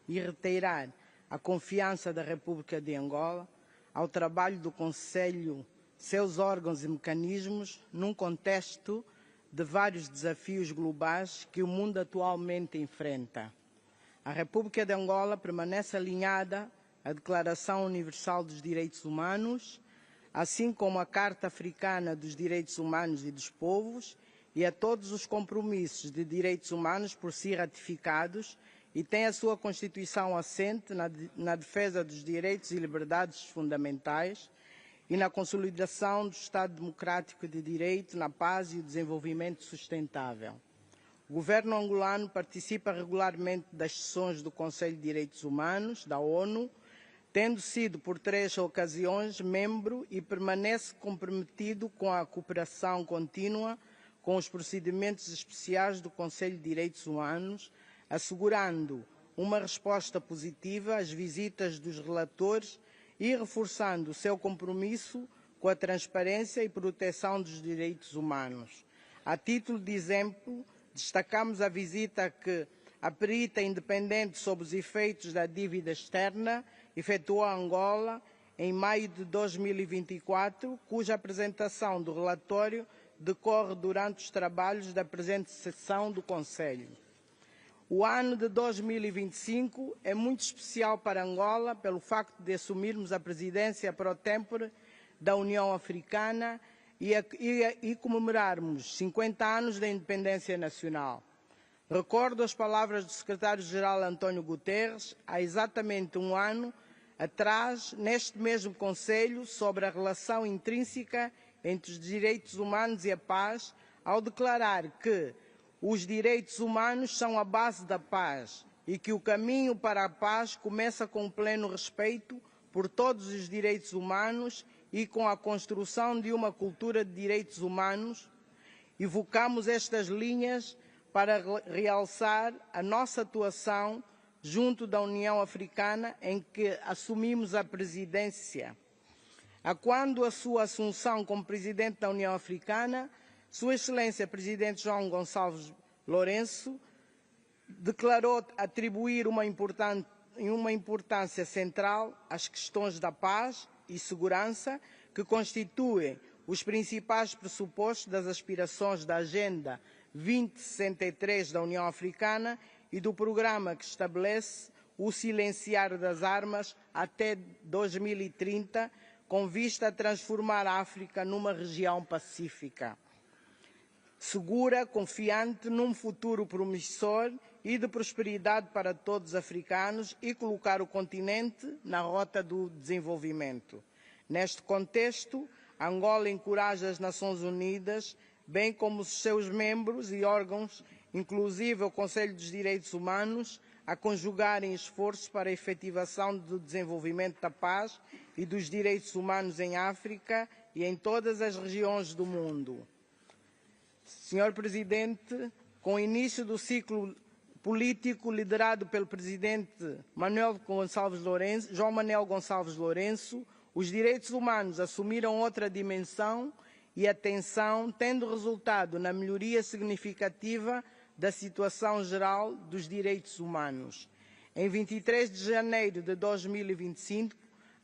e reiterar a confiança da República de Angola ao trabalho do Conselho, seus órgãos e mecanismos, num contexto de vários desafios globais que o mundo atualmente enfrenta. A República de Angola permanece alinhada à Declaração Universal dos Direitos Humanos, assim como à Carta Africana dos Direitos Humanos e dos Povos e a todos os compromissos de direitos humanos por si ratificados, e tem a sua Constituição assente na defesa dos direitos e liberdades fundamentais e na consolidação do Estado Democrático de Direito, na paz e o desenvolvimento sustentável. O governo angolano participa regularmente das sessões do Conselho de Direitos Humanos, da ONU, tendo sido por 3 ocasiões membro e permanece comprometido com a cooperação contínua com os procedimentos especiais do Conselho de Direitos Humanos, assegurando uma resposta positiva às visitas dos relatores e reforçando o seu compromisso com a transparência e proteção dos direitos humanos. A título de exemplo, destacamos a visita que a perita independente sobre os efeitos da dívida externa efetuou a Angola em maio de 2024, cuja apresentação do relatório decorre durante os trabalhos da presente sessão do Conselho. O ano de 2025 é muito especial para Angola pelo facto de assumirmos a presidência pro tempore da União Africana e comemorarmos 50 anos da independência nacional. Recordo as palavras do secretário-geral António Guterres, há exatamente um ano atrás, neste mesmo Conselho, sobre a relação intrínseca entre os direitos humanos e a paz, ao declarar que os direitos humanos são a base da paz e que o caminho para a paz começa com o pleno respeito por todos os direitos humanos e com a construção de uma cultura de direitos humanos, evocamos estas linhas para realçar a nossa atuação junto da União Africana, em que assumimos a presidência. A quando a sua assunção como Presidente da União Africana, Sua Excelência Presidente João Gonçalves Lourenço declarou atribuir uma importância central às questões da paz e segurança, que constituem os principais pressupostos das aspirações da Agenda 2063 da União Africana e do programa que estabelece o silenciar das armas até 2030, com vista a transformar a África numa região pacífica, segura, confiante num futuro promissor e de prosperidade para todos os africanos e colocar o continente na rota do desenvolvimento. Neste contexto, Angola encoraja as Nações Unidas, bem como os seus membros e órgãos, inclusive o Conselho dos Direitos Humanos, a conjugarem esforços para a efetivação do desenvolvimento da paz e dos direitos humanos em África e em todas as regiões do mundo. Senhor Presidente, com o início do ciclo político liderado pelo Presidente João Manuel Gonçalves Lourenço, os direitos humanos assumiram outra dimensão e atenção, tendo resultado na melhoria significativa da situação geral dos direitos humanos. Em 23 de janeiro de 2025,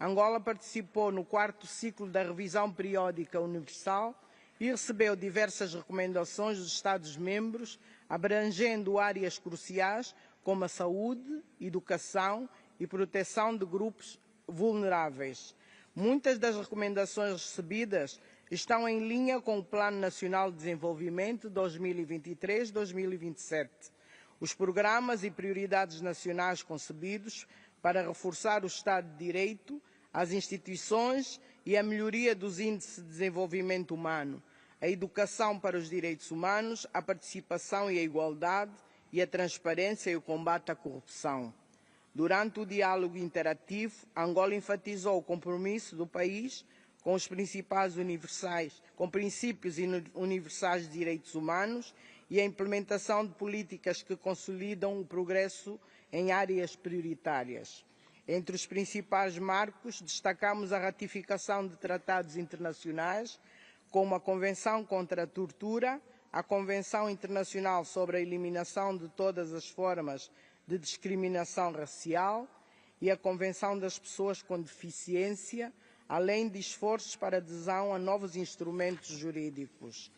Angola participou no 4º ciclo da Revisão Periódica Universal e recebeu diversas recomendações dos Estados-membros, abrangendo áreas cruciais como a saúde, educação e proteção de grupos vulneráveis. Muitas das recomendações recebidas estão em linha com o Plano Nacional de Desenvolvimento 2023-2027, os programas e prioridades nacionais concebidos para reforçar o Estado de Direito, as instituições e a melhoria dos índices de desenvolvimento humano, a educação para os direitos humanos, a participação e a igualdade e a transparência e o combate à corrupção. Durante o diálogo interativo, Angola enfatizou o compromisso do país com os princípios universais de direitos humanos e a implementação de políticas que consolidam o progresso em áreas prioritárias. Entre os principais marcos, destacamos a ratificação de tratados internacionais, como a Convenção contra a Tortura, a Convenção Internacional sobre a Eliminação de Todas as Formas de Discriminação Racial e a Convenção das Pessoas com Deficiência, além de esforços para adesão a novos instrumentos jurídicos.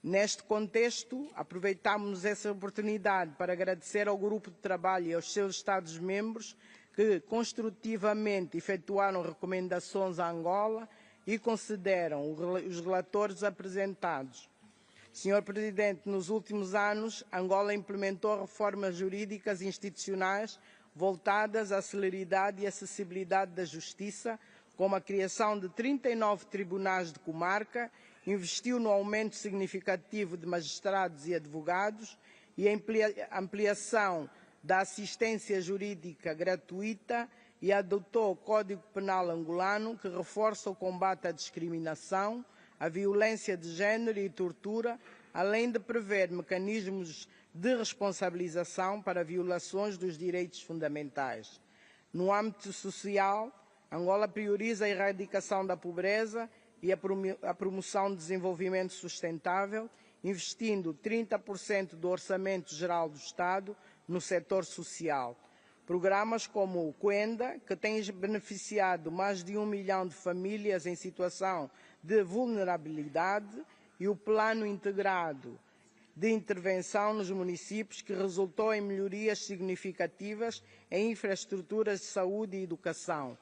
Neste contexto, aproveitamos essa oportunidade para agradecer ao Grupo de Trabalho e aos seus Estados-membros que construtivamente efetuaram recomendações a Angola e consideram os relatores apresentados. Senhor Presidente, nos últimos anos, Angola implementou reformas jurídicas e institucionais voltadas à celeridade e acessibilidade da justiça, como a criação de 39 tribunais de comarca, investiu no aumento significativo de magistrados e advogados e a ampliação da assistência jurídica gratuita e adotou o Código Penal angolano, que reforça o combate à discriminação, à violência de género e tortura, além de prever mecanismos de responsabilização para violações dos direitos fundamentais. No âmbito social, Angola prioriza a erradicação da pobreza e a promoção de desenvolvimento sustentável, investindo 30% do orçamento geral do Estado no setor social. Programas como o Quenda, que tem beneficiado mais de 1 milhão de famílias em situação de vulnerabilidade, e o Plano Integrado de Intervenção nos municípios, que resultou em melhorias significativas em infraestruturas de saúde e educação.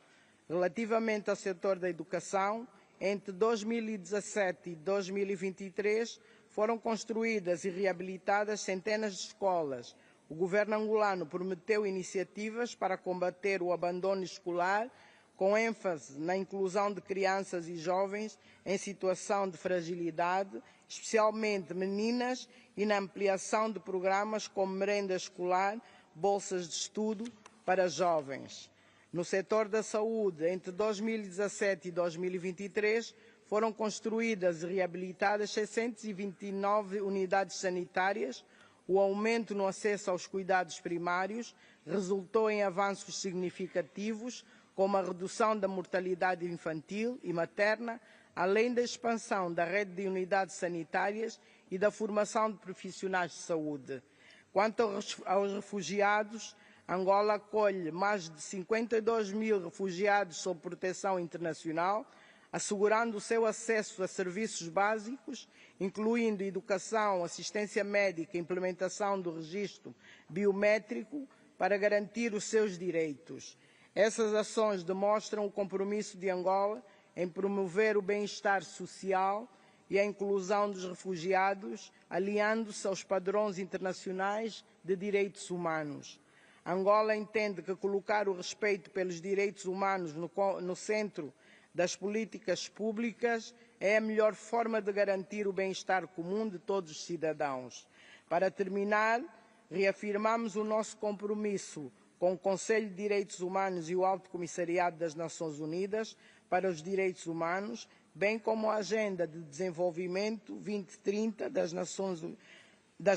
Relativamente ao setor da educação, entre 2017 e 2023 foram construídas e reabilitadas centenas de escolas. O governo angolano prometeu iniciativas para combater o abandono escolar, com ênfase na inclusão de crianças e jovens em situação de fragilidade, especialmente meninas, e na ampliação de programas como merenda escolar, bolsas de estudo para jovens. No setor da saúde, entre 2017 e 2023, foram construídas e reabilitadas 629 unidades sanitárias. O aumento no acesso aos cuidados primários resultou em avanços significativos, como a redução da mortalidade infantil e materna, além da expansão da rede de unidades sanitárias e da formação de profissionais de saúde. Quanto aos refugiados, Angola acolhe mais de 52 mil refugiados sob proteção internacional, assegurando o seu acesso a serviços básicos, incluindo educação, assistência médica e implementação do registro biométrico para garantir os seus direitos. Essas ações demonstram o compromisso de Angola em promover o bem-estar social e a inclusão dos refugiados, aliando-se aos padrões internacionais de direitos humanos. Angola entende que colocar o respeito pelos direitos humanos no centro das políticas públicas é a melhor forma de garantir o bem-estar comum de todos os cidadãos. Para terminar, reafirmamos o nosso compromisso com o Conselho de Direitos Humanos e o Alto Comissariado das Nações Unidas para os Direitos Humanos, bem como a Agenda de Desenvolvimento 2030 das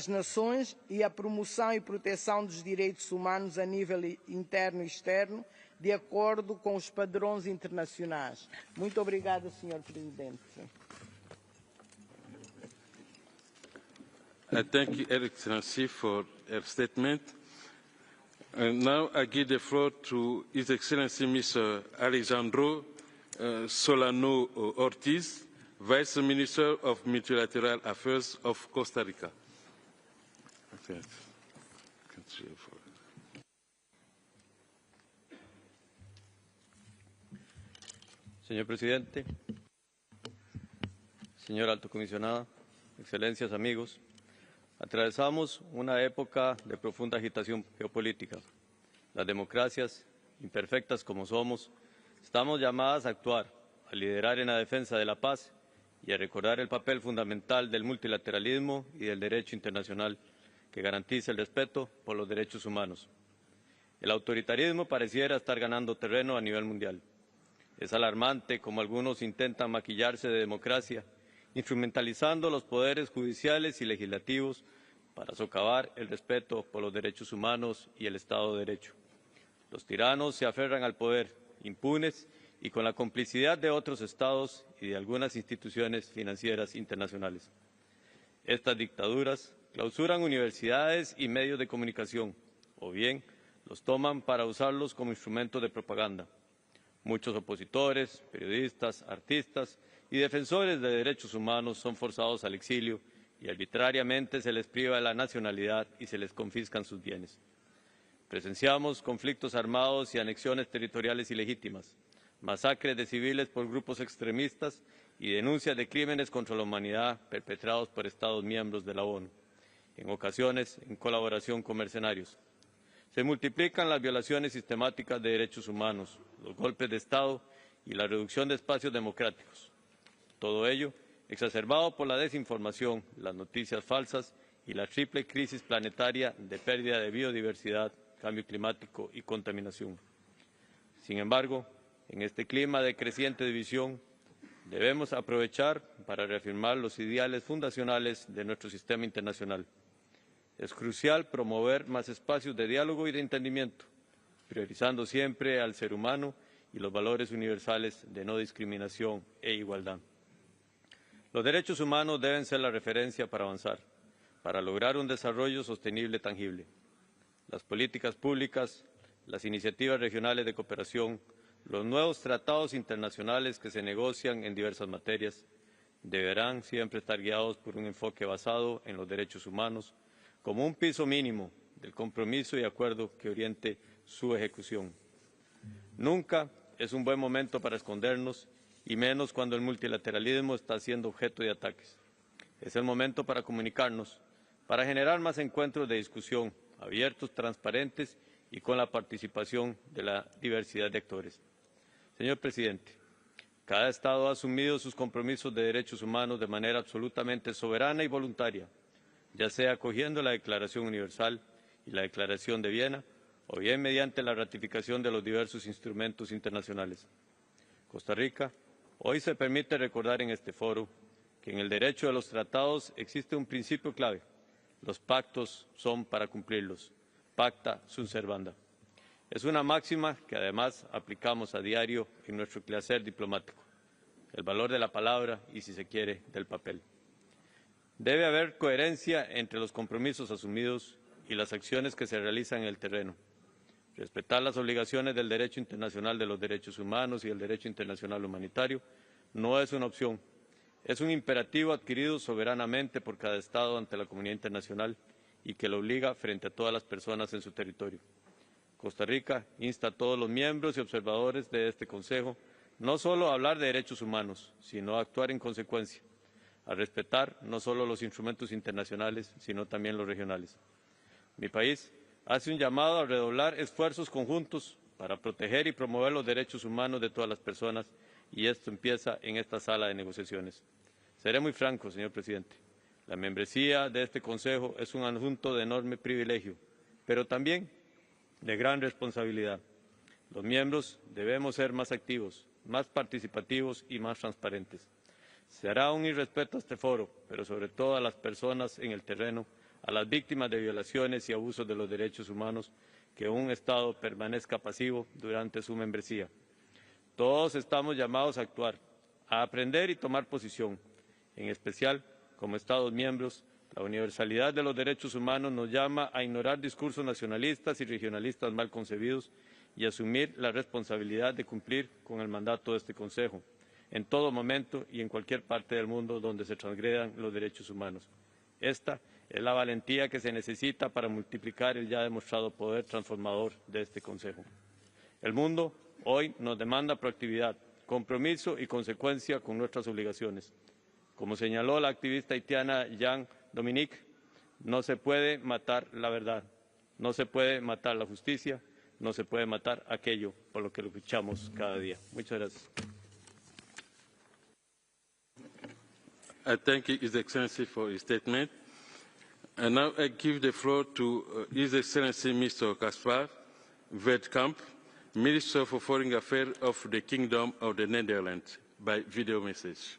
Nações e a promoção e proteção dos direitos humanos a nível interno e externo, de acordo com os padrões internacionais. Muito obrigada, Sr. Presidente. I thank Her Excellency for her statement. And now I give the floor to His Excellency Mr. Alejandro Solano Ortiz, Vice Minister of Multilateral Affairs of Costa Rica. Señor Presidente, señor Alto Comisionado, Excelencias, amigos, atravesamos una época de profunda agitación geopolítica. Las democracias, imperfectas como somos, estamos llamadas a actuar, a liderar en la defensa de la paz y a recordar el papel fundamental del multilateralismo y del derecho internacional que garantiza el respeto por los derechos humanos. El autoritarismo pareciera estar ganando terreno a nivel mundial. Es alarmante como algunos intentan maquillarse de democracia, instrumentalizando los poderes judiciales y legislativos para socavar el respeto por los derechos humanos y el Estado de Derecho. Los tiranos se aferran al poder, impunes y con la complicidad de otros estados y de algunas instituciones financieras internacionales. Estas dictaduras clausuran universidades y medios de comunicación, o bien los toman para usarlos como instrumentos de propaganda. Muchos opositores, periodistas, artistas y defensores de derechos humanos son forzados al exilio y arbitrariamente se les priva de la nacionalidad y se les confiscan sus bienes. Presenciamos conflictos armados y anexiones territoriales ilegítimas, masacres de civiles por grupos extremistas y denuncias de crímenes contra la humanidad perpetrados por Estados miembros de la ONU, en ocasiones en colaboración con mercenarios. Se multiplican las violaciones sistemáticas de derechos humanos, los golpes de Estado y la reducción de espacios democráticos. Todo ello exacerbado por la desinformación, las noticias falsas y la triple crisis planetaria de pérdida de biodiversidad, cambio climático y contaminación. Sin embargo, en este clima de creciente división, debemos aprovechar para reafirmar los ideales fundacionales de nuestro sistema internacional. Es crucial promover más espacios de diálogo y de entendimiento, priorizando siempre al ser humano y los valores universales de no discriminación e igualdad. Los derechos humanos deben ser la referencia para avanzar, para lograr un desarrollo sostenible tangible. Las políticas públicas, las iniciativas regionales de cooperación, los nuevos tratados internacionales que se negocian en diversas materias deberán siempre estar guiados por un enfoque basado en los derechos humanos como un piso mínimo del compromiso y acuerdo que oriente su ejecución. Nunca es un buen momento para escondernos, y menos cuando el multilateralismo está siendo objeto de ataques. Es el momento para comunicarnos, para generar más encuentros de discusión, abiertos, transparentes y con la participación de la diversidad de actores. Señor Presidente, cada Estado ha asumido sus compromisos de derechos humanos de manera absolutamente soberana y voluntaria, ya sea acogiendo la Declaración Universal y la Declaración de Viena, o bien mediante la ratificación de los diversos instrumentos internacionales. Costa Rica hoy se permite recordar en este foro que en el derecho de los tratados existe un principio clave: los pactos son para cumplirlos, pacta sunt servanda. Es una máxima que además aplicamos a diario en nuestro quehacer diplomático: el valor de la palabra y, si se quiere, del papel. Debe haber coherencia entre los compromisos asumidos y las acciones que se realizan en el terreno. Respetar las obligaciones del derecho internacional de los derechos humanos y del derecho internacional humanitario no es una opción, es un imperativo adquirido soberanamente por cada Estado ante la comunidad internacional y que lo obliga frente a todas las personas en su territorio. Costa Rica insta a todos los miembros y observadores de este Consejo no solo a hablar de derechos humanos, sino a actuar en consecuencia, a respetar no solo los instrumentos internacionales, sino también los regionales. Mi país hace un llamado a redoblar esfuerzos conjuntos para proteger y promover los derechos humanos de todas las personas, y esto empieza en esta sala de negociaciones. Seré muy franco, señor presidente. La membresía de este Consejo es un asunto de enorme privilegio, pero también de gran responsabilidad. Los miembros debemos ser más activos, más participativos y más transparentes. Se hará un irrespeto a este foro, pero sobre todo a las personas en el terreno, a las víctimas de violaciones y abusos de los derechos humanos, que un Estado permanezca pasivo durante su membresía. Todos estamos llamados a actuar, a aprender y tomar posición. En especial, como Estados miembros, la universalidad de los derechos humanos nos llama a ignorar discursos nacionalistas y regionalistas mal concebidos y asumir la responsabilidad de cumplir con el mandato de este Consejo, en todo momento y en cualquier parte del mundo donde se transgredan los derechos humanos. Esta es la valentía que se necesita para multiplicar el ya demostrado poder transformador de este Consejo. El mundo hoy nos demanda proactividad, compromiso y consecuencia con nuestras obligaciones. Como señaló la activista haitiana Jean Dominique, no se puede matar la verdad, no se puede matar la justicia, no se puede matar aquello por lo que luchamos cada día. Muchas gracias. I thank His Excellency for his statement. And now I give the floor to His Excellency Mr. Caspar Veldkamp, Minister for Foreign Affairs of the Kingdom of the Netherlands, by video message.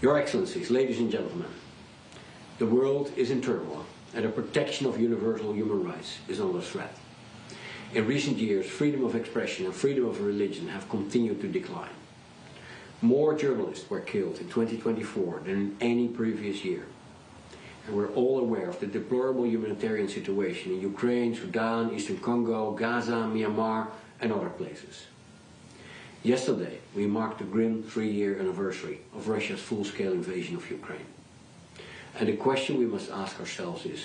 Your Excellencies, ladies and gentlemen, the world is in turmoil and the protection of universal human rights is under threat. In recent years, freedom of expression and freedom of religion have continued to decline. More journalists were killed in 2024 than in any previous year. And we're all aware of the deplorable humanitarian situation in Ukraine, Sudan, Eastern Congo, Gaza, Myanmar, and other places. Yesterday, we marked the grim 3-year anniversary of Russia's full-scale invasion of Ukraine. And the question we must ask ourselves is,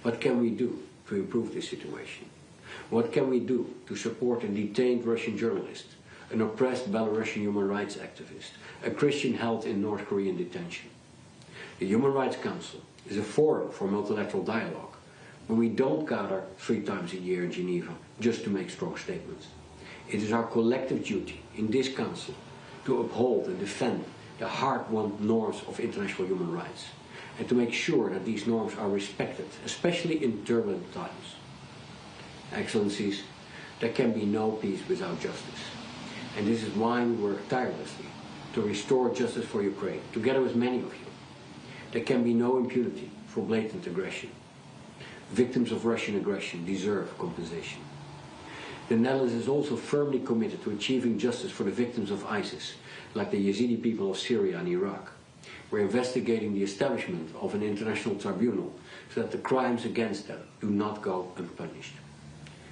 what can we do to improve this situation? What can we do to support a detained Russian journalist, an oppressed Belarusian human rights activist, a Christian held in North Korean detention? The Human Rights Council is a forum for multilateral dialogue, but we don't gather 3 times a year in Geneva just to make strong statements. It is our collective duty in this Council to uphold and defend the hard-won norms of international human rights and to make sure that these norms are respected, especially in turbulent times. Excellencies, there can be no peace without justice, and this is why we work tirelessly to restore justice for Ukraine, together with many of you. There can be no impunity for blatant aggression. Victims of Russian aggression deserve compensation. The Netherlands is also firmly committed to achieving justice for the victims of ISIS, like the Yazidi people of Syria and Iraq. We're investigating the establishment of an international tribunal so that the crimes against them do not go unpunished.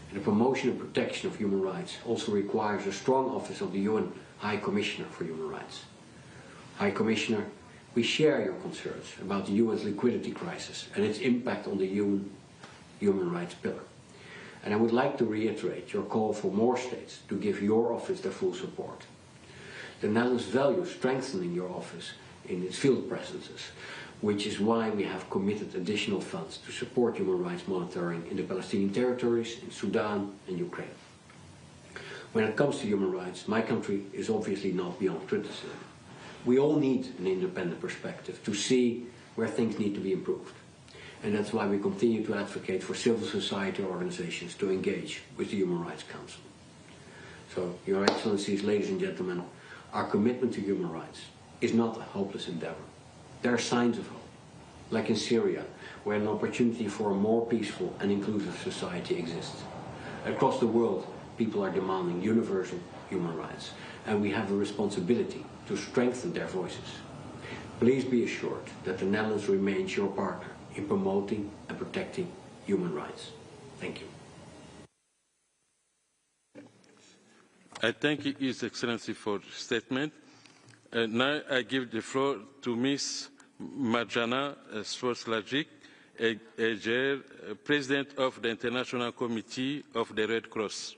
And the promotion and protection of human rights also requires a strong office of the UN High Commissioner for Human Rights. High Commissioner, we share your concerns about the UN's liquidity crisis and its impact on the UN human rights pillar. And I would like to reiterate your call for more states to give your office their full support. The Netherlands values strengthening your office in its field presences, which is why we have committed additional funds to support human rights monitoring in the Palestinian territories, in Sudan and Ukraine. When it comes to human rights, my country is obviously not beyond criticism. We all need an independent perspective to see where things need to be improved. And that's why we continue to advocate for civil society organizations to engage with the Human Rights Council. So, Your Excellencies, ladies and gentlemen, our commitment to human rights is not a hopeless endeavor. There are signs of hope, like in Syria, where an opportunity for a more peaceful and inclusive society exists. Across the world, people are demanding universal human rights, and we have a responsibility to strengthen their voices. Please be assured that the Netherlands remains your partner in promoting and protecting human rights. Thank you. I thank His Excellency for the statement. Now I give the floor to Ms. Mirjana Spoljaric, President of the International Committee of the Red Cross.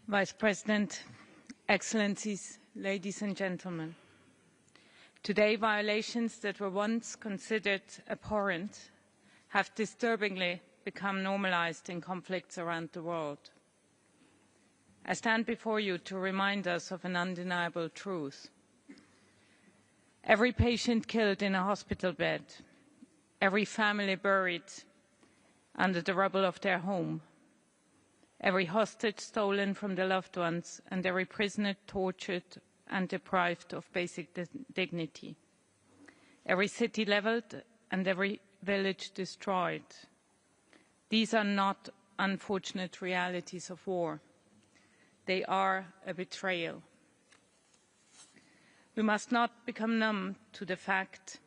Vice President, Excellencies, ladies and gentlemen. Today, violations that were once considered abhorrent have disturbingly become normalized in conflicts around the world. I stand before you to remind us of an undeniable truth. Every patient killed in a hospital bed, every family buried under the rubble of their home, every hostage stolen from their loved ones, and every prisoner tortured and deprived of basic dignity. Every city leveled and every village destroyed. These are not unfortunate realities of war. They are a betrayal. We must not become numb to the fact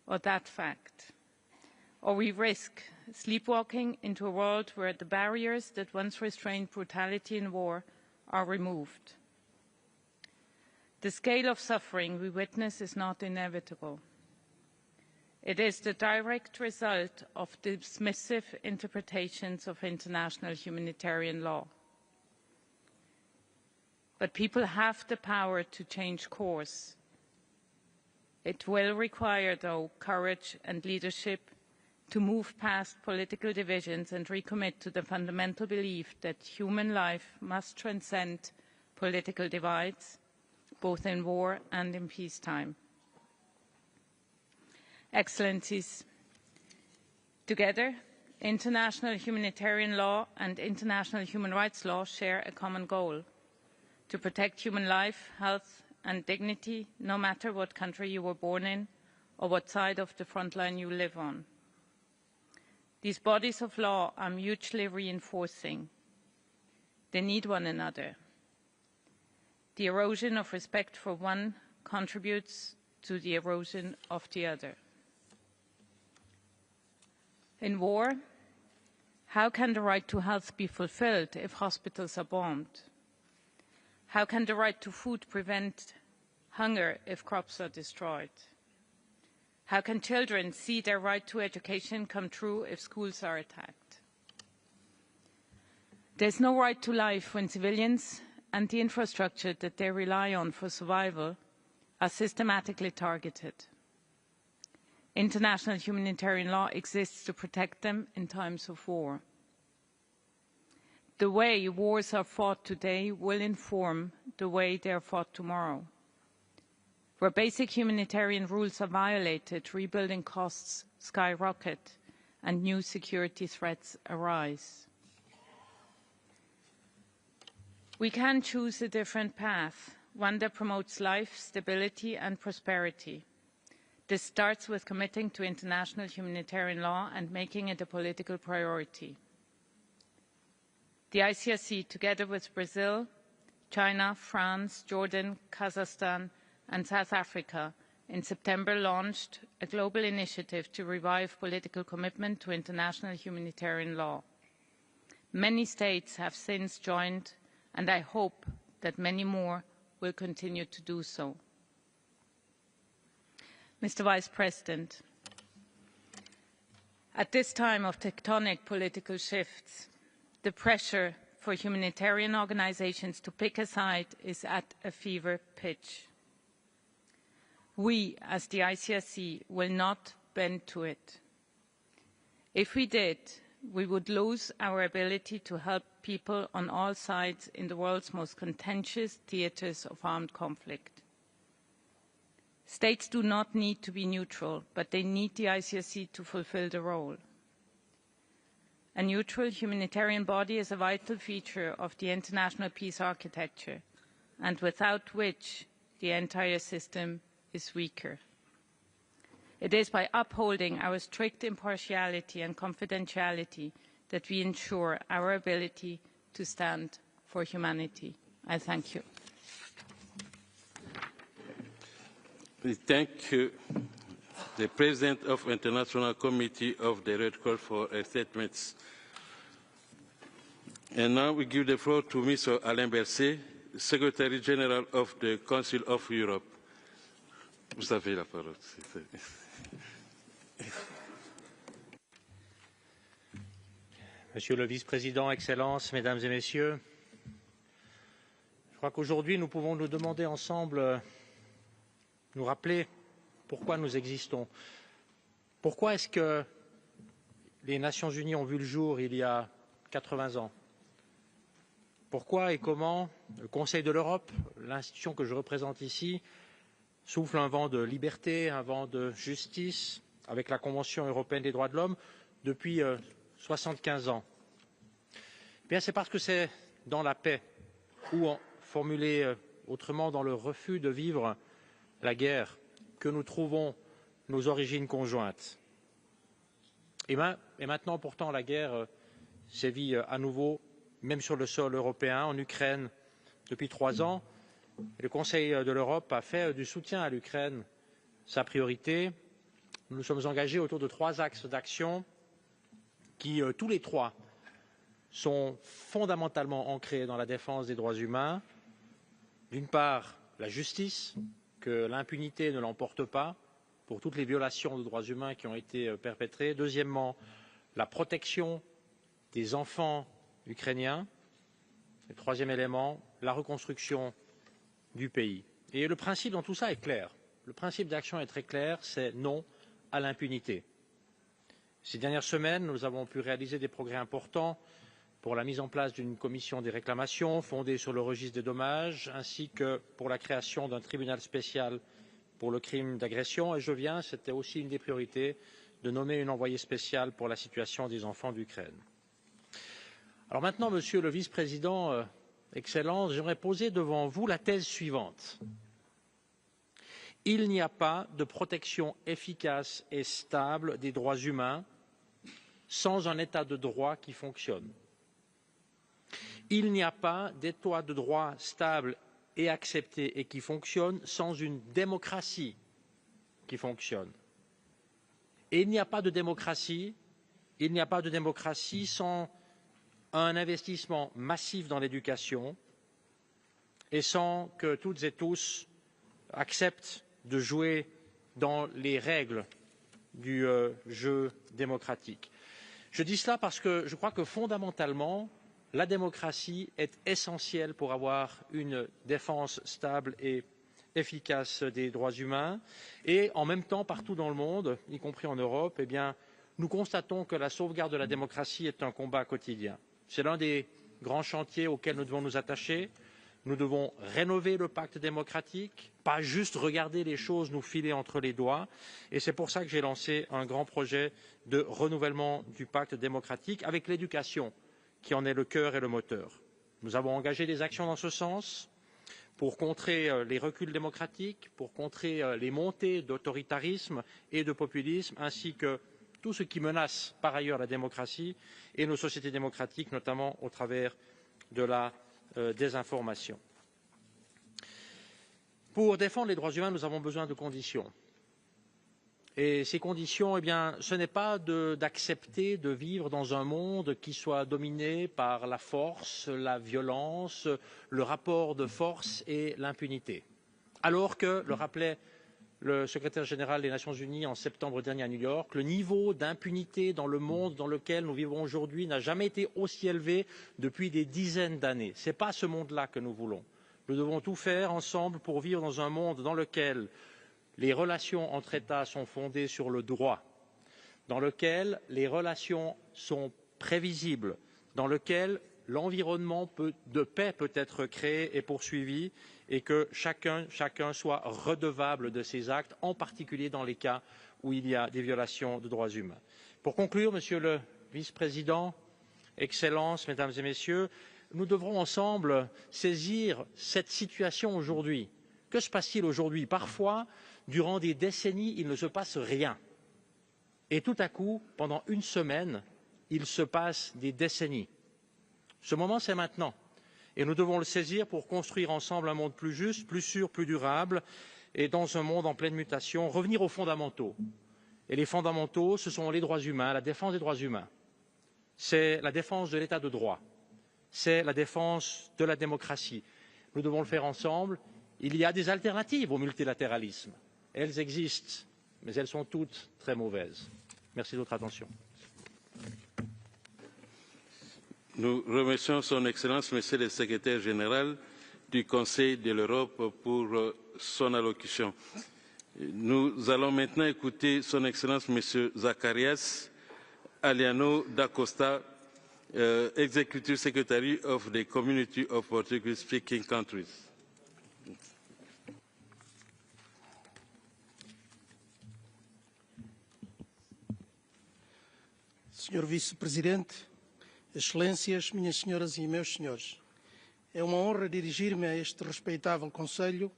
or that fact, or we risk sleepwalking into a world where the barriers that once restrained brutality in war are removed. The scale of suffering we witness is not inevitable. It is the direct result of dismissive interpretations of international humanitarian law. But people have the power to change course. It will require, though, courage and leadership to move past political divisions and recommit to the fundamental belief that human life must transcend political divides, both in war and in peacetime. Excellencies, together, international humanitarian law and international human rights law share a common goal: to protect human life, health and dignity, no matter what country you were born in or what side of the front line you live on. These bodies of law are mutually reinforcing. They need one another. The erosion of respect for one contributes to the erosion of the other. In war, how can the right to health be fulfilled if hospitals are bombed? How can the right to food prevent hunger if crops are destroyed? How can children see their right to education come true if schools are attacked? There's no right to life when civilians and the infrastructure that they rely on for survival are systematically targeted. International humanitarian law exists to protect them in times of war. The way wars are fought today will inform the way they are fought tomorrow. Where basic humanitarian rules are violated, rebuilding costs skyrocket and new security threats arise. We can choose a different path, one that promotes life, stability and prosperity. This starts with committing to international humanitarian law and making it a political priority. The ICRC, together with Brazil, China, France, Jordan, Kazakhstan and South Africa, in September launched a global initiative to revive political commitment to international humanitarian law. Many states have since joined, and I hope that many more will continue to do so. Mr. Vice President, at this time of tectonic political shifts, the pressure for humanitarian organizations to pick a side is at a fever pitch. We, as the ICRC, will not bend to it. If we did, we would lose our ability to help people on all sides in the world's most contentious theatres of armed conflict. States do not need to be neutral, but they need the ICRC to fulfill the role. A neutral humanitarian body is a vital feature of the international peace architecture, and without which the entire system is weaker. It is by upholding our strict impartiality and confidentiality that we ensure our ability to stand for humanity. I thank you. We thank the President of the International Committee of the Red Cross for her statements. And now we give the floor to Mr. Alain Berset, Secretary General of the Council of Europe. Vous avez la parole. Monsieur le Vice-président, Excellences, Mesdames et Messieurs, je crois qu'aujourd'hui nous pouvons nous demander ensemble, nous rappeler pourquoi nous existons. Pourquoi est-ce que les Nations Unies ont vu le jour il y a 80 ans? Pourquoi et comment le Conseil de l'Europe, l'institution que je représente ici, souffle un vent de liberté, un vent de justice avec la Convention européenne des droits de l'homme depuis 75 ans? Eh bien, c'est parce que c'est dans la paix, ou formulé autrement dans le refus de vivre la guerre, que nous trouvons nos origines conjointes. Et maintenant, pourtant, la guerre sévit à nouveau, même sur le sol européen, en Ukraine, depuis 3 ans. Le Conseil de l'Europe a fait du soutien à l'Ukraine sa priorité. Nous nous sommes engagés autour de 3 axes d'action qui, tous les 3, sont fondamentalement ancrés dans la défense des droits humains. D'une part, la justice, que l'impunité ne l'emporte pas pour toutes les violations de droits humains qui ont été perpétrées. Deuxièmement, la protection des enfants ukrainiens. Et troisième élément, la reconstruction du pays. Et le principe dans tout ça est clair. Le principe d'action est très clair, c'est non à l'impunité. Ces dernières semaines, nous avons pu réaliser des progrès importants pour la mise en place d'une commission des réclamations fondée sur le registre des dommages, ainsi que pour la création d'un tribunal spécial pour le crime d'agression. Et je viens, c'était aussi une des priorités, de nommer une envoyée spéciale pour la situation des enfants d'Ukraine. Alors maintenant, Monsieur le Vice-président, Excellences, j'aimerais poser devant vous la thèse suivante. Il n'y a pas de protection efficace et stable des droits humains sans un état de droit qui fonctionne. Il n'y a pas d'état de droit stable et accepté et qui fonctionne sans une démocratie qui fonctionne. Et il n'y a pas de démocratie sans un investissement massif dans l'éducation et sans que toutes et tous acceptent de jouer dans les règles du jeu démocratique. Je dis cela parce que je crois que fondamentalement, la démocratie est essentielle pour avoir une défense stable et efficace des droits humains. Et en même temps, partout dans le monde, y compris en Europe, eh bien, nous constatons que la sauvegarde de la démocratie est un combat quotidien. C'est l'un des grands chantiers auxquels nous devons nous attacher. Nous devons rénover le pacte démocratique, pas juste regarder les choses nous filer entre les doigts. Et c'est pour ça que j'ai lancé un grand projet de renouvellement du pacte démocratique avec l'éducation qui en est le cœur et le moteur. Nous avons engagé des actions dans ce sens pour contrer les reculs démocratiques, pour contrer les montées d'autoritarisme et de populisme, ainsi que tout ce qui menace par ailleurs la démocratie et nos sociétés démocratiques, notamment au travers de la désinformation. Pour défendre les droits humains, nous avons besoin de conditions. Et ces conditions, eh bien, ce n'est pas d'accepter de vivre dans un monde qui soit dominé par la force, la violence, le rapport de force et l'impunité. Alors que, le rappelait le secrétaire général des Nations Unies en septembre dernier à New York, le niveau d'impunité dans le monde dans lequel nous vivons aujourd'hui n'a jamais été aussi élevé depuis des dizaines d'années. Ce n'est pas ce monde-là que nous voulons. Nous devons tout faire ensemble pour vivre dans un monde dans lequel les relations entre États sont fondées sur le droit, dans lequel les relations sont prévisibles, dans lequel l'environnement de paix peut être créé et poursuivi et que chacun soit redevable de ses actes, en particulier dans les cas où il y a des violations de droits humains. Pour conclure, Monsieur le Vice-président, Excellences, Mesdames et Messieurs, nous devrons ensemble saisir cette situation aujourd'hui. Que se passe-t-il aujourd'hui? Parfois, durant des décennies, il ne se passe rien. Et tout à coup, pendant une semaine, il se passe des décennies. Ce moment, c'est maintenant. Et nous devons le saisir pour construire ensemble un monde plus juste, plus sûr, plus durable, et dans un monde en pleine mutation, revenir aux fondamentaux. Et les fondamentaux, ce sont les droits humains, la défense des droits humains. C'est la défense de l'état de droit. C'est la défense de la démocratie. Nous devons le faire ensemble. Il y a des alternatives au multilatéralisme. Elles existent, mais elles sont toutes très mauvaises. Merci de votre attention. Nous remercions son Excellence, Monsieur le Secrétaire général du Conseil de l'Europe, pour son allocution. Nous allons maintenant écouter son Excellence, Monsieur Zacharias Aliano da Costa, Executive Secretary of the Community of Portuguese-Speaking Countries. Senhor Vice-Presidente, Excelências, minhas senhoras e meus senhores, é uma honra dirigir-me a este respeitável Conselho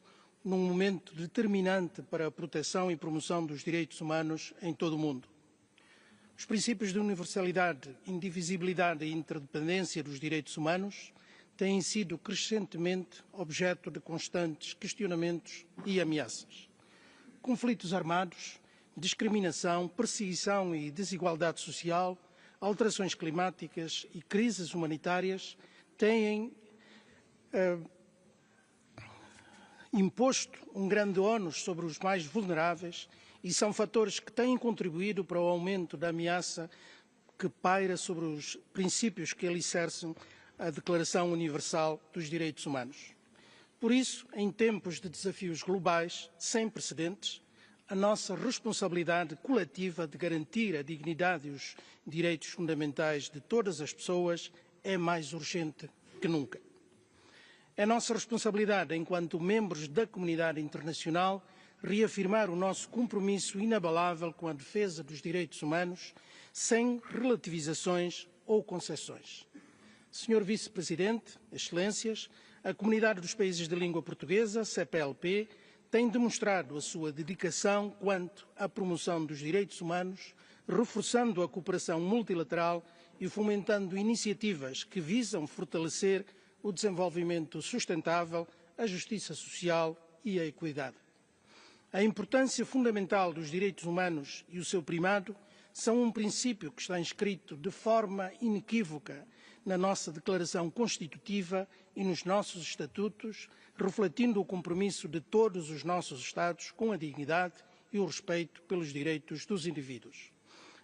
num momento determinante para a proteção e promoção dos direitos humanos em todo o mundo. Os princípios de universalidade, indivisibilidade e interdependência dos direitos humanos têm sido crescentemente objeto de constantes questionamentos e ameaças. Conflitos armados, discriminação, perseguição e desigualdade social, alterações climáticas e crises humanitárias têm imposto um grande ónus sobre os mais vulneráveis e são fatores que têm contribuído para o aumento da ameaça que paira sobre os princípios que alicerçam a Declaração Universal dos Direitos Humanos. Por isso, em tempos de desafios globais sem precedentes, a nossa responsabilidade coletiva de garantir a dignidade e os direitos fundamentais de todas as pessoas é mais urgente que nunca. É nossa responsabilidade, enquanto membros da comunidade internacional, reafirmar o nosso compromisso inabalável com a defesa dos direitos humanos, sem relativizações ou concessões. Senhor Vice-Presidente, Excelências, a Comunidade dos Países de Língua Portuguesa, CPLP, tem demonstrado a sua dedicação quanto à promoção dos direitos humanos, reforçando a cooperação multilateral e fomentando iniciativas que visam fortalecer o desenvolvimento sustentável, a justiça social e a equidade. A importância fundamental dos direitos humanos e o seu primado são um princípio que está inscrito de forma inequívoca na nossa Declaração Constitutiva e nos nossos estatutos, refletindo o compromisso de todos os nossos Estados com a dignidade e o respeito pelos direitos dos indivíduos.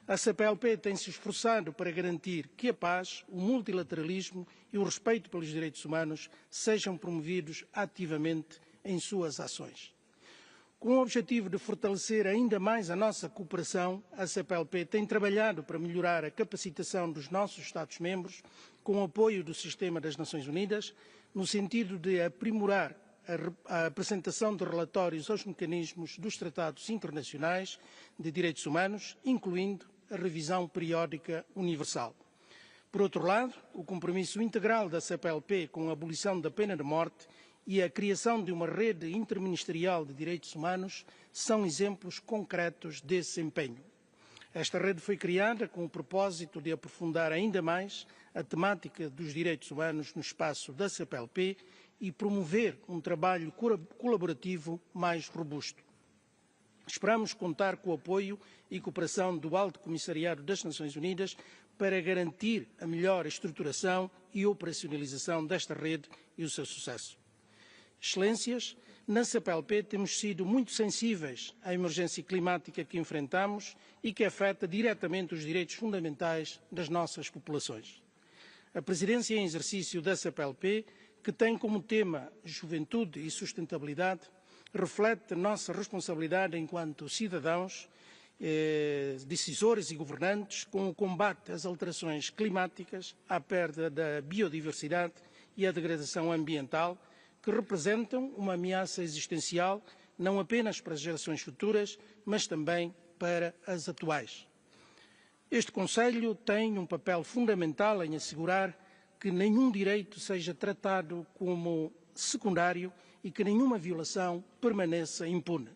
A CPLP tem se esforçado para garantir que a paz, o multilateralismo e o respeito pelos direitos humanos sejam promovidos ativamente em suas ações. Com o objetivo de fortalecer ainda mais a nossa cooperação, a CPLP tem trabalhado para melhorar a capacitação dos nossos Estados-membros, com o apoio do Sistema das Nações Unidas, no sentido de aprimorar a apresentação de relatórios aos mecanismos dos tratados internacionais de direitos humanos, incluindo a revisão periódica universal. Por outro lado, o compromisso integral da CPLP com a abolição da pena de morte e a criação de uma rede interministerial de direitos humanos são exemplos concretos desse empenho. Esta rede foi criada com o propósito de aprofundar ainda mais a temática dos direitos humanos no espaço da CPLP e promover um trabalho colaborativo mais robusto. Esperamos contar com o apoio e cooperação do Alto Comissariado das Nações Unidas para garantir a melhor estruturação e operacionalização desta rede e o seu sucesso. Excelências, na CPLP temos sido muito sensíveis à emergência climática que enfrentamos e que afeta diretamente os direitos fundamentais das nossas populações. A presidência em exercício da CPLP, que tem como tema juventude e sustentabilidade, reflete nossa responsabilidade enquanto cidadãos, decisores e governantes com o combate às alterações climáticas, à perda da biodiversidade e à degradação ambiental, que representam uma ameaça existencial não apenas para as gerações futuras, mas também para as atuais. Este Conselho tem um papel fundamental em assegurar que nenhum direito seja tratado como secundário e que nenhuma violação permaneça impune.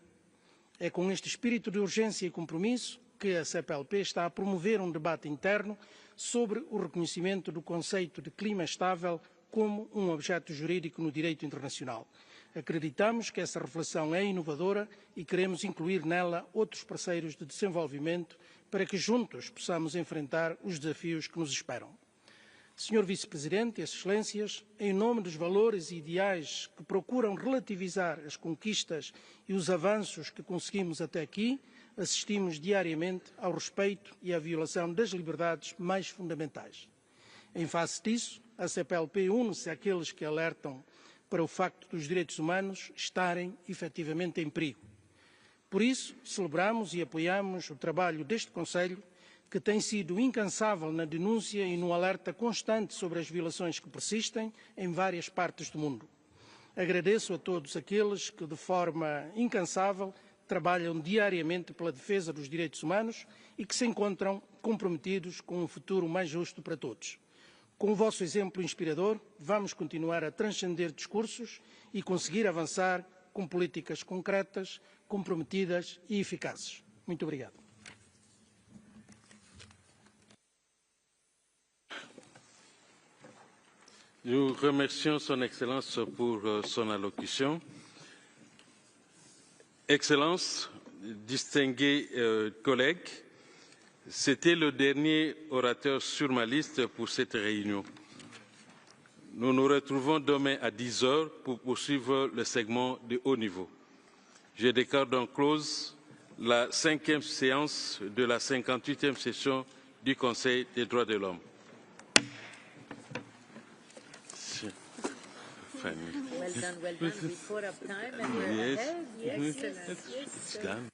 É com este espírito de urgência e compromisso que a CPLP está a promover um debate interno sobre o reconhecimento do conceito de clima estável como um objeto jurídico no direito internacional. Acreditamos que essa reflexão é inovadora e queremos incluir nela outros parceiros de desenvolvimento para que juntos possamos enfrentar os desafios que nos esperam. Senhor Vice-Presidente, Excelências, em nome dos valores e ideais que procuram relativizar as conquistas e os avanços que conseguimos até aqui, assistimos diariamente ao respeito e à violação das liberdades mais fundamentais. Em face disso, a CPLP une-se àqueles que alertam para o facto dos direitos humanos estarem efetivamente em perigo. Por isso, celebramos e apoiamos o trabalho deste Conselho, que tem sido incansável na denúncia e no alerta constante sobre as violações que persistem em várias partes do mundo. Agradeço a todos aqueles que, de forma incansável, trabalham diariamente pela defesa dos direitos humanos e que se encontram comprometidos com um futuro mais justo para todos. Com o vosso exemplo inspirador, vamos continuar a transcender discursos e conseguir avançar com políticas concretas, comprometidas e eficazes. Muito obrigado. Nous remercions Son Excellence pour son allocution. Excellence, distingués collègues, c'était le dernier orateur sur ma liste pour cette réunion. Nous nous retrouvons demain à 10 heures pour poursuivre le segment de haut niveau. Je déclare donc close la 5e séance de la 58e session du Conseil des droits de l'homme. Well done, well done. We caught up time and we're ahead. Yes, yes. It's done.